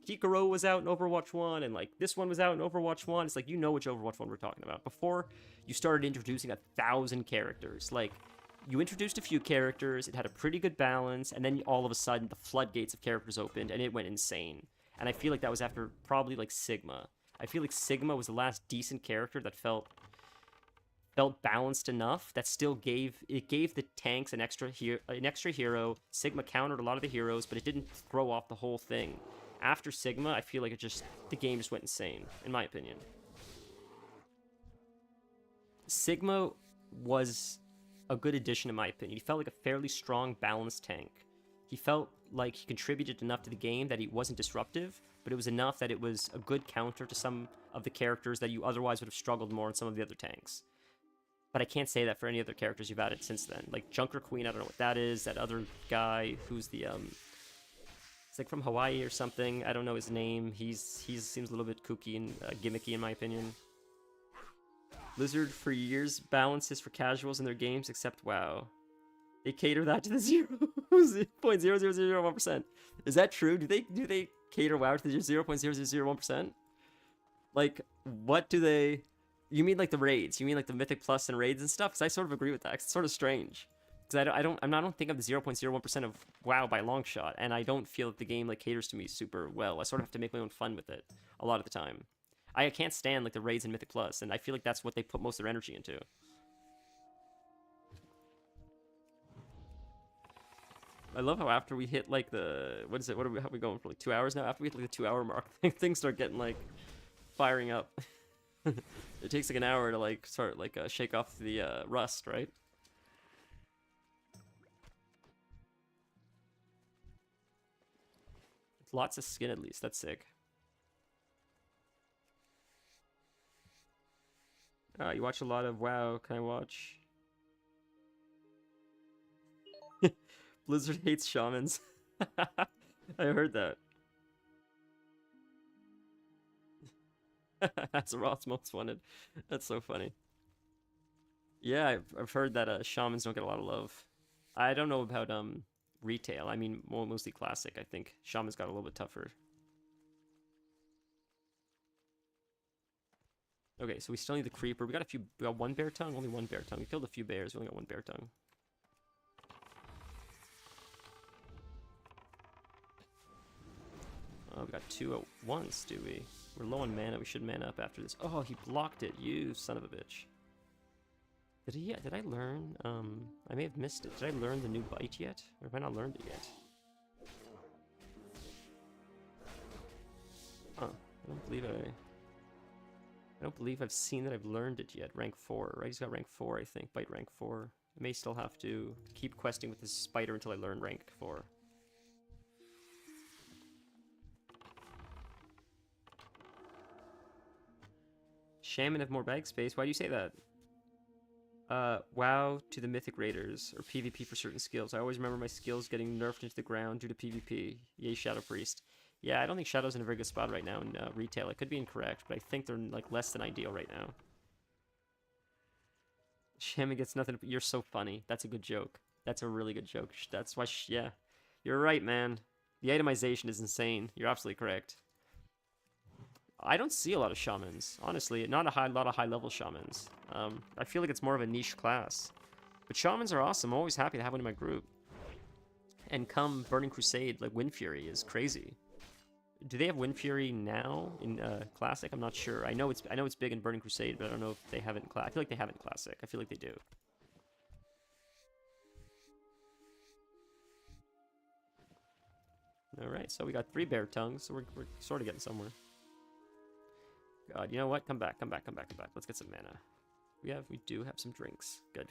Kikoro was out in Overwatch 1, and like, this one was out in Overwatch 1. It's like, you know which Overwatch 1 we're talking about. Before you started introducing 1,000 characters, like, you introduced a few characters, it had a pretty good balance, and then all of a sudden, the floodgates of characters opened, and it went insane. And I feel like that was after probably like Sigma. I feel like Sigma was the last decent character that felt balanced enough that still gave the tanks an extra hero. Sigma countered a lot of the heroes, but it didn't throw off the whole thing. After Sigma, I feel like the game just went insane, in my opinion. Sigma was a good addition, in my opinion. He felt like a fairly strong, balanced tank. He felt like he contributed enough to the game that he wasn't disruptive, but it was enough that it was a good counter to some of the characters that you otherwise would have struggled more in some of the other tanks. But I can't say that for any other characters you've added since then. Like Junker Queen, I don't know what that is. That other guy who's the it's like from Hawaii or something. I don't know his name. He seems a little bit kooky and gimmicky in my opinion. Blizzard for years balances for casuals in their games, except WoW. They cater that to the 0.0001%. Is that true? Do they cater WoW to the 0.0001%? Like, what do they? You mean like the raids? You mean like the Mythic Plus and raids and stuff? Because I sort of agree with that. It's sort of strange. Because I don't think of the 0.01% of WoW by a long shot, and I don't feel that the game like caters to me super well. I sort of have to make my own fun with it a lot of the time. I can't stand like the raids and Mythic Plus, and I feel like that's what they put most of their energy into. I love how after we hit like the how are we going for like 2 hours now? After we hit like the 2 hour mark, things start getting like firing up. It takes like an hour to like start like shake off the rust, right? Lots of skin at least. That's sick. You watch a lot of WoW. Can I watch? Blizzard hates shamans. I heard that. That's Roth's most wanted. That's so funny. Yeah, I've heard that shamans don't get a lot of love. I don't know about retail. I mean, mostly classic. I think shamans got a little bit tougher. Okay, so we still need the creeper. We got one bear tongue, only one bear tongue. We killed a few bears. We only got one bear tongue. Oh, we got two at once, do we? We're low on mana. We should mana up after this. Oh, he blocked it. You son of a bitch. Did I learn? I may have missed it. Did I learn the new bite yet? Or have I not learned it yet? Huh. I don't believe I've seen that I've learned it yet. Rank 4, right? He's got rank 4, I think. Bite rank 4. I may still have to keep questing with this spider until I learn rank 4. Shaman have more bag space. Why do you say that? WoW to the Mythic Raiders, or PvP for certain skills. I always remember my skills getting nerfed into the ground due to PvP. Yay, Shadow Priest. Yeah, I don't think Shadow's in a very good spot right now in retail. I could be incorrect, but I think they're like less than ideal right now. Shaman gets nothing. You're so funny. That's a good joke. That's a really good joke. That's why. Yeah, you're right, man. The itemization is insane. You're absolutely correct. I don't see a lot of shamans, honestly. Not a lot of high-level shamans. I feel like it's more of a niche class. But shamans are awesome. I'm always happy to have one in my group. And come Burning Crusade, like Wind Fury is crazy. Do they have Wind Fury now in Classic? I'm not sure. I know it's big in Burning Crusade, but I don't know if they have it in Classic. I feel like they have it in Classic. I feel like they do. Alright, so we got 3 bear tongues, so we're sort of getting somewhere. God, you know what? Come back. Let's get some mana. We do have some drinks. Good.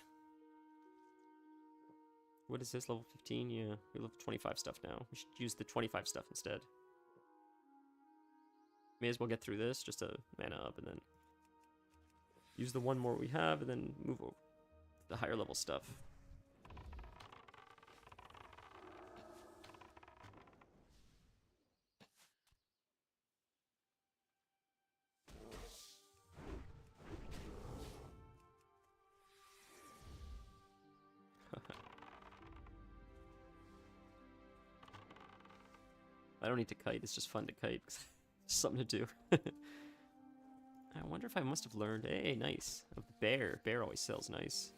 What is this, level 15? Yeah, we level 25 stuff now. We should use the 25 stuff instead. May as well get through this, just to mana up, and then use the one more we have, and then move over to the higher level stuff. I don't need to kite, it's just fun to kite. It's something to do. I wonder if I must have learned... Hey, nice. Of the bear. Bear always sells nice.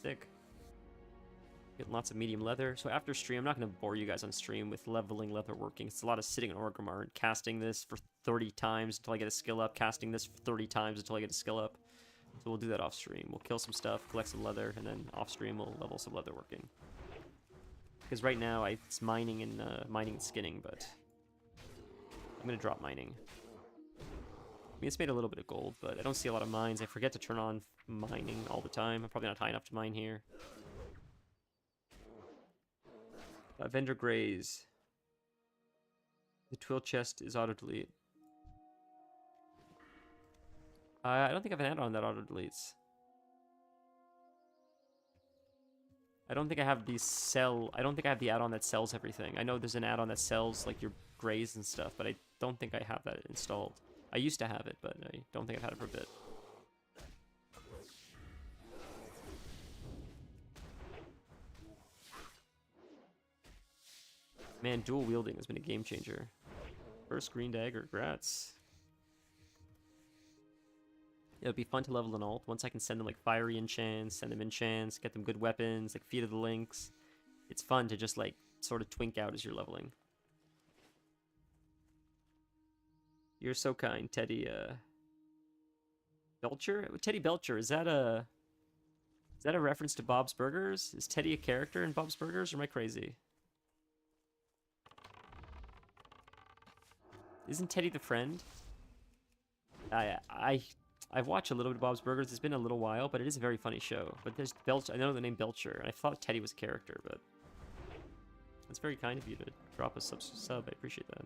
Sick. Get lots of medium leather. So after stream, I'm not going to bore you guys on stream with leveling leather working. It's a lot of sitting in Orgrimmar and casting this for 30 times until I get a skill up. Casting this for 30 times until I get a skill up. So we'll do that off stream. We'll kill some stuff, collect some leather, and then off stream we'll level some leather working. Because right now it's mining and skinning, but I'm going to drop mining. I mean, it's made a little bit of gold, but I don't see a lot of mines. I forget to turn on mining all the time. I'm probably not high enough to mine here. Vendor Graze. The twill chest is auto-delete. I don't think I have an add-on that auto-deletes. I don't think I have I don't think I have the add-on that sells everything. I know there's an add-on that sells like your grays and stuff, but I don't think I have that installed. I used to have it, but I don't think I've had it for a bit. Man, dual wielding has been a game changer. First green dagger, grats. It would be fun to level an alt once I can send them like fiery enchants, send them enchants, get them good weapons, like Feet of the Lynx. It's fun to just like sort of twink out as you're leveling. You're so kind, Teddy. Belcher? Teddy Belcher, is that a reference to Bob's Burgers? Is Teddy a character in Bob's Burgers, or am I crazy? Isn't Teddy the friend? I've watched a little bit of Bob's Burgers. It's been a little while, but it is a very funny show. But there's Belcher. I know the name Belcher, and I thought Teddy was a character, but it's very kind of you to drop a sub. I appreciate that.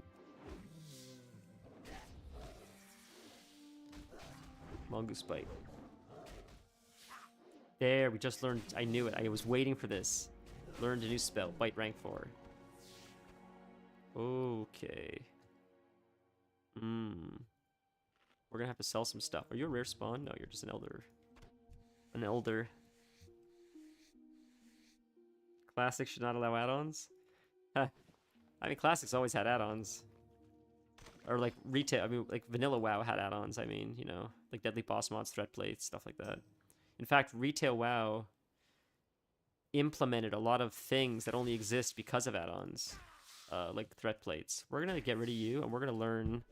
Mongoose Bite. There, we just learned. I knew it. I was waiting for this. Learned a new spell. Bite rank 4. Okay. We're gonna have to sell some stuff. Are you a rare spawn? No, you're just an elder. An elder. Classic should not allow add-ons? Huh. I mean, Classic's always had add-ons. Or like retail, I mean, like vanilla WoW had add-ons, I mean, you know, like Deadly Boss Mods, Threat Plates, stuff like that. In fact, retail WoW implemented a lot of things that only exist because of add-ons, like Threat Plates. We're gonna get rid of you, and we're gonna learn...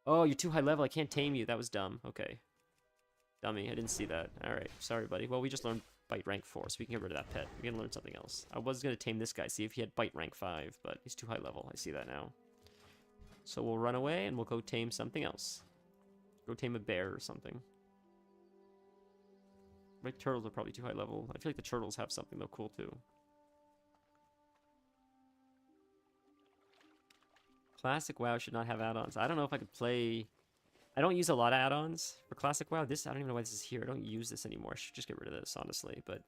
Oh, you're too high level, I can't tame you. That was dumb. Okay. Dummy, I didn't see that. Alright, sorry, buddy. Well, we just learned bite rank 4, so we can get rid of that pet. We can learn something else. I was going to tame this guy, see if he had bite rank 5, but he's too high level. I see that now. So we'll run away, and we'll go tame something else. Go tame a bear or something. My turtles are probably too high level. I feel like the turtles have something, though, cool, too. Classic WoW should not have add-ons. I don't know if I could play... I don't use a lot of add-ons for Classic WoW. This, I don't even know why this is here. I don't use this anymore. I should just get rid of this, honestly. But,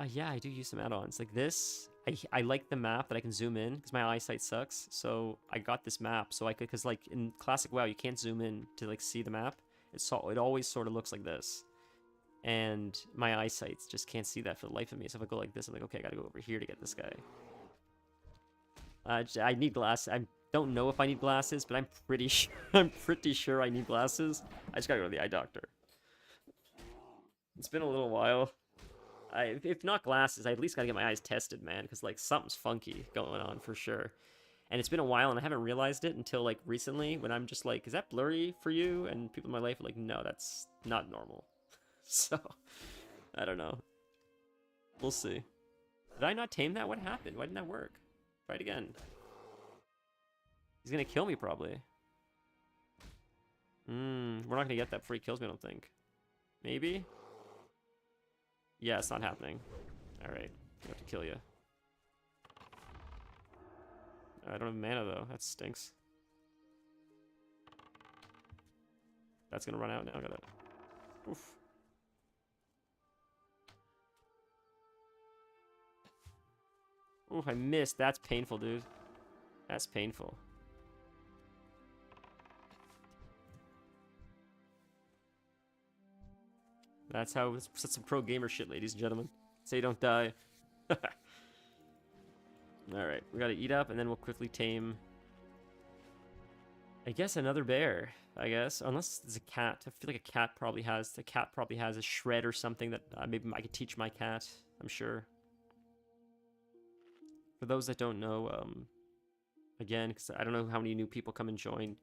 yeah, I do use some add-ons. Like this, I like the map that I can zoom in because my eyesight sucks. So I got this map so I could, because like in Classic WoW, you can't zoom in to like see the map. It always sort of looks like this. And my eyesight just can't see that for the life of me. So if I go like this, I'm like, okay, I gotta go over here to get this guy. I need glasses. I don't know if I need glasses, but I'm pretty sure I need glasses. I just gotta go to the eye doctor. It's been a little while. If not glasses, I at least gotta get my eyes tested, man, because like something's funky going on for sure. And it's been a while, and I haven't realized it until like recently, when I'm just like, is that blurry for you? And people in my life are like, no, that's not normal. So, I don't know. We'll see. Did I not tame that? What happened? Why didn't that work? Try it again. He's gonna kill me, probably. We're not gonna get that before he kills me, I don't think. Maybe? Yeah, it's not happening. Alright, I have to kill you. I don't have mana, though. That stinks. That's gonna run out now. I gotta... Oof. Ooh, I missed. That's painful, dude. That's painful. That's how... That's some pro gamer shit, ladies and gentlemen. Say you don't die. Alright, we gotta eat up, and then we'll quickly tame... I guess another bear, I guess. Unless there's a cat. I feel like a cat probably has... The cat probably has a shred or something that maybe I could teach my cat. I'm sure. For those that don't know, again, because I don't know how many new people come and join,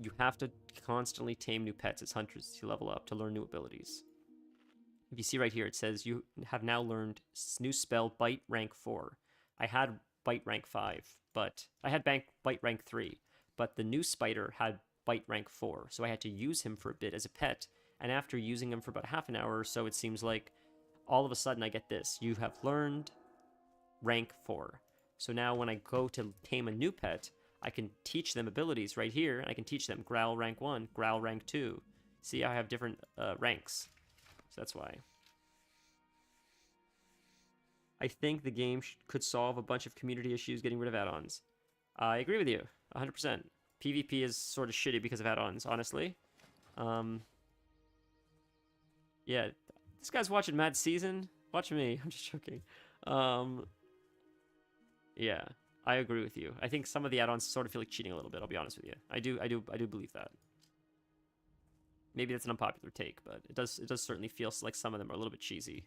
you have to constantly tame new pets as hunters to level up, to learn new abilities. If you see right here, it says you have now learned new spell Bite rank 4. I had Bite rank 5, but I had Bite rank 3, but the new spider had Bite rank 4, so I had to use him for a bit as a pet, and after using him for about half an hour or so, it seems like all of a sudden I get this. You have learned rank 4. So now when I go to tame a new pet, I can teach them abilities right here, and I can teach them Growl rank 1, Growl rank 2. See how I have different ranks. So that's why. I think the game could solve a bunch of community issues getting rid of add-ons. I agree with you, 100%. PvP is sort of shitty because of add-ons, honestly. Yeah, this guy's watching Mad Season. Watch me, I'm just joking. Yeah, I agree with you. I think some of the add-ons sort of feel like cheating a little bit, I'll be honest with you. I do believe that. Maybe that's an unpopular take, but it does certainly feel like some of them are a little bit cheesy.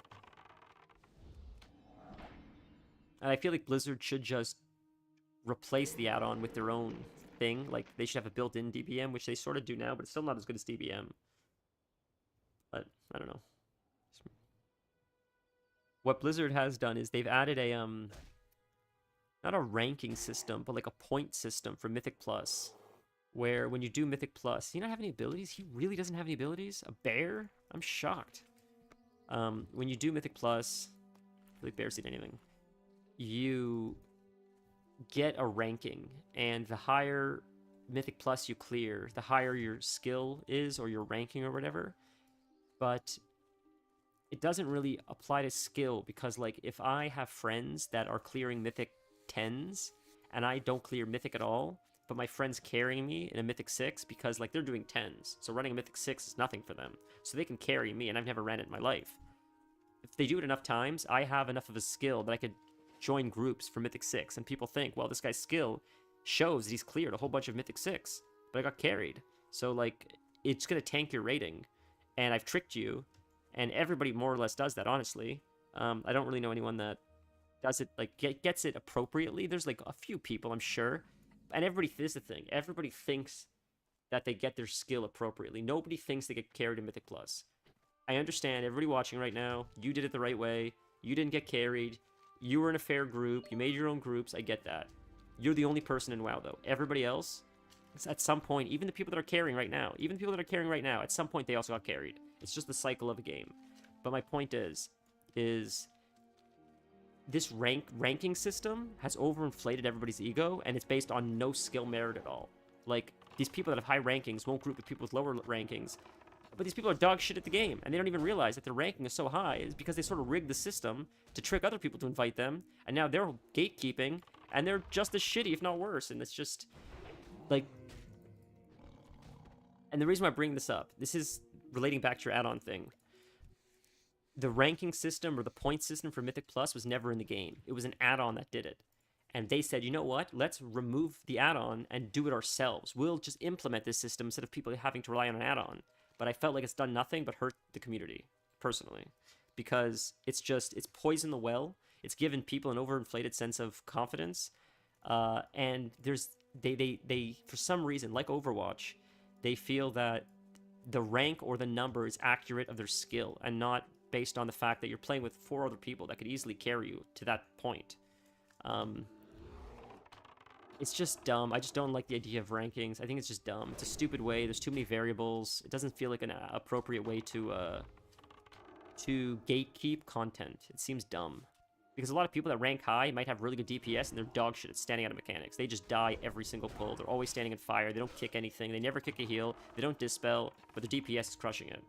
And I feel like Blizzard should just replace the add-on with their own thing. Like, they should have a built-in DBM, which they sort of do now, but it's still not as good as DBM. But, I don't know. What Blizzard has done is they've added a, not a ranking system, but like a point system for Mythic Plus. Where when you do Mythic Plus, he not have any abilities? He really doesn't have any abilities? A bear? I'm shocked. When you do Mythic Plus, I feel like bears need anything. You get a ranking, and the higher Mythic Plus you clear, the higher your skill is, or your ranking or whatever. But it doesn't really apply to skill, because like if I have friends that are clearing Mythic 10s, and I don't clear Mythic at all, but my friend's carrying me in a Mythic 6 because like they're doing 10s, so running a Mythic 6 is nothing for them, so they can carry me, and I've never ran it in my life. If they do it enough times, I have enough of a skill that I could join groups for Mythic 6, and people think, well, this guy's skill shows that he's cleared a whole bunch of Mythic 6, but I got carried. So like, it's gonna tank your rating, and I've tricked you, and everybody more or less does that, honestly. I don't really know anyone that does it, like, gets it appropriately. There's like a few people, I'm sure, and everybody, this is the thing, everybody thinks that they get their skill appropriately. Nobody thinks they get carried in Mythic Plus. I understand everybody watching right now, you did it the right way. You didn't get carried. You were in a fair group. You made your own groups. I get that. You're the only person in WoW, though. Everybody else, at some point, even the people that are carrying right now, at some point they also got carried. It's just the cycle of a game. But my point is this ranking system has overinflated everybody's ego, and it's based on no skill merit at all. Like, these people that have high rankings won't group with people with lower rankings, but these people are dog shit at the game, and they don't even realize that their ranking is so high is because they sort of rigged the system to trick other people to invite them, and now they're gatekeeping, and they're just as shitty, if not worse, and it's just, like... And the reason why I bring this up, this is relating back to your add-on thing. The ranking system or the point system for Mythic Plus was never in the game. It was an add-on that did it. And they said, you know what? Let's remove the add-on and do it ourselves. We'll just implement this system instead of people having to rely on an add-on. But I felt like it's done nothing but hurt the community, personally. Because it's poisoned the well. It's given people an overinflated sense of confidence. And they for some reason, like Overwatch, they feel that the rank or the number is accurate of their skill and not based on the fact that you're playing with 4 other people that could easily carry you to that point. It's just dumb. I just don't like the idea of rankings. I think it's just dumb. It's a stupid way. There's too many variables. It doesn't feel like an appropriate way to gatekeep content. It seems dumb. Because a lot of people that rank high might have really good DPS, and they're dog shit at standing out of mechanics. They just die every single pull. They're always standing in fire. They don't kick anything. They never kick a heal. They don't dispel, but their DPS is crushing it.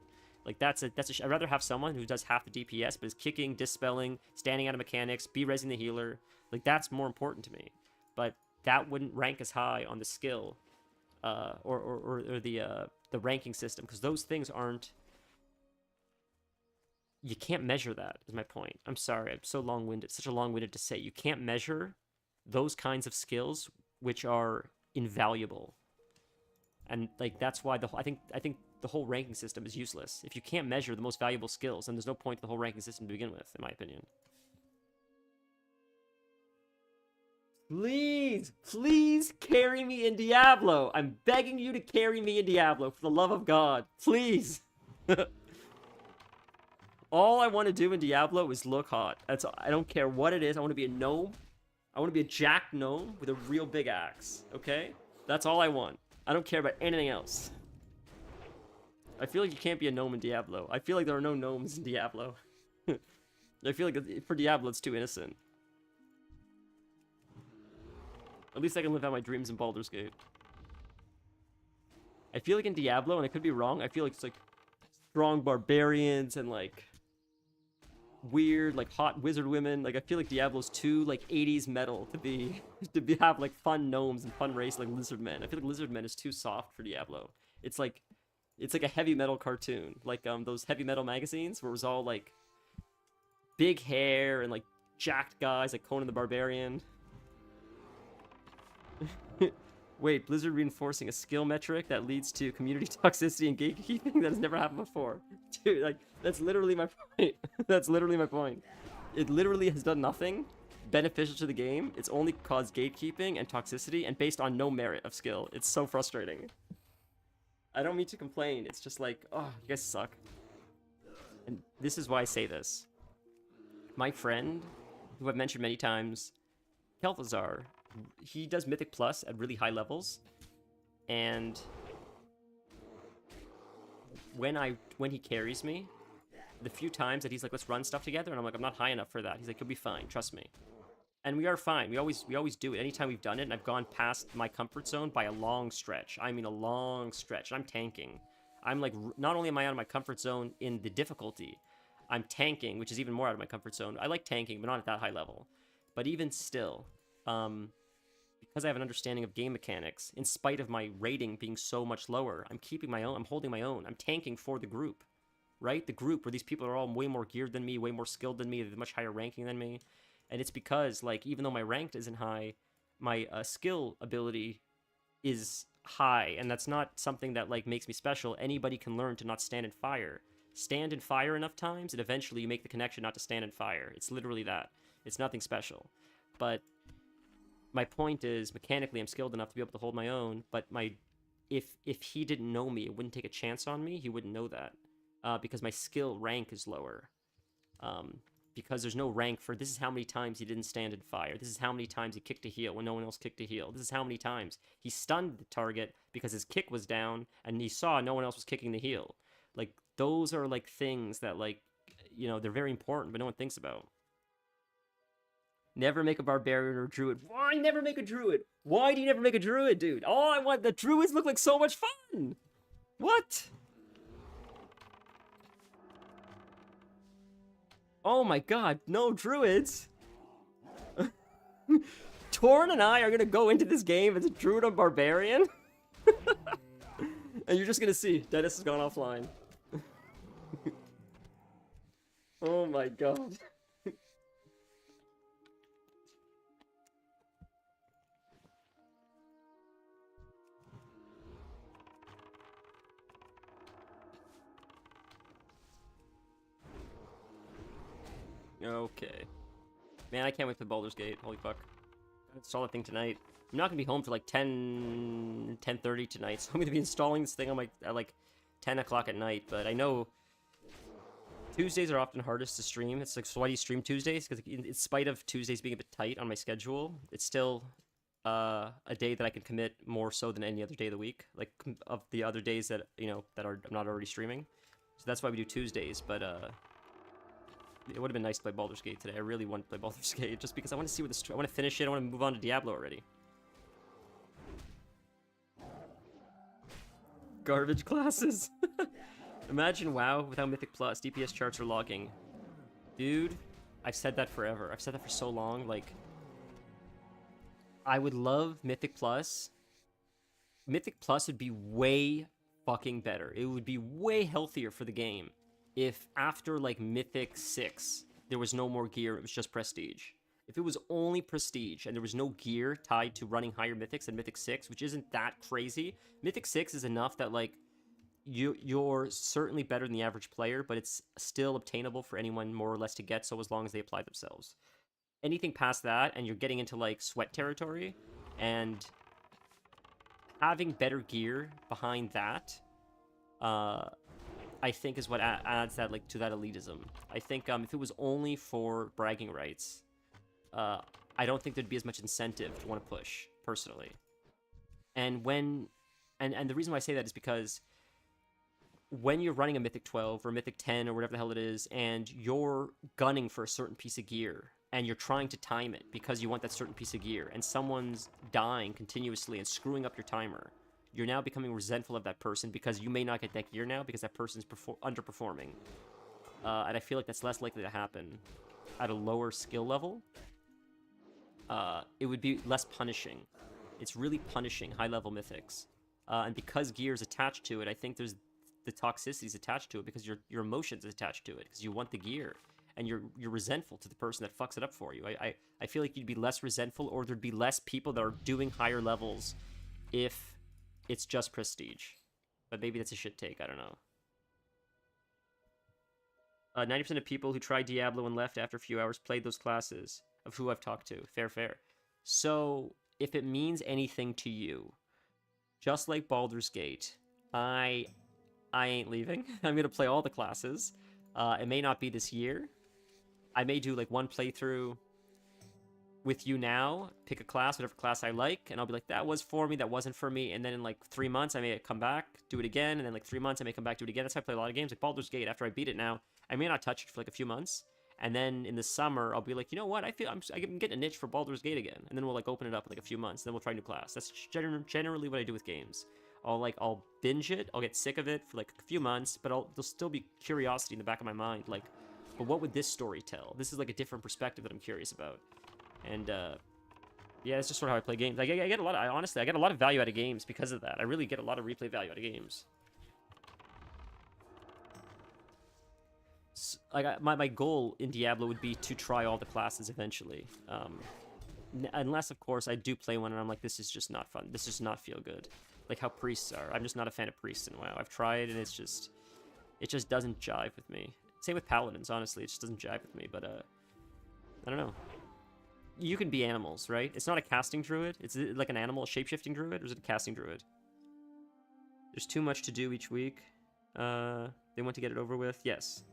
Like, I'd rather have someone who does half the DPS, but is kicking, dispelling, standing out of mechanics, be-resing the healer. Like, that's more important to me. But that wouldn't rank as high on the skill, or the ranking system, because those things aren't... You can't measure that, is my point. I'm sorry, I'm so long-winded, such a long-winded to say. You can't measure those kinds of skills, which are invaluable. And, like, that's why I think the whole ranking system is useless. If you can't measure the most valuable skills, then there's no point to the whole ranking system to begin with, in my opinion. Please carry me in Diablo. I'm begging you to carry me in Diablo, for the love of God. Please. All I want to do in Diablo is look hot. I don't care what it is. I want to be a gnome. I want to be a jacked gnome with a real big axe. Okay? That's all I want. I don't care about anything else. I feel like you can't be a gnome in Diablo. I feel like there are no gnomes in Diablo. I feel like for Diablo it's too innocent. At least I can live out my dreams in Baldur's Gate. I feel like in Diablo, and I could be wrong, I feel like it's like strong barbarians and like weird, like hot wizard women. Like I feel like Diablo's too like 80s metal to have like fun gnomes and fun race like lizard men. I feel like lizard men is too soft for Diablo. It's like a heavy metal cartoon, like those heavy metal magazines where it was all like big hair and like jacked guys like Conan the Barbarian. Wait, Blizzard reinforcing a skill metric that leads to community toxicity and gatekeeping? That has never happened before. Dude, like, that's literally my point. That's literally my point. It literally has done nothing beneficial to the game. It's only caused gatekeeping and toxicity, and based on no merit of skill. It's so frustrating. I don't mean to complain. It's just like, oh, you guys suck. And this is why I say this. My friend, who I've mentioned many times, Kel'Thuzar, he does Mythic Plus at really high levels, and when he carries me, the few times that he's like, let's run stuff together, and I'm like, I'm not high enough for that. He's like, you'll be fine, trust me. And we are fine. We always do it. Anytime we've done it, and I've gone past my comfort zone by a long stretch. I mean a long stretch. I'm tanking. I'm like, not only am I out of my comfort zone in the difficulty, I'm tanking, which is even more out of my comfort zone. I like tanking, but not at that high level. But even still, because I have an understanding of game mechanics, in spite of my rating being so much lower, I'm keeping my own, I'm holding my own, I'm tanking for the group, right? The group where these people are all way more geared than me, way more skilled than me, they're much higher ranking than me, and it's because, like, even though my rank isn't high, my skill ability is high, and that's not something that, like, makes me special. Anybody can learn to not stand in fire. Stand in fire enough times, and eventually you make the connection not to stand in fire. It's literally that. It's nothing special. But my point is, mechanically, I'm skilled enough to be able to hold my own, but my if he didn't know me, it wouldn't take a chance on me. He wouldn't know that, because my skill rank is lower. Because there's no rank for this is how many times he didn't stand in fire. This is how many times he kicked a heal when no one else kicked a heal. This is how many times he stunned the target because his kick was down and he saw no one else was kicking the heal. Like, those are like things that, like, you know, they're very important, but no one thinks about. Never make a barbarian or druid. Why never make a druid? Why do you never make a druid, dude? Oh, I want the druids look like so much fun. What? Oh my god, no druids. Torn and I are gonna go into this game as a druid or barbarian. And you're just gonna see, Dennis has gone offline. Oh my god. Okay. Man, I can't wait for Baldur's Gate. Holy fuck. I'll install that thing tonight. I'm not gonna be home till like 10:30 tonight, so I'm gonna be installing this thing on at like 10 o'clock at night. But I know Tuesdays are often hardest to stream. It's like sweaty stream Tuesdays, because in spite of Tuesdays being a bit tight on my schedule, it's still a day that I can commit more so than any other day of the week. Like, of the other days that, you know, that I'm not already streaming. So that's why we do Tuesdays, but it would have been nice to play Baldur's Gate today. I really want to play Baldur's Gate just because I want to see what I want to finish it. I want to move on to Diablo already. Garbage classes. Imagine WoW without Mythic Plus. DPS charts are logging. Dude, I've said that forever. I've said that for so long. Like, I would love Mythic Plus. Mythic Plus would be way fucking better. It would be way healthier for the game if after, like, Mythic 6, there was no more gear, it was just Prestige. If it was only Prestige and there was no gear tied to running higher Mythics than Mythic 6, which isn't that crazy, Mythic 6 is enough that, like, you're certainly better than the average player, but it's still obtainable for anyone more or less to get, so as long as they apply themselves. Anything past that, and you're getting into, like, sweat territory, and having better gear behind that, I think is what adds that, like, to that elitism. I think if it was only for bragging rights, I don't think there'd be as much incentive to want to push, personally. And the reason why I say that is because when you're running a Mythic 12 or Mythic 10 or whatever the hell it is, and you're gunning for a certain piece of gear, and you're trying to time it because you want that certain piece of gear, and someone's dying continuously and screwing up your timer, you're now becoming resentful of that person because you may not get that gear now because that person's underperforming. And I feel like that's less likely to happen at a lower skill level. It would be less punishing. It's really punishing high-level mythics. And because gear is attached to it, I think there's the toxicities attached to it because your emotions is attached to it because you want the gear. And you're resentful to the person that fucks it up for you. I feel like you'd be less resentful, or there'd be less people that are doing higher levels if it's just Prestige. But maybe that's a shit take, I don't know. 90% of people who tried Diablo and left after a few hours played those classes, of who I've talked to. Fair. So, if it means anything to you, just like Baldur's Gate, I ain't leaving. I'm gonna play all the classes. It may not be this year. I may do, like, one playthrough with you now, pick a class, whatever class I like, and I'll be like, that was for me, that wasn't for me, and then in, like, 3 months, I may come back, do it again, and then, like, 3 months, I may come back, do it again. That's how I play a lot of games. Like Baldur's Gate, after I beat it now, I may not touch it for, like, a few months, and then in the summer, I'll be like, you know what, I'm getting a niche for Baldur's Gate again, and then we'll, like, open it up in, like, a few months, then we'll try a new class. That's generally what I do with games. I'll binge it, I'll get sick of it for, like, a few months, but there'll still be curiosity in the back of my mind, like, but what would this story tell? This is, like, a different perspective that I'm curious about. And, yeah, it's just sort of how I play games. I get a lot of, honestly, I get a lot of value out of games because of that. I really get a lot of replay value out of games. So, like, my goal in Diablo would be to try all the classes eventually. Unless, of course, I do play one and I'm like, this is just not fun. This does not feel good. Like how priests are. I'm just not a fan of priests in WoW. I've tried and it just doesn't jive with me. Same with paladins, honestly. It just doesn't jive with me, but, I don't know. You can be animals, right? It's not a casting druid. It's like an animal, a shape-shifting druid, or is it a casting druid? There's too much to do each week. They want to get it over with. Yes.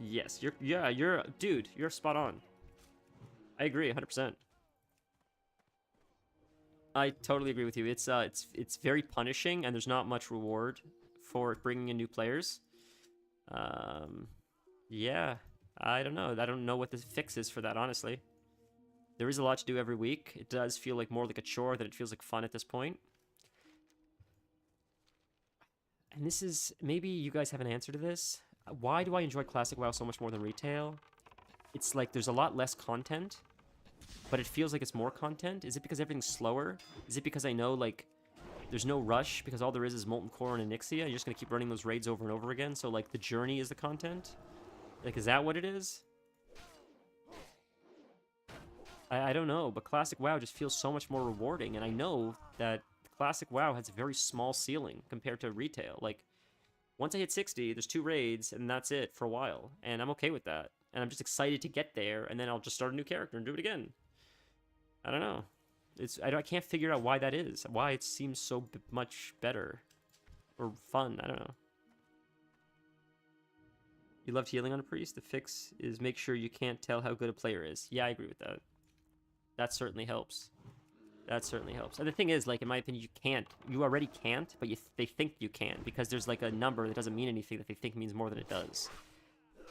Yes, dude, you're spot on. I agree 100%. I totally agree with you. It's very punishing, and there's not much reward for bringing in new players. Yeah, I don't know. I don't know what the fix is for that, honestly. There is a lot to do every week. It does feel like more like a chore than it feels like fun at this point. And this is, maybe you guys have an answer to this. Why do I enjoy Classic WoW so much more than retail? It's like there's a lot less content, but it feels like it's more content. Is it because everything's slower? Is it because I know, like, there's no rush because all there is Molten Core and Onyxia? You're just going to keep running those raids over and over again, so, like, the journey is the content? Like, is that what it is? I don't know, but Classic WoW just feels so much more rewarding, and I know that Classic WoW has a very small ceiling compared to retail. Like, once I hit 60, there's 2 raids, and that's it for a while, and I'm okay with that. And I'm just excited to get there, and then I'll just start a new character and do it again. I don't know. I can't figure out why that is. Why it seems so much better. Or fun, I don't know. You loved healing on a priest? The fix is make sure you can't tell how good a player is. Yeah, I agree with that. That certainly helps. That certainly helps. And the thing is, like, in my opinion, you can't. You already can't, but they think you can. Because there's, like, a number that doesn't mean anything that they think means more than it does.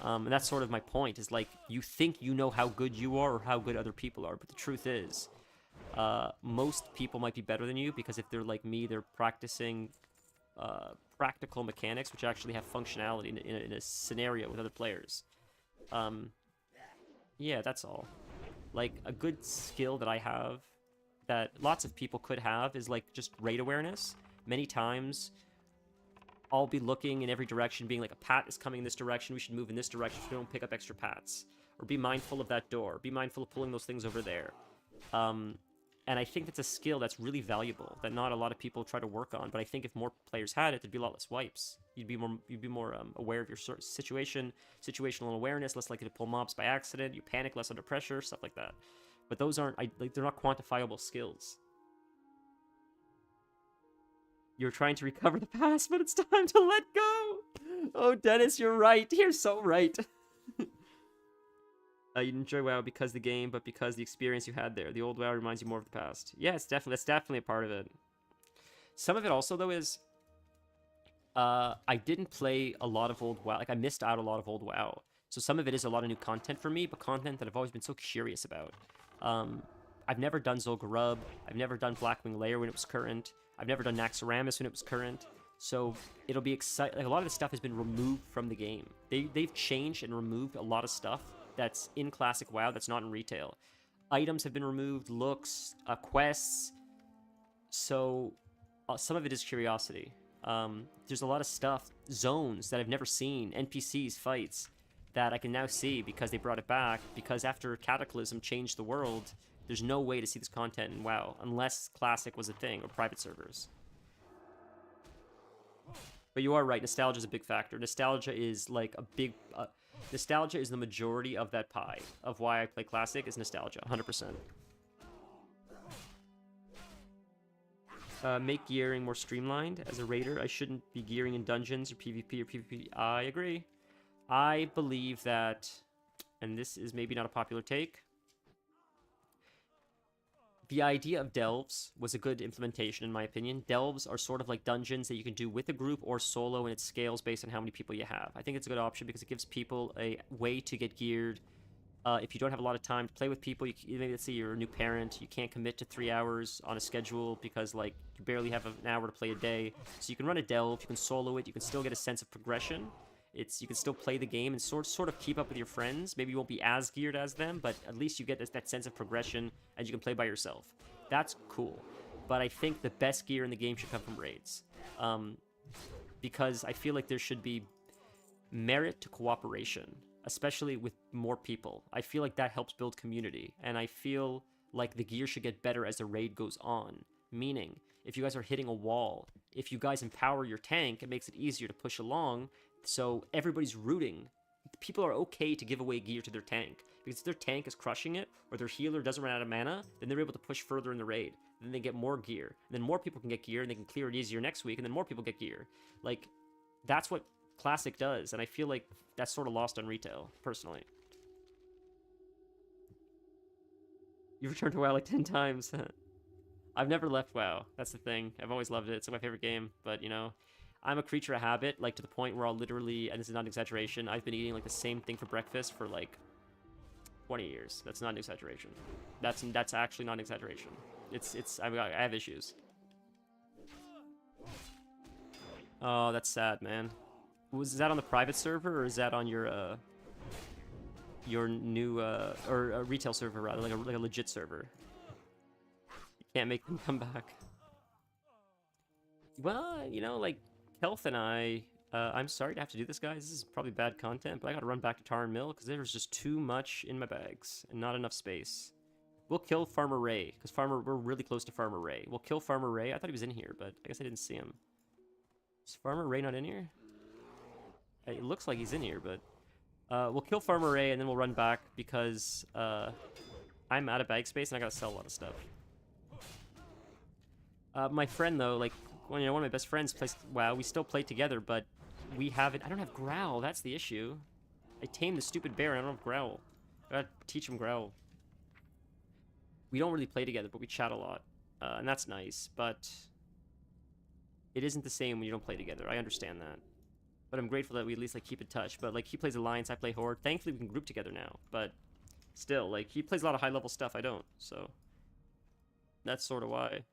And that's sort of my point, is, like, you think you know how good you are or how good other people are. But the truth is, most people might be better than you because if they're like me, they're practicing practical mechanics, which actually have functionality in a scenario with other players. Yeah, that's all. Like, a good skill that I have that lots of people could have is, like, just raid awareness. Many times, I'll be looking in every direction, being like, a pat is coming in this direction, we should move in this direction so we don't pick up extra pats. Or be mindful of that door. Be mindful of pulling those things over there. And I think that's a skill that's really valuable that not a lot of people try to work on. But I think if more players had it, there'd be a lot less wipes. You'd be more aware of your situation, situational awareness, less likely to pull mobs by accident. You panic less under pressure, stuff like that. But those aren't they're not quantifiable skills. You're trying to recover the past, but it's time to let go. Oh, Dennis, you're right. You're so right. You enjoy WoW because the game, but because the experience you had there. The old WoW reminds you more of the past. Yeah, that's definitely a part of it. Some of it also, though, is I didn't play a lot of old WoW. Like, I missed out a lot of old WoW. So some of it is a lot of new content for me, but content that I've always been so curious about. I've never done Zul'Gurub. I've never done Blackwing Lair when it was current. I've never done Naxxramas when it was current. So it'll be exciting. Like, a lot of the stuff has been removed from the game. They've changed and removed a lot of stuff that's in Classic WoW that's not in retail. Items have been removed, looks, quests. So some of it is curiosity. There's a lot of stuff, zones that I've never seen, NPCs, fights, that I can now see because they brought it back, because after Cataclysm changed the world, there's no way to see this content in WoW, unless Classic was a thing, or private servers. But you are right, nostalgia is a big factor. Nostalgia is like a big... nostalgia is the majority of that pie, of why I play Classic, is nostalgia, 100%. Make gearing more streamlined. As a raider, I shouldn't be gearing in dungeons or PvP or PvP. I agree. I believe that, and this is maybe not a popular take, the idea of delves was a good implementation, in my opinion. Delves are sort of like dungeons that you can do with a group or solo, and it scales based on how many people you have. I think it's a good option because it gives people a way to get geared. If you don't have a lot of time to play with people, maybe let's say you're a new parent, you can't commit to 3 hours on a schedule because, like, you barely have an hour to play a day. So you can run a delve, you can solo it, you can still get a sense of progression. You can still play the game and sort of keep up with your friends. Maybe you won't be as geared as them, but at least you get that sense of progression and you can play by yourself. That's cool. But I think the best gear in the game should come from raids. Because I feel like there should be merit to cooperation, especially with more people. I feel like that helps build community, and I feel like the gear should get better as the raid goes on. Meaning, if you guys are hitting a wall, if you guys empower your tank, it makes it easier to push along. So everybody's rooting. People are okay to give away gear to their tank. Because if their tank is crushing it, or their healer doesn't run out of mana, then they're able to push further in the raid. Then they get more gear. And then more people can get gear, and they can clear it easier next week, and then more people get gear. Like, that's what Classic does, and I feel like that's sort of lost on retail, personally. You've returned to WoW like 10 times. I've never left WoW. That's the thing. I've always loved it. It's like my favorite game. But, you know, I'm a creature of habit, like to the point where I'll literally, and this is not an exaggeration, I've been eating like the same thing for breakfast for like 20 years. That's not an exaggeration. That's actually not an exaggeration. I have issues. Oh, that's sad, man. Is that on the private server, or is that on your new or a retail server rather, like a legit server? You can't make them come back. Well, you know, like Health and I'm sorry to have to do this, guys. This is probably bad content, but I gotta run back to Tar and Mill because there's just too much in my bags and not enough space. We'll kill Farmer Ray because we're really close to Farmer Ray. We'll kill Farmer Ray. I thought he was in here, but I guess I didn't see him. Is Farmer Ray not in here? It looks like he's in here, but we'll kill Farmer Ray and then we'll run back because I'm out of bag space and I gotta sell a lot of stuff. My friend though, like, one of my best friends plays WoW. We still play together, but we haven't. I don't have Growl. That's the issue. I tamed the stupid bear and I don't have Growl. I gotta teach him Growl. We don't really play together, but we chat a lot, and that's nice. But it isn't the same when you don't play together. I understand that. But I'm grateful that we at least like keep in touch. But like he plays Alliance, I play Horde. Thankfully we can group together now. But still, like he plays a lot of high level stuff. I don't. So that's sort of why.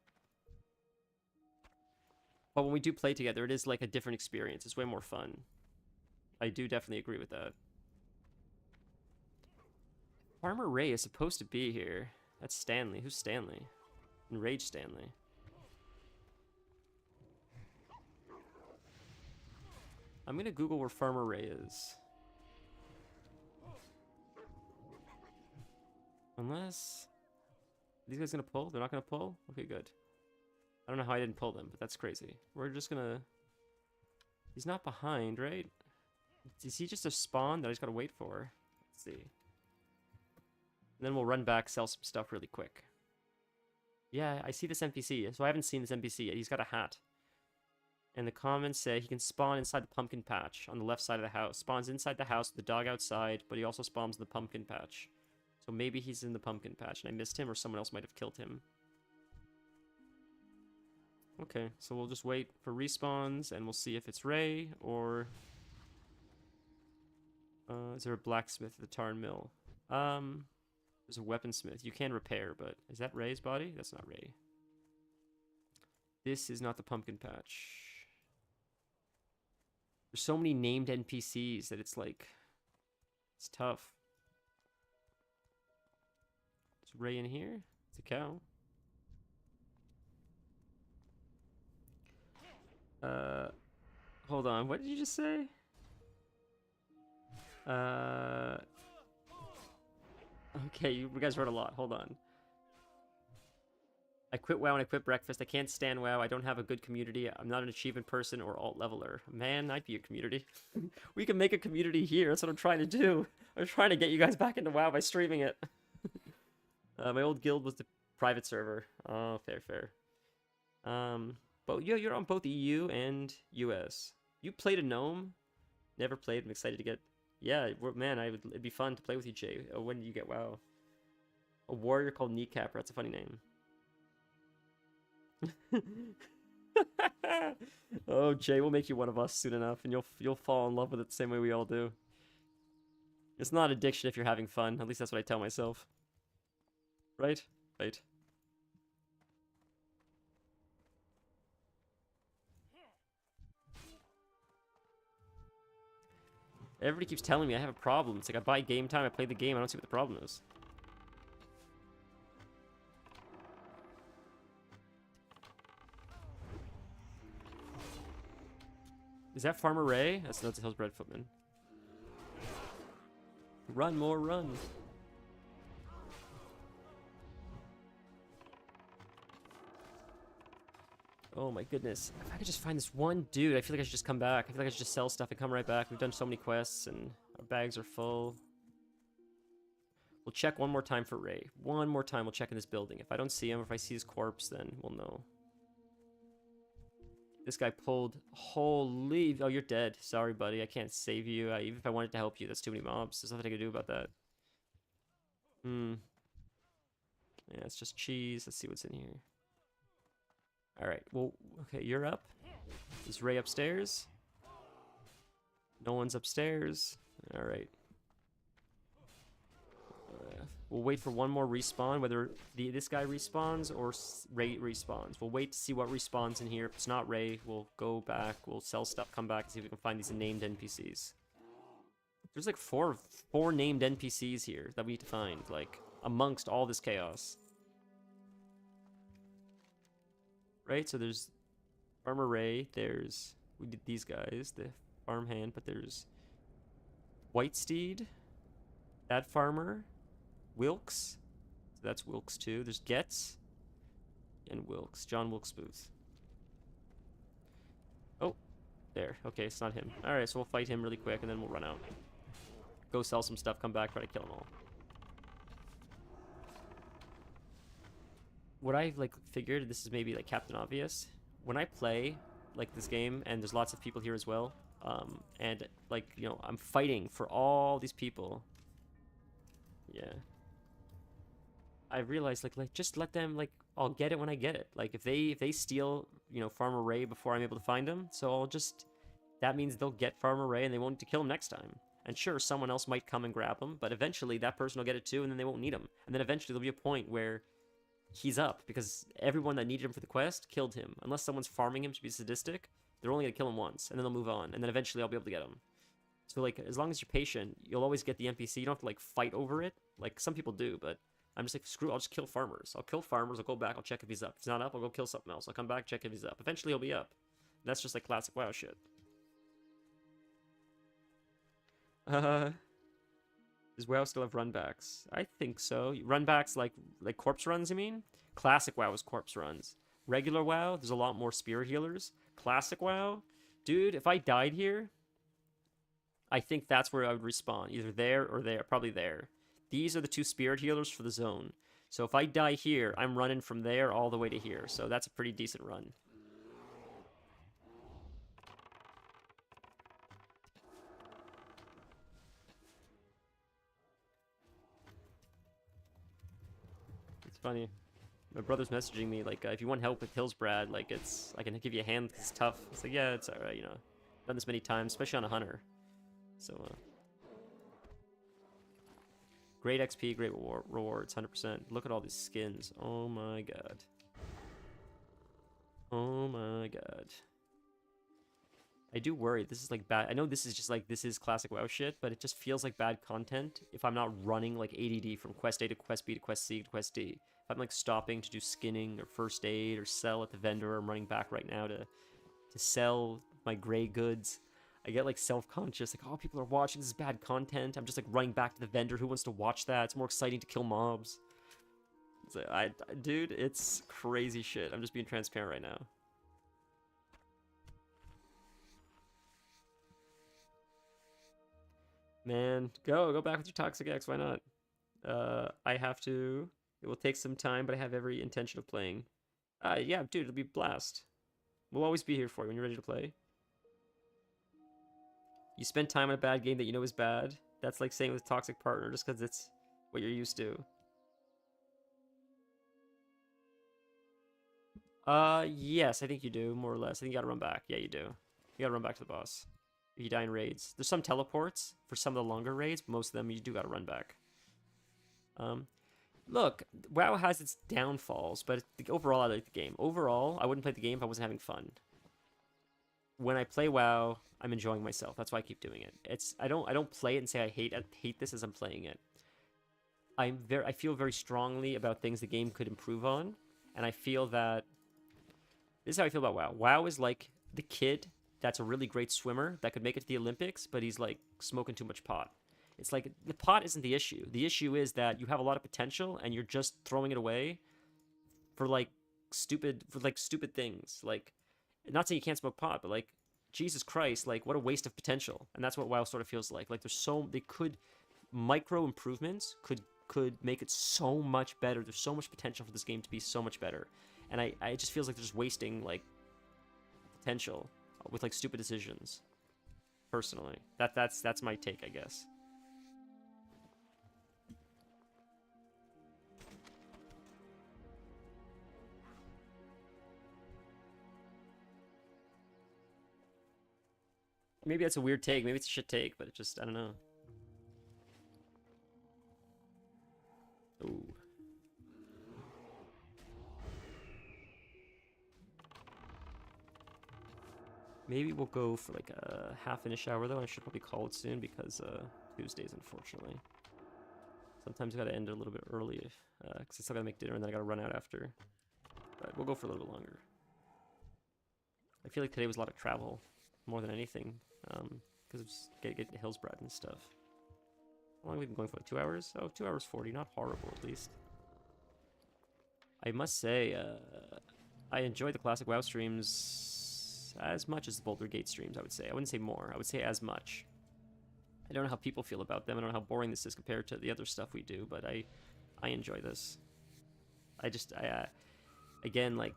But when we do play together, it is like a different experience. It's way more fun. I do definitely agree with that. Farmer Ray is supposed to be here. That's Stanley. Who's Stanley? Enraged Stanley. I'm gonna Google where Farmer Ray is. Unless... Are these guys gonna pull? They're not gonna pull? Okay, good. I don't know how I didn't pull them, but that's crazy. We're just gonna... He's not behind, right? Is he just a spawn that I just gotta wait for? Let's see. And then we'll run back, sell some stuff really quick. Yeah, I see this NPC. So I haven't seen this NPC yet. He's got a hat. And the comments say he can spawn inside the pumpkin patch on the left side of the house. Spawns inside the house, the dog outside, but he also spawns in the pumpkin patch. So maybe he's in the pumpkin patch and I missed him, or someone else might have killed him. Okay, so we'll just wait for respawns and we'll see if it's Ray or... is there a blacksmith at the Tarn Mill? There's a weaponsmith. You can repair, but is that Ray's body? That's not Ray. This is not the pumpkin patch. There's so many named NPCs that it's like... It's tough. Is Ray in here? It's a cow. Hold on. What did you just say? Okay, you guys heard a lot. Hold on. I quit WoW and I quit breakfast. I can't stand WoW. I don't have a good community. I'm not an achievement person or alt leveler. Man, I'd be a community. We can make a community here. That's what I'm trying to do. I'm trying to get you guys back into WoW by streaming it. My old guild was the private server. Oh, fair. But yeah, you're on both EU and US. You played a gnome? Never played. I'm excited to get... Yeah, man, it'd be fun to play with you, Jay. When did you get WoW? A warrior called Kneecapper. That's a funny name. Oh, Jay, we'll make you one of us soon enough, and you'll fall in love with it the same way we all do. It's not addiction if you're having fun. At least that's what I tell myself. Right? Right. Everybody keeps telling me I have a problem. It's like I buy game time, I play the game, I don't see what the problem is. Is that Farmer Ray? That's not the Hillsbrad Footman. Run, more run. Oh my goodness. If I could just find this one dude, I feel like I should just come back. I feel like I should just sell stuff and come right back. We've done so many quests and our bags are full. We'll check one more time for Ray. One more time we'll check in this building. If I don't see him, if I see his corpse, then we'll know. This guy pulled... Holy... Oh, you're dead. Sorry, buddy. I can't save you. Even if I wanted to help you, that's too many mobs. There's nothing I can do about that. Yeah, it's just cheese. Let's see what's in here. Alright, well, okay, you're up. Is Ray upstairs? No one's upstairs. Alright. We'll wait for one more respawn, whether this guy respawns or Ray respawns. We'll wait to see what respawns in here. If it's not Ray, we'll go back, we'll sell stuff, come back, and see if we can find these named NPCs. There's like four named NPCs here that we need to find, like, amongst all this chaos. Right, so there's Farmer Ray, there's, we did these guys, the farmhand, but there's Whitesteed, that farmer, Wilkes, so that's Wilkes too. There's Getz and Wilkes, John Wilkes Booth. Oh, there. Okay, it's not him. All right, so we'll fight him really quick and then we'll run out. Go sell some stuff, come back, try to kill them all. What I've like figured, this is maybe like Captain Obvious. When I play like this game, and there's lots of people here as well, and like, you know, I'm fighting for all these people. Yeah. I realized like just let them, like, I'll get it when I get it. Like if they steal, you know, Farmer Ray before I'm able to find him, so I'll just, that means they'll get Farmer Ray and they won't need to kill him next time. And sure, someone else might come and grab him, but eventually that person will get it too, and then they won't need him. And then eventually there'll be a point where he's up, because everyone that needed him for the quest killed him. Unless someone's farming him to be sadistic, they're only gonna kill him once, and then they'll move on, and then eventually I'll be able to get him. So like, as long as you're patient, you'll always get the NPC. You don't have to like fight over it, like some people do, but I'm just like, screw it, I'll just kill farmers. I'll kill farmers, I'll go back, I'll check if he's up. If he's not up, I'll go kill something else. I'll come back, check if he's up. Eventually he'll be up. That's just like classic WoW shit. Does WoW still have runbacks? I think so. Runbacks like corpse runs, you mean? Classic WoW is corpse runs. Regular WoW, there's a lot more spirit healers. Classic WoW, dude, if I died here, I think that's where I would respawn. Either there or there, probably there. These are the two spirit healers for the zone. So if I die here, I'm running from there all the way to here. So that's a pretty decent run. It's funny. My brother's messaging me, like, if you want help with Hillsbrad, like, I can give you a hand, it's tough. It's like, yeah, it's alright, you know. I've done this many times, especially on a hunter. So, great XP, great rewards, 100%. Look at all these skins. Oh my god. Oh my god. I do worry. This is like bad. I know this is just like, this is classic WoW shit, but it just feels like bad content if I'm not running like ADD from quest A to quest B to quest C to quest D. If I'm like stopping to do skinning or first aid or sell at the vendor, I'm running back right now to sell my gray goods. I get like self-conscious, like, oh, people are watching, this is bad content. I'm just like running back to the vendor. Who wants to watch that? It's more exciting to kill mobs. It's like, dude, it's crazy shit. I'm just being transparent right now. Man, go back with your Toxic X, why not? I have to, it will take some time, but I have every intention of playing. Yeah, dude, it'll be a blast. We'll always be here for you when you're ready to play. You spend time on a bad game that you know is bad. That's like saying with a toxic partner just because it's what you're used to. Yes, I think you do, more or less. I think you gotta run back. Yeah, you do. You gotta run back to the boss. If you die in raids. There's some teleports for some of the longer raids, but most of them you do gotta run back. Look, WoW has its downfalls, but overall I like the game. Overall, I wouldn't play the game if I wasn't having fun. When I play WoW, I'm enjoying myself. That's why I keep doing it. I don't play it and say I hate this as I'm playing it. I feel very strongly about things the game could improve on, and I feel that this is how I feel about WoW. WoW is like the kid that's a really great swimmer that could make it to the Olympics, but he's like smoking too much pot. It's like the pot isn't the issue. The issue is that you have a lot of potential and you're just throwing it away for stupid things. Like, not saying you can't smoke pot, but like, Jesus Christ, like, what a waste of potential. And that's what WoW sort of feels like. Like, micro improvements could could make it so much better. There's so much potential for this game to be so much better. And it just feels like they're just wasting, like, potential with, like, stupid decisions. Personally. That's my take, I guess. Maybe that's a weird take. Maybe it's a shit take, but it just, I don't know. Ooh. Maybe we'll go for like a half-ish hour though. I should probably call it soon because Tuesdays, unfortunately. Sometimes I gotta end it a little bit early because I still gotta make dinner and then I gotta run out after. But we'll go for a little bit longer. I feel like today was a lot of travel more than anything because it's getting to Hillsbrad and stuff. How long have we been going for? Like 2 hours? Oh, 2 hours 40. Not horrible, at least. I must say, I enjoy the classic WoW streams as much as the Boulder Gate streams, I would say. I wouldn't say more. I would say as much. I don't know how people feel about them. I don't know how boring this is compared to the other stuff we do, but I enjoy this. Again, like,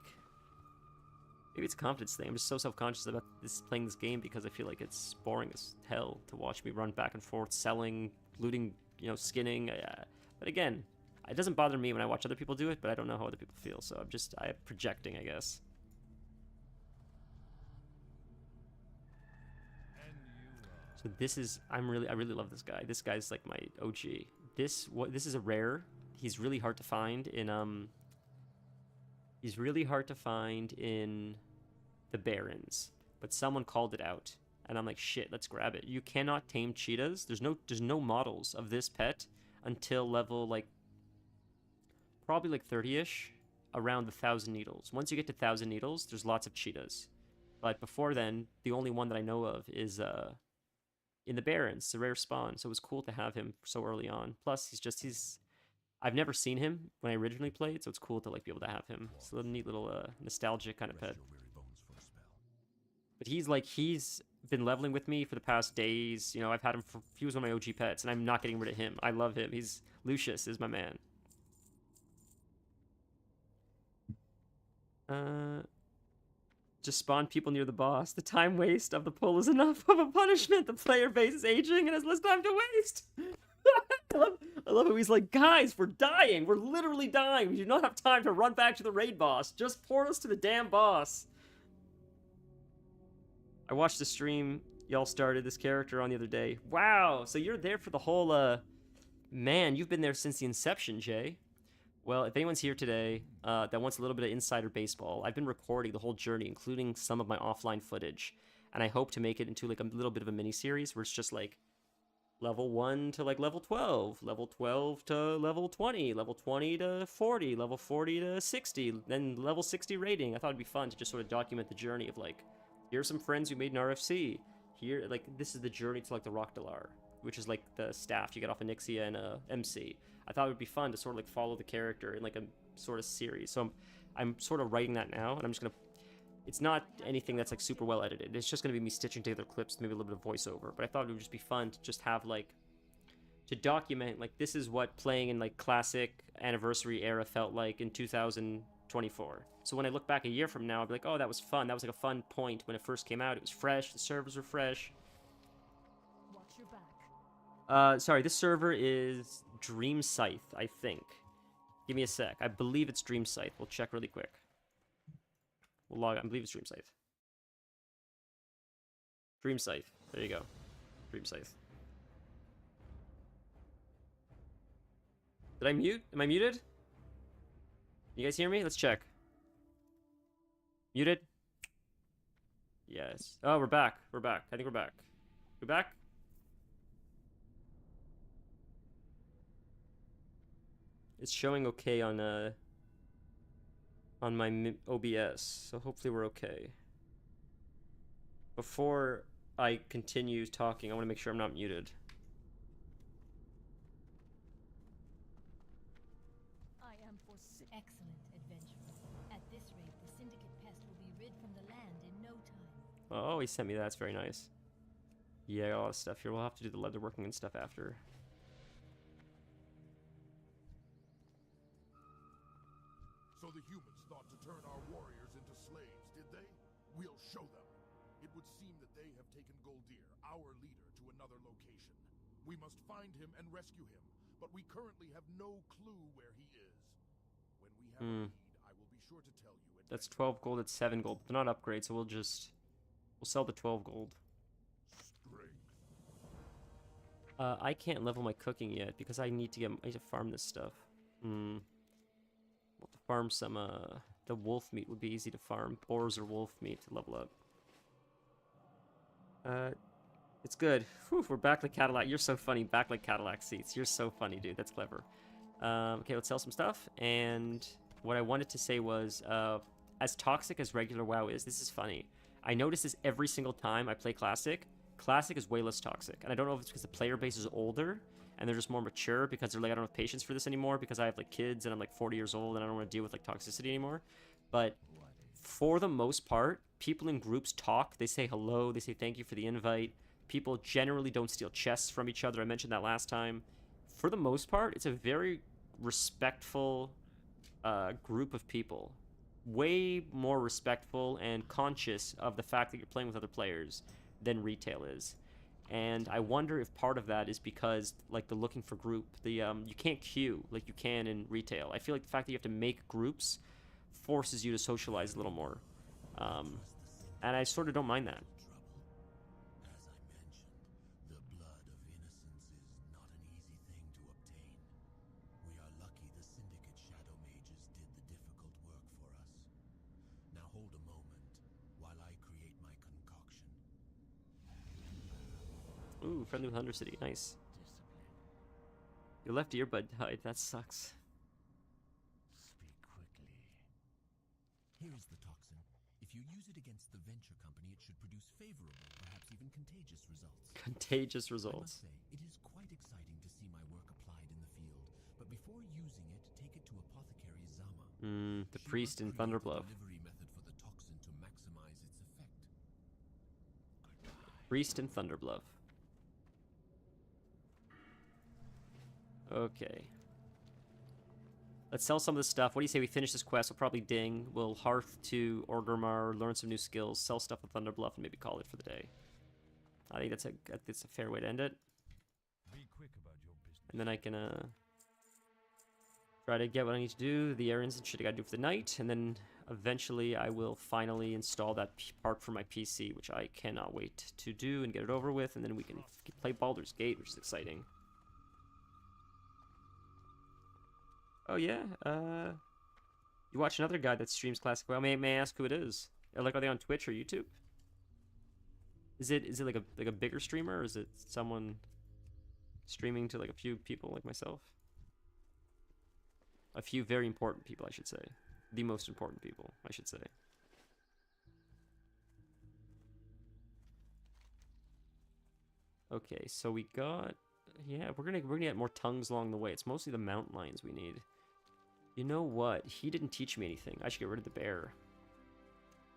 maybe it's a confidence thing. I'm just so self-conscious about playing this game because I feel like it's boring as hell to watch me run back and forth, selling, looting, you know, skinning. But again, it doesn't bother me when I watch other people do it, but I don't know how other people feel, so I'm projecting, I guess. So this is, I really love this guy. This guy's like my OG. This is a rare. He's really hard to find in the Barrens, but someone called it out, and I'm like, shit, let's grab it. You cannot tame cheetahs. There's no models of this pet until level like probably like 30-ish, around the 1,000 needles. Once you get to 1,000 needles, there's lots of cheetahs, but before then, the only one that I know of is in the Barrens. It's a rare spawn, so it was cool to have him so early on. Plus, I've never seen him when I originally played, so it's cool to like be able to have him. It's a little neat little nostalgic kind of pet. But he's been leveling with me for the past days. You know, I've had him he was one of my OG pets, and I'm not getting rid of him. I love him. Lucius is my man. Just spawn people near the boss. The time waste of the pull is enough of a punishment. The player base is aging and has less time to waste. I love how he's like, guys, we're dying. We're literally dying. We do not have time to run back to the raid boss. Just port us to the damn boss. I watched the stream y'all started this character on the other day. Wow, so you're there for the whole, man, you've been there since the inception, Jay. Well, if anyone's here today that wants a little bit of insider baseball, I've been recording the whole journey, including some of my offline footage, and I hope to make it into like a little bit of a mini-series where it's just like level 1 to like level 12, level 12 to level 20, level 20 to 40, level 40 to 60, then level 60 rating. I thought it'd be fun to just sort of document the journey of like, here's some friends who made an RFC. Here, like, this is the journey to like the Rockdalar, which is like the staff you get off of Nixia and MC. I thought it would be fun to sort of like follow the character in like a sort of series. So I'm sort of writing that now, and I'm just gonna. It's not anything that's like super well edited. It's just gonna be me stitching together clips, maybe a little bit of voiceover. But I thought it would just be fun to just have like to document like this is what playing in like classic anniversary era felt like in 2024. So when I look back a year from now, I'll be like, oh, that was fun. That was like a fun point when it first came out. It was fresh. The servers were fresh. Watch your back. Sorry, this server is Dream Scythe, I think. Give me a sec. I believe it's Dream Scythe. We'll check really quick. We'll log on. I believe it's Dream Scythe. Dream Scythe. There you go. Dream Scythe. Did I mute? Am I muted? You guys hear me? Let's check. Muted? Yes. Oh, we're back. We're back. I think we're back. We back? It's showing okay on my OBS, so hopefully we're okay. Before I continue talking, I want to make sure I'm not muted. I am for excellent adventurer. At this rate, the Syndicate pest will be rid from the land in no time. Oh, he sent me that. That's very nice. Yeah, I got a lot of stuff here. We'll have to do the leatherworking and stuff after. We'll show them. It would seem that they have taken Goldir, our leader, to another location. We must find him and rescue him, but we currently have no clue where he is. When we have a lead, I will be sure to tell you. That's 12 gold, it's 7 gold. They're not upgrades, so we'll sell the 12 gold. I can't level my cooking yet because I need to farm this stuff. We'll have to farm some, the wolf meat would be easy to farm. Boars or wolf meat to level up. It's good. Whew, we're back like Cadillac. You're so funny. Back like Cadillac seats. You're so funny, dude. That's clever. Okay, let's sell some stuff. And what I wanted to say was, as toxic as regular WoW is, this is funny. I notice this every single time I play Classic. Classic is way less toxic. And I don't know if it's because the player base is older and they're just more mature because they're like, I don't have patience for this anymore because I have like kids and I'm like 40 years old and I don't want to deal with like toxicity anymore. But for the most part, people in groups talk. They say hello. They say thank you for the invite. People generally don't steal chests from each other. I mentioned that last time. For the most part, it's a very respectful group of people. Way more respectful and conscious of the fact that you're playing with other players than retail is. And I wonder if part of that is because, like, the looking for group, you can't queue like you can in retail. I feel like the fact that you have to make groups forces you to socialize a little more. And I sort of don't mind that. As I mentioned, the blood of innocence is not an easy thing to obtain. We are lucky the Syndicate Shadow Mages did the difficult work for us. Now hold a moment while I create my concoction. Ooh, friendly with Thunder City. Nice. Your left earbud died. That sucks. Speak quickly. Here's the toxin. If you use it against the venture company, it should produce favorable, perhaps even contagious results. Contagious I results. must say, it is quite exciting to see my work applied in the field. But before using it, take it to Apothecary Zama. The She priest must in create Thunderbluff. a delivery method for the toxin to maximize its effect. Goodbye. Priest in Thunderbluff. Okay. Let's sell some of this stuff. What do you say we finish this quest? We'll probably ding. We'll hearth to Orgrimmar, learn some new skills, sell stuff at Thunderbluff, and maybe call it for the day. I think that's a fair way to end it. Be quick about your business. And then I can try to get what I need to do, the errands and shit I gotta do for the night, and then eventually I will finally install that part for my PC, which I cannot wait to do and get it over with, and then we can play Baldur's Gate, which is exciting. Oh yeah, you watch another guy that streams classic WoW. May I ask who it is? Like, are they on Twitch or YouTube? Is it like a bigger streamer, or is it someone streaming to like a few people like myself? A few very important people, I should say. The most important people, I should say. Okay, so we got, yeah, we're gonna get more tongues along the way. It's mostly the mountain lions we need. You know what? He didn't teach me anything. I should get rid of the bear.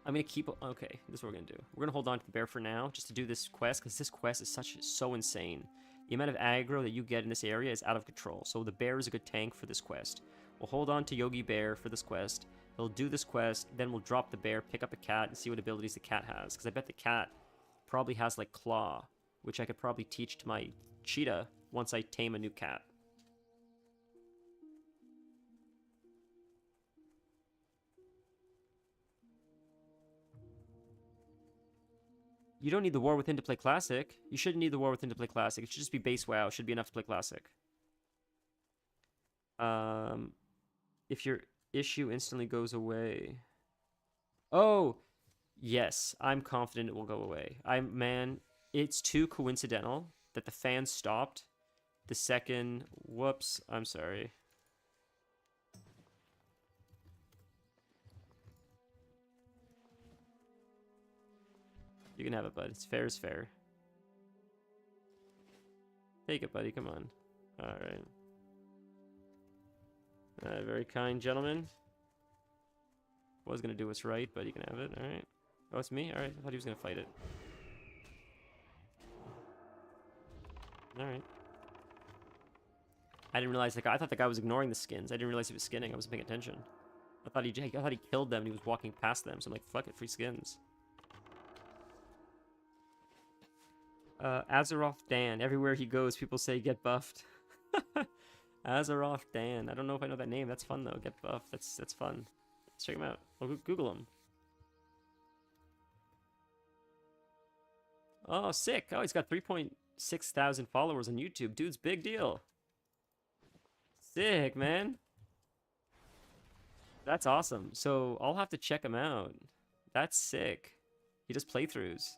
I'm gonna keep, okay, this is what we're gonna do. We're gonna hold on to the bear for now, just to do this quest, because this quest is so insane. The amount of aggro that you get in this area is out of control, so the bear is a good tank for this quest. We'll hold on to Yogi Bear for this quest. He'll do this quest, then we'll drop the bear, pick up a cat, and see what abilities the cat has. Because I bet the cat probably has, like, Claw, which I could probably teach to my cheetah once I tame a new cat. You don't need the War Within to play Classic. You shouldn't need the War Within to play Classic. It should just be base WoW. It should be enough to play Classic. If your issue instantly goes away. Oh, yes. I'm confident it will go away. Man, it's too coincidental that the fan stopped the second... Whoops. I'm sorry. You can have it, bud. It's fair is fair. Take it, buddy. Come on. Alright. Very kind gentleman. Was gonna do what's right, but you can have it. Alright. Oh, it's me? Alright. I thought he was gonna fight it. Alright. I didn't realize, like, I thought the guy was ignoring the skins. I didn't realize he was skinning. I wasn't paying attention. I thought he killed them and he was walking past them. So I'm like, fuck it, free skins. Azeroth Dan. Everywhere he goes, people say get buffed. Azeroth Dan. I don't know if I know that name. That's fun though. Get buffed. That's fun. Let's check him out. I'll Google him. Oh, sick. Oh, he's got 3.6 thousand followers on YouTube. Dude's big deal. Sick, man. That's awesome. So I'll have to check him out. That's sick. He does playthroughs.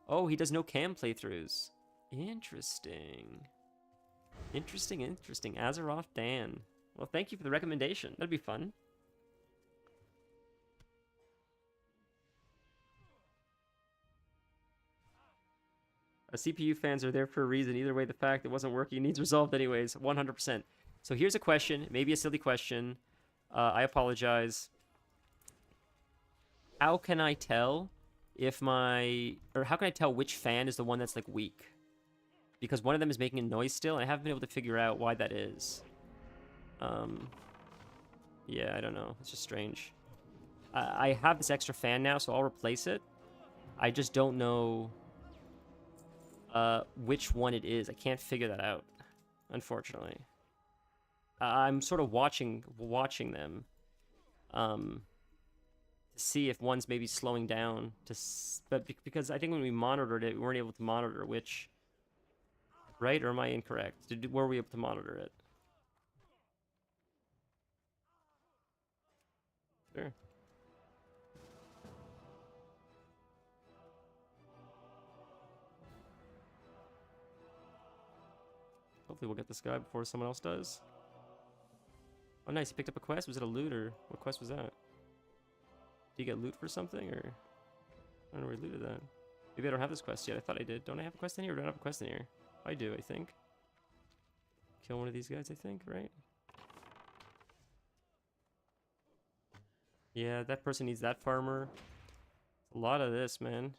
Oh, he does no cam playthroughs. Interesting. Interesting. Azeroth Dan. Well, thank you for the recommendation. That'd be fun. CPU fans are there for a reason. Either way, the fact it wasn't working needs resolved anyways. 100%. So here's a question. Maybe a silly question. I apologize. How can I tell if how can I tell which fan is the one that's like weak? Because one of them is making a noise still, and I haven't been able to figure out why that is. Yeah, I don't know. It's just strange. I have this extra fan now, so I'll replace it. I just don't know which one it is. I can't figure that out, unfortunately. I'm sort of watching them to see if one's maybe slowing down. But because I think when we monitored it, we weren't able to monitor which. Right, or am I incorrect? Were we able to monitor it? Sure. Hopefully we'll get this guy before someone else does. Oh, nice. He picked up a quest. Was it a loot, or what quest was that? Did he get loot for something, or? I don't know where he looted that. Maybe I don't have this quest yet. I thought I did. Don't I have a quest in here, or do I have a quest in here? I do, I think. Kill one of these guys, I think, right? Yeah, that person needs that farmer. A lot of this, man.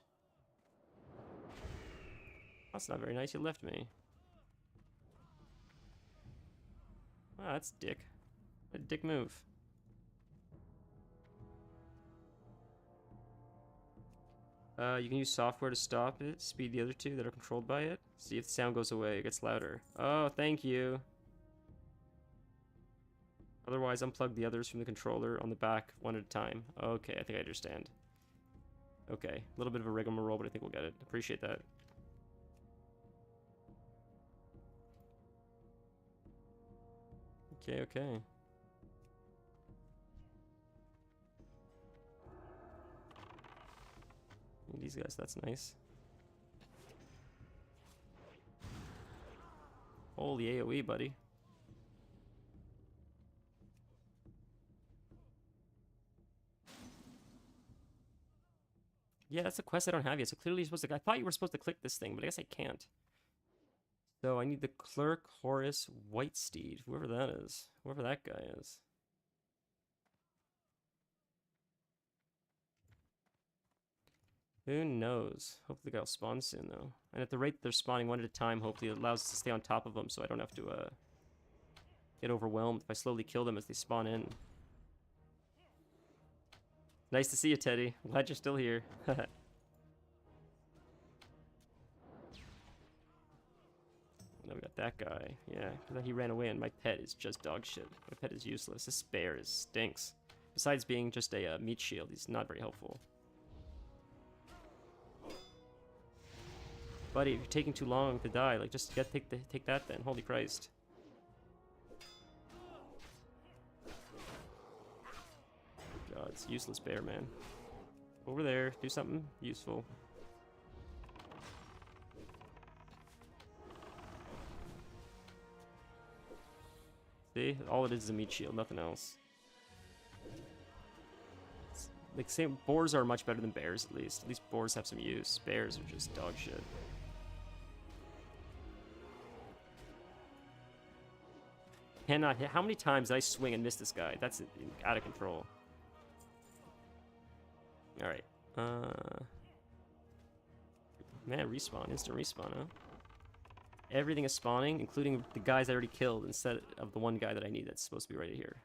That's not very nice. You left me. Ah, that's dick. A dick move. You can use software to stop it, speed the other two that are controlled by it. See if the sound goes away, it gets louder. Oh, thank you. Otherwise, unplug the others from the controller on the back one at a time. Okay, I think I understand. Okay, a little bit of a rigmarole, but I think we'll get it. Appreciate that. Okay. These guys, that's nice. Holy AoE, buddy. Yeah, that's a quest I don't have yet. So clearly you're supposed to... I thought you were supposed to click this thing, but I guess I can't. So I need the Clerk Horace Whitesteed. Whoever that is. Whoever that guy is. Who knows? Hopefully the guy will spawn soon, though. And at the rate they're spawning one at a time, hopefully it allows us to stay on top of them so I don't have to get overwhelmed if I slowly kill them as they spawn in. Nice to see you, Teddy. Glad you're still here. Now we got that guy. Yeah, he ran away and my pet is just dog shit. My pet is useless. This bear stinks. Besides being just a meat shield, he's not very helpful. Buddy, if you're taking too long to die, like just take that then. Holy Christ. God, it's useless bear, man. Over there, do something useful. See? All it is a meat shield, nothing else. Like, boars are much better than bears, at least. At least boars have some use. Bears are just dog shit. Cannot hit. How many times did I swing and miss this guy? That's out of control. Alright. Man, respawn. Instant respawn, huh? Everything is spawning, including the guys I already killed, instead of the one guy that I need that's supposed to be right here.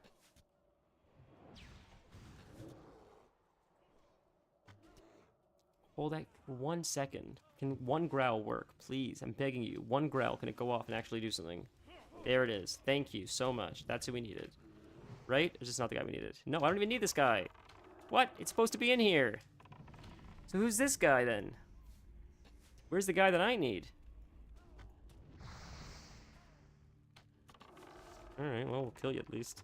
Hold that for 1 second. Can one growl work, please? I'm begging you. One growl, can it go off and actually do something? There it is. Thank you so much. That's who we needed. Right? Or is this not the guy we needed? No, I don't even need this guy. What? It's supposed to be in here. So who's this guy then? Where's the guy that I need? Alright, well, we'll kill you at least.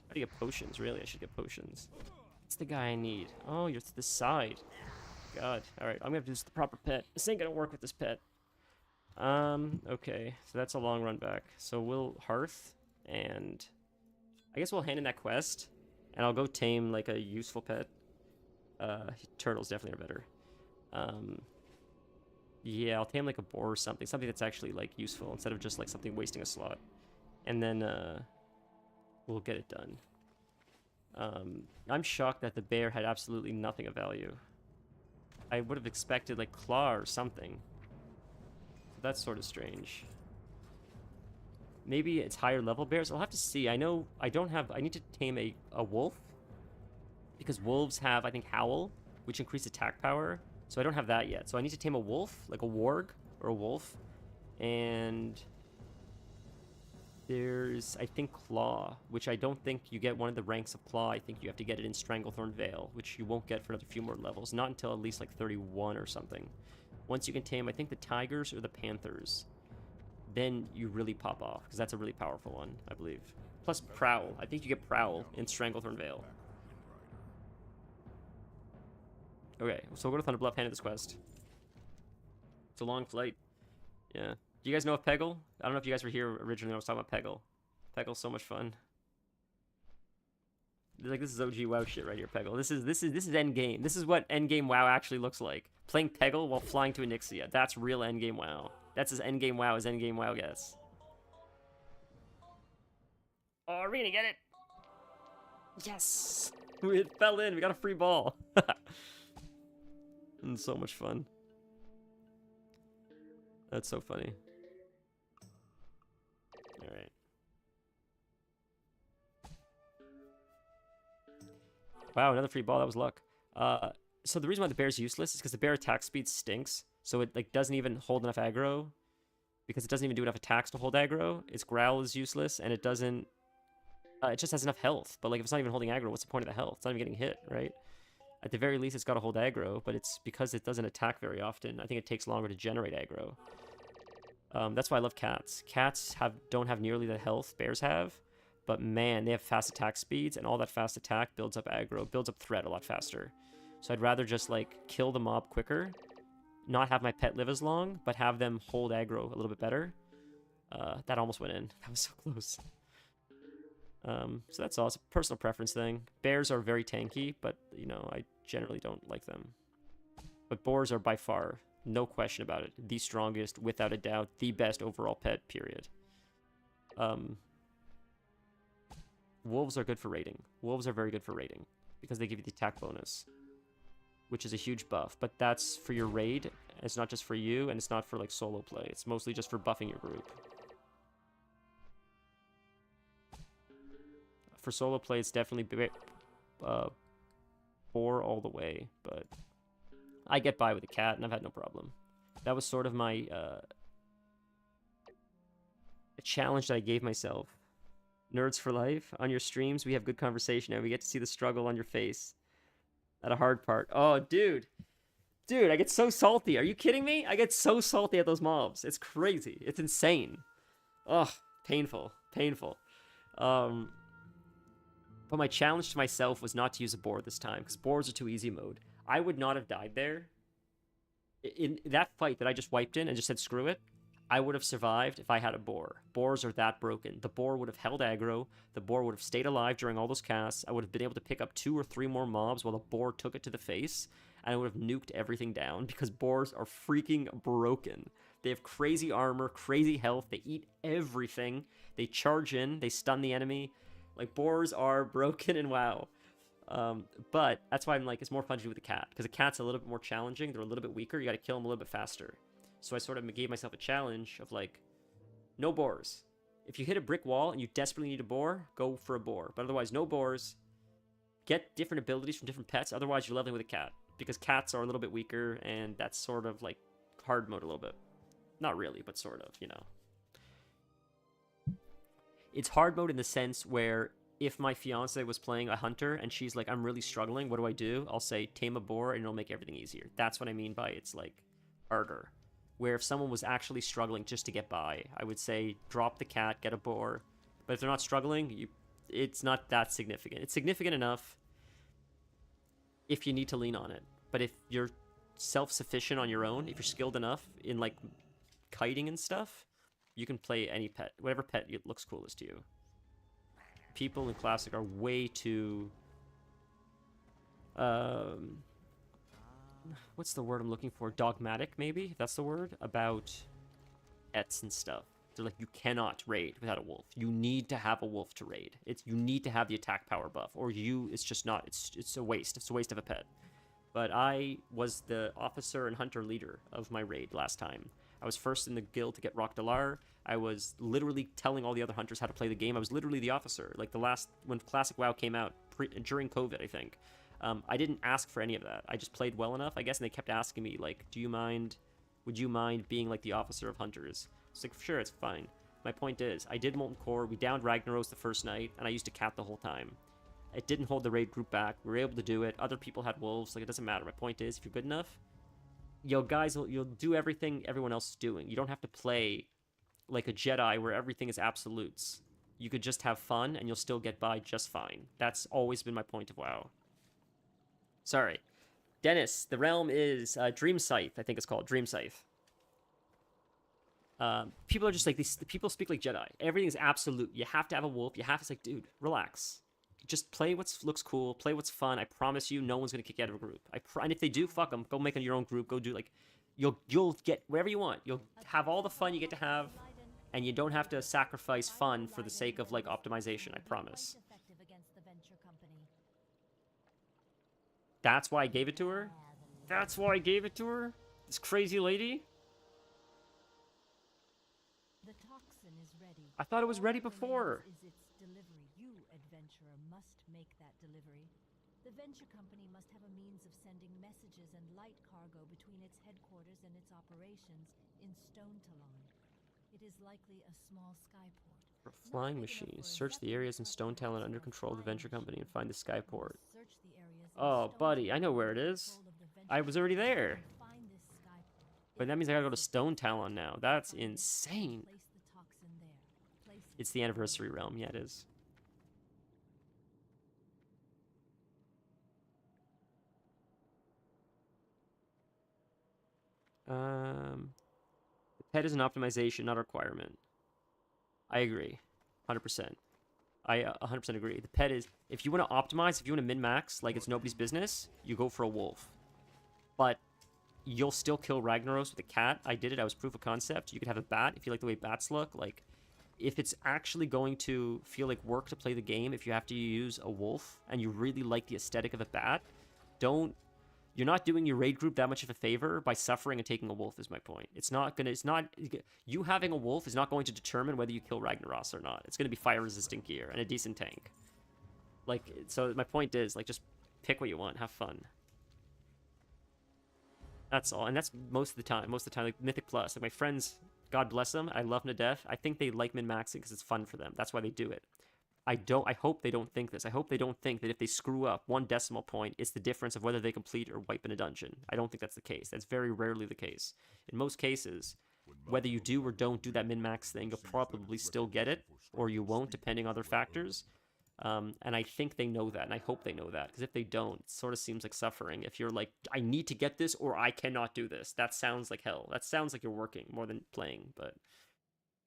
How do you get potions? Really, I should get potions. That's the guy I need. Oh, you're to the side. God. Alright, I'm gonna have to use the proper pet. This ain't gonna work with this pet. Okay. So that's a long run back. So we'll Hearth, and I guess we'll hand in that quest, and I'll go tame, like, a useful pet. Turtles definitely are better. Yeah, I'll tame, like, a boar or something. Something that's actually, like, useful, instead of just, like, something wasting a slot. And then, we'll get it done. I'm shocked that the bear had absolutely nothing of value. I would have expected, like, claw or something. So that's sort of strange. Maybe it's higher level bears? I'll have to see. I know I don't have... I need to tame a wolf. Because wolves have, I think, Howl, which increase attack power. So I don't have that yet. So I need to tame a wolf, like a warg or a wolf. And there's, I think, Claw, which I don't think you get one of the ranks of Claw. I think you have to get it in Stranglethorn Vale, which you won't get for another few more levels. Not until at least like 31 or something. Once you can tame, I think, the tigers or the panthers, then you really pop off, because that's a really powerful one, I believe. Plus Prowl. I think you get Prowl in Stranglethorn Vale. Okay, so we'll go to Thunderbluff, hand in this quest. It's a long flight. Yeah. Do you guys know of Peggle? I don't know if you guys were here originally when I was talking about Peggle. Peggle's so much fun. Like, this is OG WoW shit right here, Peggle. This is endgame. This is what endgame WoW actually looks like. Playing Peggle while flying to Onyxia. That's real endgame WoW. That's as endgame WoW as endgame WoW gets. Oh, are we gonna get it? Yes! It fell in. We got a free ball. And so much fun. That's so funny. Alright. Wow, another free ball. That was luck. So the reason why the bear's useless is because the bear attack speed stinks. So it like doesn't even hold enough aggro. Because it doesn't even do enough attacks to hold aggro. Its growl is useless, and it doesn't... it just has enough health. But like if it's not even holding aggro, what's the point of the health? It's not even getting hit, right? At the very least, it's got to hold aggro, but it's because it doesn't attack very often. I think it takes longer to generate aggro. That's why I love cats. Cats don't have nearly the health bears have, but man, they have fast attack speeds, and all that fast attack builds up aggro, builds up threat a lot faster. So I'd rather just like kill the mob quicker, not have my pet live as long, but have them hold aggro a little bit better. That almost went in. That was so close. So that's all. It's a personal preference thing. Bears are very tanky, but, you know, I generally don't like them. But boars are by far, no question about it, the strongest, without a doubt, the best overall pet, period. Wolves are good for raiding. Wolves are very good for raiding, because they give you the attack bonus, which is a huge buff. But that's for your raid. It's not just for you, and it's not for, like, solo play. It's mostly just for buffing your group. For solo play, it's definitely boar all the way, but I get by with a cat, and I've had no problem. That was sort of my a challenge that I gave myself. Nerds for life. On your streams, we have good conversation, and we get to see the struggle on your face. At a hard part. Oh, dude. Dude, I get so salty. Are you kidding me? I get so salty at those mobs. It's crazy. It's insane. Ugh, painful. Painful. But my challenge to myself was not to use a boar this time, because boars are too easy mode. I would not have died there. In that fight that I just wiped in and just said screw it, I would have survived if I had a boar. Boars are that broken. The boar would have held aggro. The boar would have stayed alive during all those casts. I would have been able to pick up 2 or 3 more mobs while the boar took it to the face, and I would have nuked everything down, because boars are freaking broken. They have crazy armor, crazy health. They eat everything. They charge in. They stun the enemy. Like, boars are broken in WoW. But that's why I'm like, it's more fun to do with a cat. Because a cat's a little bit more challenging. They're a little bit weaker. You got to kill them a little bit faster. So I sort of gave myself a challenge of like, no boars. If you hit a brick wall and you desperately need a boar, go for a boar. But otherwise, no boars. Get different abilities from different pets. Otherwise, you're leveling with a cat. because cats are a little bit weaker, and that's sort of like hard mode a little bit. Not really, but sort of, you know. It's hard mode in the sense where if my fiance was playing a hunter and she's like, I'm really struggling, what do? I'll say, tame a boar, and it'll make everything easier. That's what I mean by it's like harder. Where if someone was actually struggling just to get by, I would say, drop the cat, get a boar. But if they're not struggling, it's not that significant. It's significant enough if you need to lean on it. But if you're self-sufficient on your own, if you're skilled enough in like kiting and stuff, you can play any pet, whatever pet looks coolest to you. People in Classic are way too... what's the word I'm looking for? Dogmatic, maybe? That's the word? About pets and stuff. They're like, you cannot raid without a wolf. You need to have a wolf to raid. You need to have the attack power buff. Or it's just not. It's a waste. It's a waste of a pet. But I was the officer and hunter leader of my raid last time. I was first in the guild to get Rock Dalar. I was literally telling all the other hunters how to play the game. I was literally the officer. Like when Classic WoW came out, during COVID, I think. I didn't ask for any of that. I just played well enough, I guess, and they kept asking me, like, would you mind being, like, the officer of hunters? It's like, sure, it's fine. My point is, I did Molten Core, we downed Ragnaros the first night, and I used a cat the whole time. It didn't hold the raid group back. We were able to do it. Other people had wolves. Like, it doesn't matter. My point is, if you're good enough, you'll do everything everyone else is doing. You don't have to play like a Jedi where everything is absolutes. You could just have fun, and you'll still get by just fine. That's always been my point of WoW. Sorry. Dennis, the realm is Dream Scythe, I think it's called. Dream Scythe. People are just like, people speak like Jedi. Everything is absolute. You have to have a wolf. It's like, dude, relax. Just play what looks cool. Play what's fun. I promise you, no one's going to kick you out of a group. And if they do, fuck them. Go make your own group. Go do, like, you'll get whatever you want. You'll have all the fun you get to have, and you don't have to sacrifice fun for the sake of, like, optimization, I promise. That's why I gave it to her? That's why I gave it to her? This crazy lady? The toxin is ready. I thought it was ready before. Is its delivery. You, adventurer, must make that delivery. The venture company must have a means of sending messages and light cargo between its headquarters and its operations in Stone Talon. It is likely a small skyport. For flying machines, search the areas in Stone Talon under control of the venture company and find the skyport. Oh, buddy, I know where it is. I was already there. But that means I gotta go to Stone Talon now. That's insane. It's the anniversary realm. Yeah, it is. The pet is an optimization, not a requirement. I agree. 100%. I 100% agree. The pet is, if you want to optimize, if you want to min-max, like it's nobody's business, you go for a wolf. But you'll still kill Ragnaros with a cat. I did it. I was proof of concept. You could have a bat if you like the way bats look. Like, if it's actually going to feel like work to play the game, if you have to use a wolf and you really like the aesthetic of a bat, you're not doing your raid group that much of a favor by suffering and taking a wolf, is my point. You having a wolf is not going to determine whether you kill Ragnaros or not. It's going to be fire-resistant gear and a decent tank. Like, so my point is, like, just pick what you want. Have fun. That's all. And that's most of the time. Most of the time, like, Mythic Plus. Like, my friends, God bless them, I love them to death. I think they like min-maxing because it's fun for them. That's why they do it. I hope they don't think this. I hope they don't think that if they screw up 1 decimal point, it's the difference of whether they complete or wipe in a dungeon. I don't think that's the case. That's very rarely the case. In most cases, whether you do or don't do that min-max thing, you'll probably still get it, or you won't, depending on other factors. And I think they know that, and I hope they know that, because if they don't, it sort of seems like suffering. If you're like, I need to get this, or I cannot do this, that sounds like hell. That sounds like you're working more than playing, but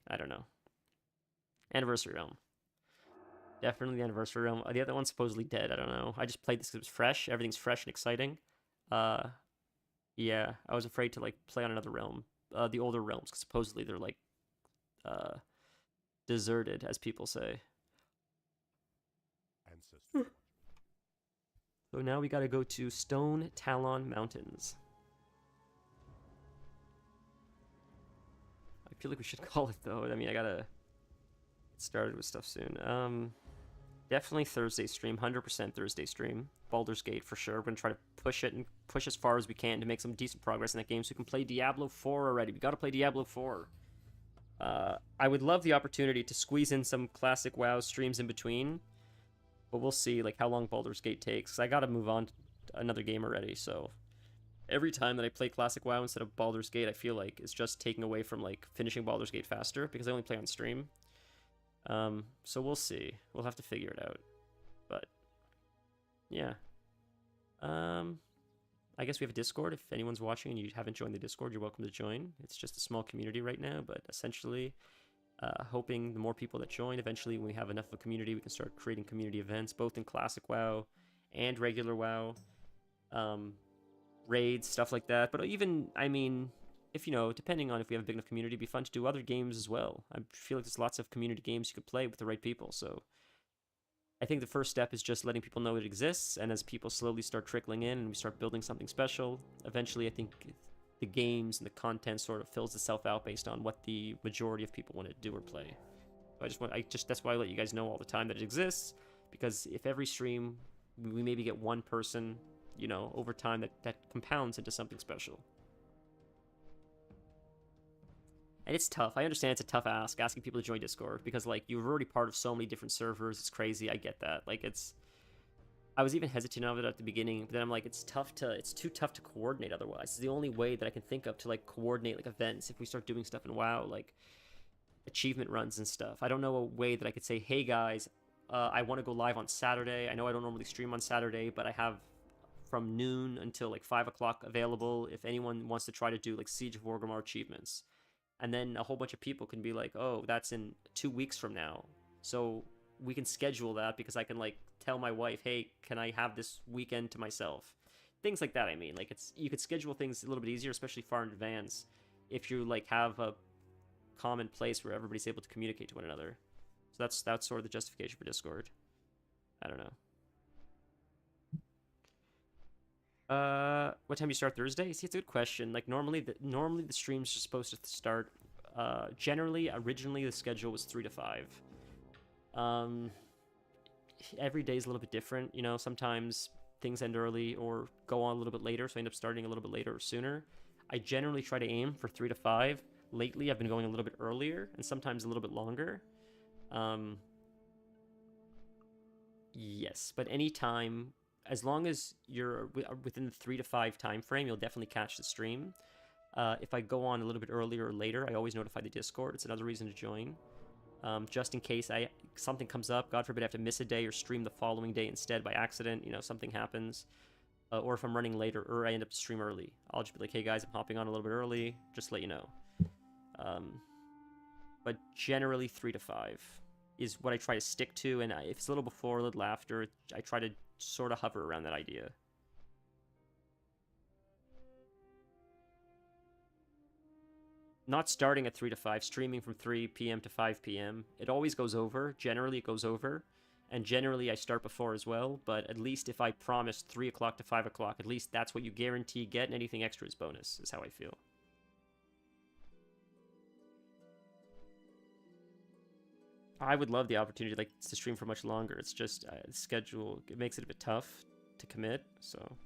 I don't know. Anniversary Realm. Definitely the Anniversary Realm. The other one's supposedly dead. I don't know. I just played this because it was fresh. Everything's fresh and exciting. Yeah, I was afraid to, like, play on another realm. The older realms, because supposedly they're, like, deserted, as people say. So now we gotta go to Stone Talon Mountains. I feel like we should call it, though. I mean, I gotta get started with stuff soon. Definitely Thursday stream, 100% Thursday stream. Baldur's Gate for sure. We're going to try to push it and push as far as we can to make some decent progress in that game so we can play Diablo 4 already. We got to play Diablo 4. I would love the opportunity to squeeze in some classic WoW streams in between, but we'll see like how long Baldur's Gate takes. I got to move on to another game already, so every time that I play classic WoW instead of Baldur's Gate, I feel like it's just taking away from like finishing Baldur's Gate faster because I only play on stream. So we'll see. We'll have to figure it out. But yeah. I guess we have a Discord. If anyone's watching and you haven't joined the Discord, you're welcome to join. It's just a small community right now, but essentially, hoping the more people that join, eventually when we have enough of a community, we can start creating community events, both in classic WoW and regular WoW, raids, stuff like that. But even, I mean, if, you know, depending on if we have a big enough community, it'd be fun to do other games as well. I feel like there's lots of community games you could play with the right people, so I think the first step is just letting people know it exists, and as people slowly start trickling in and we start building something special, eventually I think the games and the content sort of fills itself out based on what the majority of people want to do or play. So that's why I let you guys know all the time that it exists, because if every stream we maybe get one person, you know, over time that compounds into something special. And it's tough. I understand it's a tough ask, asking people to join Discord, because, like, you're already part of so many different servers. It's crazy. I get that. Like, I was even hesitant of it at the beginning, but then I'm like, it's too tough to coordinate otherwise. It's the only way that I can think of to, like, coordinate, like, events if we start doing stuff in WoW, like, achievement runs and stuff. I don't know a way that I could say, hey, guys, I want to go live on Saturday. I know I don't normally stream on Saturday, but I have from noon until, like, 5 o'clock available if anyone wants to try to do, like, Siege of Orgrimmar achievements. And then a whole bunch of people can be like, oh, that's in 2 weeks from now. So we can schedule that because I can, like, tell my wife, hey, can I have this weekend to myself? Things like that, I mean. Like, you could schedule things a little bit easier, especially far in advance, if you, like, have a common place where everybody's able to communicate to one another. So that's sort of the justification for Discord. I don't know. What time do you start Thursday? See, it's a good question. Like, normally the streams are supposed to start, originally the schedule was 3 to 5. Every day is a little bit different, you know, sometimes things end early or go on a little bit later, so I end up starting a little bit later or sooner. I generally try to aim for 3 to 5. Lately, I've been going a little bit earlier and sometimes a little bit longer. Yes, but anytime, as long as you're within the 3 to 5 time frame, you'll definitely catch the stream. If I go on a little bit earlier or later, I always notify the Discord. It's another reason to join. Just in case something comes up, God forbid I have to miss a day or stream the following day instead by accident, you know, something happens. Or if I'm running later or I end up to stream early, I'll just be like, hey guys, I'm hopping on a little bit early, just to let you know. But generally 3 to 5 is what I try to stick to, and if it's a little before, a little after, I try to sort of hover around that idea. Not starting at 3 to 5, streaming from 3 p.m. to 5 p.m. It always goes over. Generally, it goes over. And generally, I start before as well. But at least if I promise 3 o'clock to 5 o'clock, at least that's what you guarantee get, and anything extra is bonus, is how I feel. I would love the opportunity like to stream for much longer. It's just the schedule, it makes it a bit tough to commit, so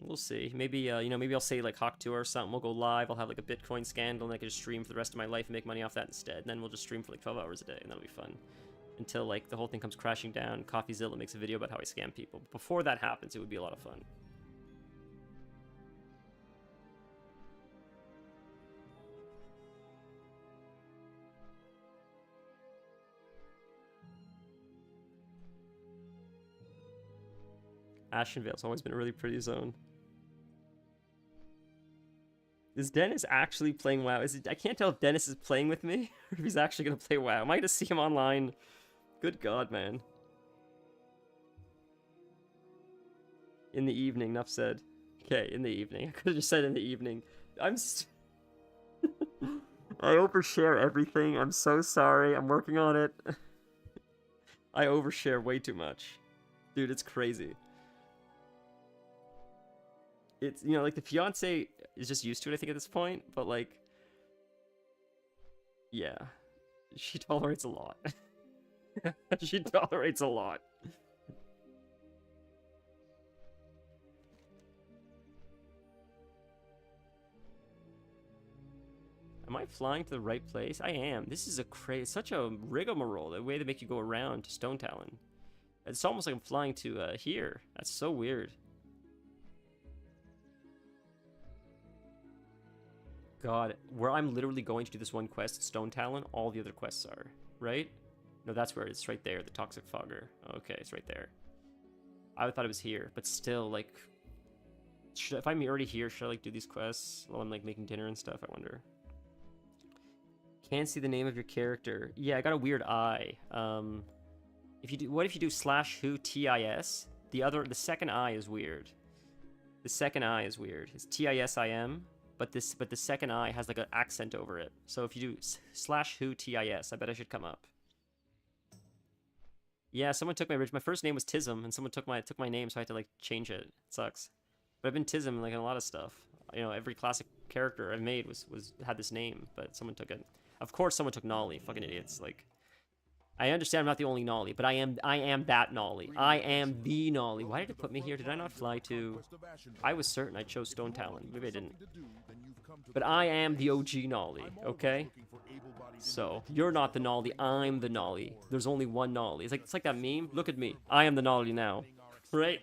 we'll see. Maybe you know, maybe I'll say like Hawk Tour or something. We'll go live. I'll have like a Bitcoin scandal, and I can just stream for the rest of my life and make money off that instead. And then we'll just stream for like 12 hours a day, and that'll be fun until like the whole thing comes crashing down. CoffeeZilla makes a video about how I scam people. But before that happens, it would be a lot of fun. Ashenvale's always been a really pretty zone. Is Dennis actually playing WoW? I can't tell if Dennis is playing with me or if he's actually going to play WoW. Am I going to see him online? Good God, man. In the evening, enough said. Okay, in the evening. I could have just said in the evening. I overshare everything. I'm so sorry. I'm working on it. I overshare way too much. Dude, it's crazy. It's, you know, like the fiance is just used to it, I think, at this point, but like, yeah, She tolerates a lot. She tolerates a lot. Am I flying to the right place? I am. This is such a rigmarole, the way they make you go around to Stone Talon. It's almost like I'm flying to here. That's so weird. God, where I'm literally going to do this one quest, Stone Talon, all the other quests are, right? No, that's where it's right there, the Toxic Fogger. Okay, it's right there. I thought it was here, but still, like, if I'm already here, should I, like, do these quests while I'm, like, making dinner and stuff? I wonder. Can't see the name of your character. Yeah, I got a weird eye. If you do, what if you do /who TIS? The second I is weird. The second I is weird. It's TISIM, but the second I has like an accent over it. So if you do /who TIS, I bet I should come up. Yeah, someone took my first name was Tism, and someone took my name, so I had to like change it. It sucks. But I've been Tism like in a lot of stuff. You know, every classic character I've made had this name, but someone took it. Of course, someone took Nolly. Fucking idiots. Like, I understand I'm not the only Nolly, but I am that Nolly. I am the Nolly. Why did it put me here? Did I not fly to? I was certain I chose Stone Talon. Maybe I didn't. But I am the OG Nolly. Okay. So you're not the Nolly. I'm the Nolly. There's only one Nolly. It's like that meme. Look at me. I am the Nolly now. Right?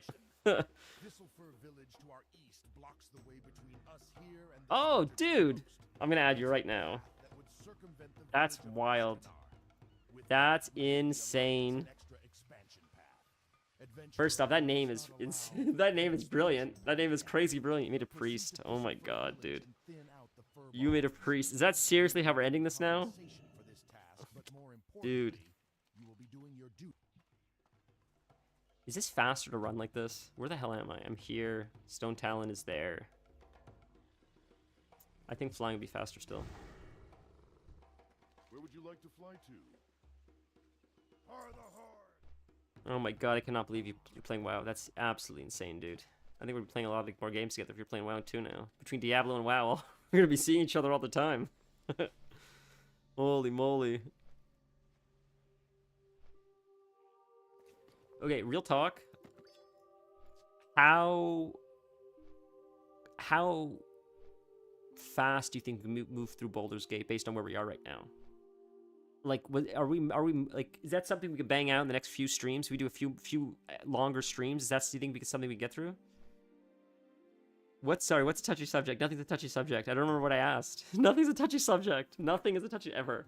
Oh, dude. I'm gonna add you right now. That's wild. That's insane. First off, that name is that name is brilliant. That name is crazy brilliant. You made a priest. Oh my god, dude. You made a priest. Is that seriously how we're ending this now? Dude. Is this faster to run like this? Where the hell am I? I'm here. Stone Talon is there. I think flying would be faster still. Where would you like to fly to? Oh my god, I cannot believe you're playing WoW. That's absolutely insane, dude. I think we're playing a lot of more games together if you're playing WoW too now. Between Diablo and WoW, we're gonna be seeing each other all the time. Holy moly. Okay, real talk. How fast do you think we move through Baldur's Gate based on where we are right now? Like, are we like, is that something we could bang out in the next few streams? We do a few longer streams. Is that something we get through? Sorry, what's a touchy subject? Nothing's a touchy subject. I don't remember what I asked. Nothing's a touchy subject. Nothing is a touchy ever.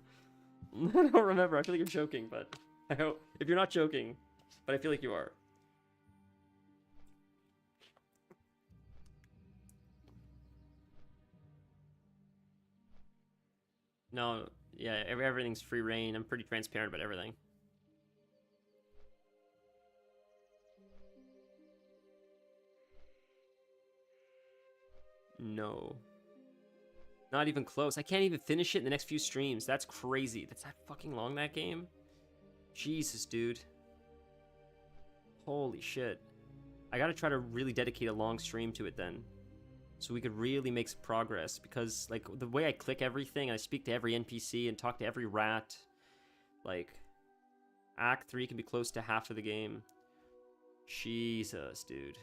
I don't remember. I feel like you're joking, but I hope if you're not joking, but I feel like you are. No, yeah, everything's free reign. I'm pretty transparent about everything. No. Not even close. I can't even finish it in the next few streams. That's crazy. That's that fucking long, that game? Jesus, dude. Holy shit. I gotta try to really dedicate a long stream to it then. So we could really make some progress, because like the way I click everything, I speak to every NPC and talk to every rat, like Act 3 can be close to half of the game. Jesus, dude.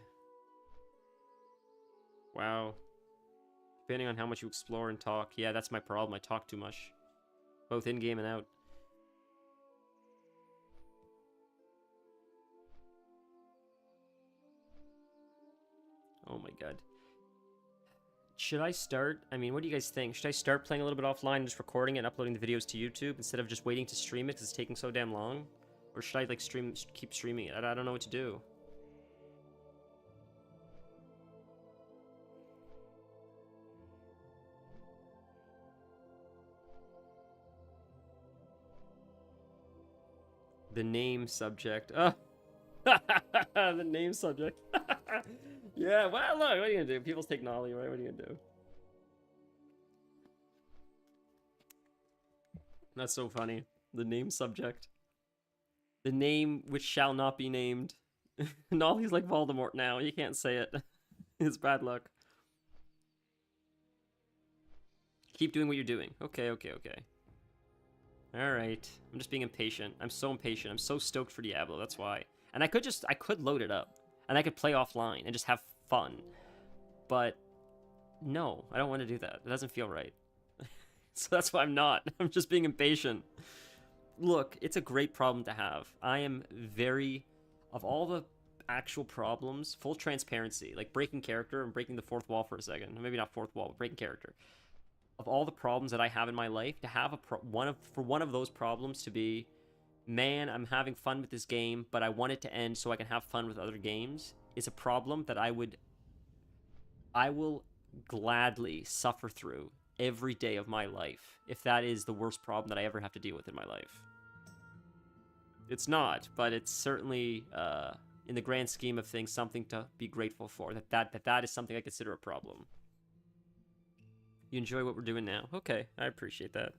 Wow. Depending on how much you explore and talk. Yeah, that's my problem. I talk too much. Both in-game and out. Oh my god. Should I start? I mean, what do you guys think? Should I start playing a little bit offline, just recording it and uploading the videos to YouTube instead of just waiting to stream it because it's taking so damn long? Or should I like keep streaming it? I don't know what to do. The name subject. Oh. The name subject. Yeah, well, look, what are you gonna do? People take Nolly, right? What are you gonna do? That's so funny. The name subject. The name which shall not be named. Nolly's like Voldemort now. You can't say it. It's bad luck. Keep doing what you're doing. Okay, okay, okay. Alright. I'm just being impatient. I'm so impatient. I'm so stoked for Diablo, that's why. And I could load it up. And I could play offline and just have fun. But no, I don't want to do that. It doesn't feel right. So that's why I'm not. I'm just being impatient. Look, it's a great problem to have. I am very... Of all the actual problems, full transparency, like breaking character and breaking the fourth wall for a second. Maybe not fourth wall, but breaking character. Of all the problems that I have in my life, to have one of those problems to be, man, I'm having fun with this game, but I want it to end so I can have fun with other games, is a problem that I will gladly suffer through every day of my life if that is the worst problem that I ever have to deal with in my life. It's not, but it's certainly, in the grand scheme of things, something to be grateful for. That is something I consider a problem. You enjoy what we're doing now? Okay, I appreciate that.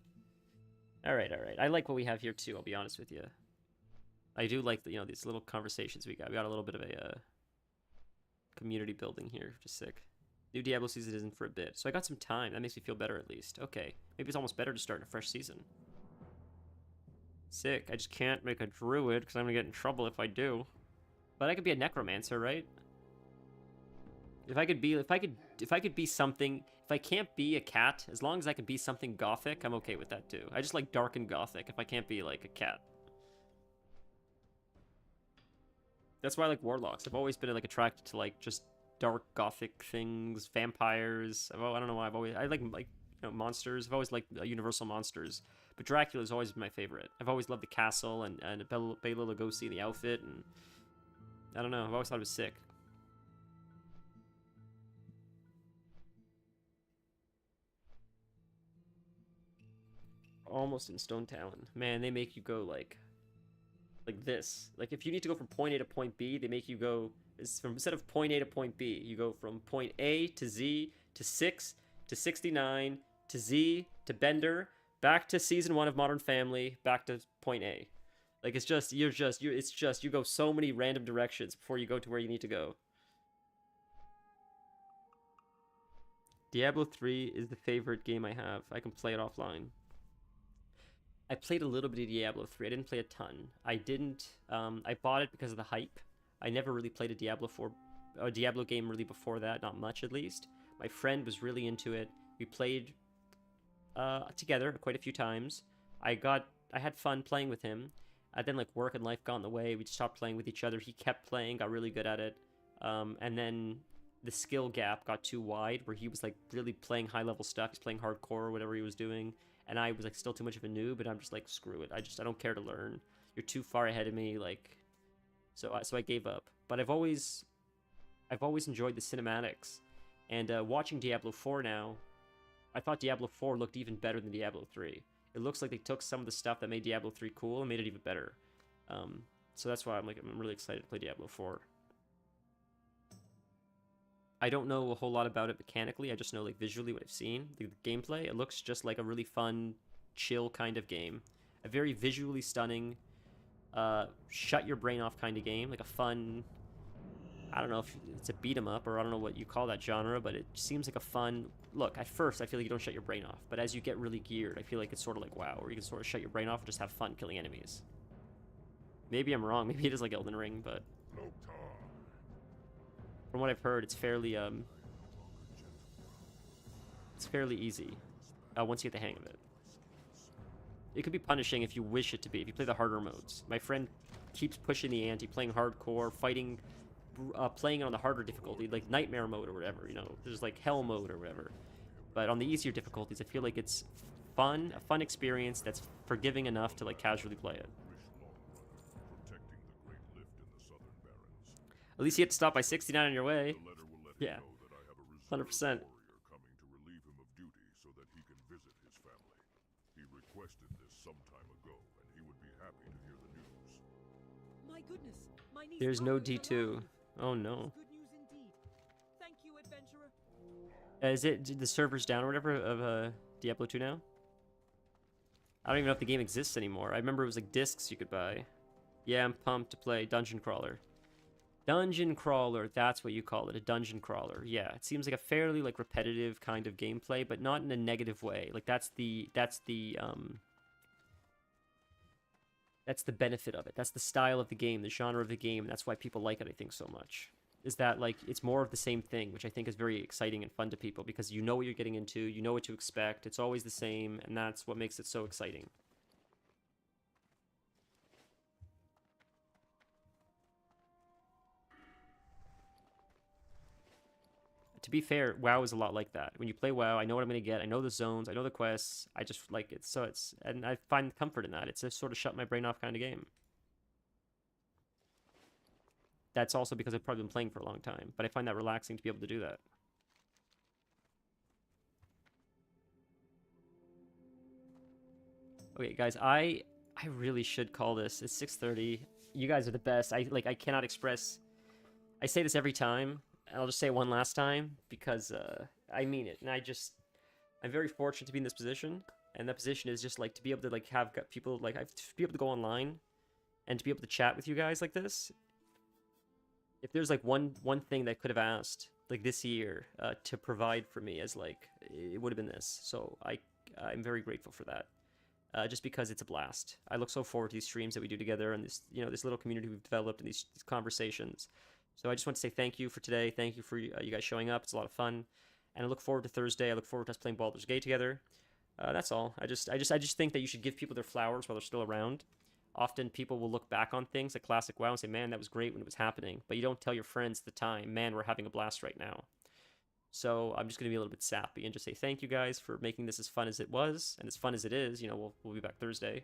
Alright, alright. I like what we have here too, I'll be honest with you. I do like the, these little conversations we got. We got a little bit of a community building here, which is sick. New Diablo season isn't for a bit, so I got some time. That makes me feel better at least. Okay, maybe it's almost better to start in a fresh season. Sick. I just can't make a druid because I'm gonna get in trouble if I do. But I could be a necromancer, right? If I could be something, if I can't be a cat, as long as I can be something gothic, I'm okay with that too. I just like dark and gothic if I can't be like a cat. That's why I like warlocks. I've always been like attracted to like just dark gothic things, vampires. I don't know why I like monsters. I've always liked universal monsters. But Dracula's always been my favorite. I've always loved the castle and Bela Lugosi and the outfit, and I don't know, I've always thought it was sick. Almost in Stone Talon. Man, they make you go like this. Like if you need to go from point A to point B, they make you go instead of point A to point B, you go from point A to Z to 6 to 69 to Z to Bender, back to season 1 of Modern Family, back to point A. Like it's just you go so many random directions before you go to where you need to go. Diablo 3 is the favorite game I have. I can play it offline. I played a little bit of Diablo 3. I didn't play a ton. I bought it because of the hype. I never really played a Diablo game really before that, not much at least. My friend was really into it. We played together quite a few times. I had fun playing with him. Then like work and life got in the way. We just stopped playing with each other. He kept playing, got really good at it. And then the skill gap got too wide where he was like really playing high level stuff. He's playing hardcore or whatever he was doing. And I was like still too much of a noob, and I'm just like, screw it. I don't care to learn. You're too far ahead of me, like. So I gave up. But I've always enjoyed the cinematics, and watching Diablo 4 now, I thought Diablo 4 looked even better than Diablo 3. It looks like they took some of the stuff that made Diablo 3 cool and made it even better. So that's why I'm really excited to play Diablo 4. I don't know a whole lot about it mechanically. I just know like visually what I've seen. The gameplay, it looks just like a really fun, chill kind of game. A very visually stunning, shut your brain off kind of game. Like a fun, I don't know if it's a beat 'em up or I don't know what you call that genre, but it seems like a fun look. At first, I feel like you don't shut your brain off, but as you get really geared, I feel like it's sort of like WoW, where you can sort of shut your brain off and just have fun killing enemies. Maybe I'm wrong. Maybe it is like Elden Ring, but from what I've heard, it's fairly easy once you get the hang of it. It could be punishing if you wish it to be, if you play the harder modes. My friend keeps pushing the ante, playing hardcore, fighting, playing it on the harder difficulty, like Nightmare mode or whatever, there's like Hell mode or whatever. But on the easier difficulties, I feel like it's fun, a fun experience that's forgiving enough to like casually play it. At least you get to stop by 69 on your way. Yeah, 100%. My goodness, my niece There's no Awa is D2. alive. Oh no. Good news indeed. Thank you, adventurer. Is it the servers down or whatever of Diablo 2 now? I don't even know if the game exists anymore. I remember it was like discs you could buy. Yeah, I'm pumped to play Dungeon Crawler. Dungeon Crawler, that's what you call it, a Dungeon Crawler. Yeah, it seems like a fairly like repetitive kind of gameplay, but not in a negative way. Like that's the That's the benefit of it. That's the style of the game, the genre of the game, and that's why people like it, I think, so much. Is that, like, it's more of the same thing, which I think is very exciting and fun to people, because you know what you're getting into, you know what to expect, it's always the same, and that's what makes it so exciting. To be fair, WoW is a lot like that. When you play WoW, I know what I'm going to get, I know the zones, I know the quests, I just like it, so it's, and I find comfort in that. It's a sort of shut my brain off kind of game. That's also because I've probably been playing for a long time, but I find that relaxing to be able to do that. Okay, guys, I really should call this. It's 6:30. You guys are the best. I cannot express. I say this every time, and I'll just say it one last time because I mean it. And I'm very fortunate to be in this position, and that position is just like to be able to like have people like to be able to go online and to be able to chat with you guys like this. If there's like one thing that I could have asked like this year to provide for me as like it would have been this. So I'm very grateful for that. Just because it's a blast. I look so forward to these streams that we do together and this this little community we've developed and these conversations. So I just want to say thank you for today. Thank you for you guys showing up. It's a lot of fun, and I look forward to Thursday. I look forward to us playing Baldur's Gate together. That's all. I just think that you should give people their flowers while they're still around. Often people will look back on things like classic WoW and say, man, that was great when it was happening. But you don't tell your friends at the time, man, we're having a blast right now. So I'm just going to be a little bit sappy and just say thank you guys for making this as fun as it was and as fun as it is. We'll be back Thursday.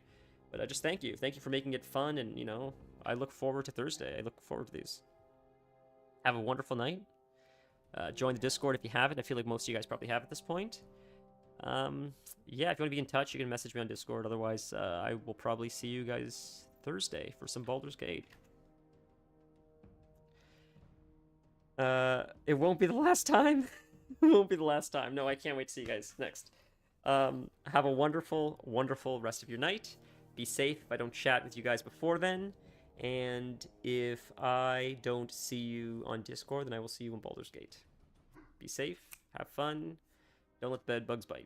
But I just thank you. Thank you for making it fun. And, I look forward to Thursday. I look forward to these. Have a wonderful night. Join the Discord if you haven't. I feel like most of you guys probably have at this point. Yeah, if you want to be in touch, you can message me on Discord. Otherwise, I will probably see you guys Thursday for some Baldur's Gate. It won't be the last time. It won't be the last time. No, I can't wait to see you guys next. Have a wonderful, wonderful rest of your night. Be safe if I don't chat with you guys before then. And if I don't see you on Discord, then I will see you in Baldur's Gate. Be safe. Have fun. Don't let the bed bugs bite.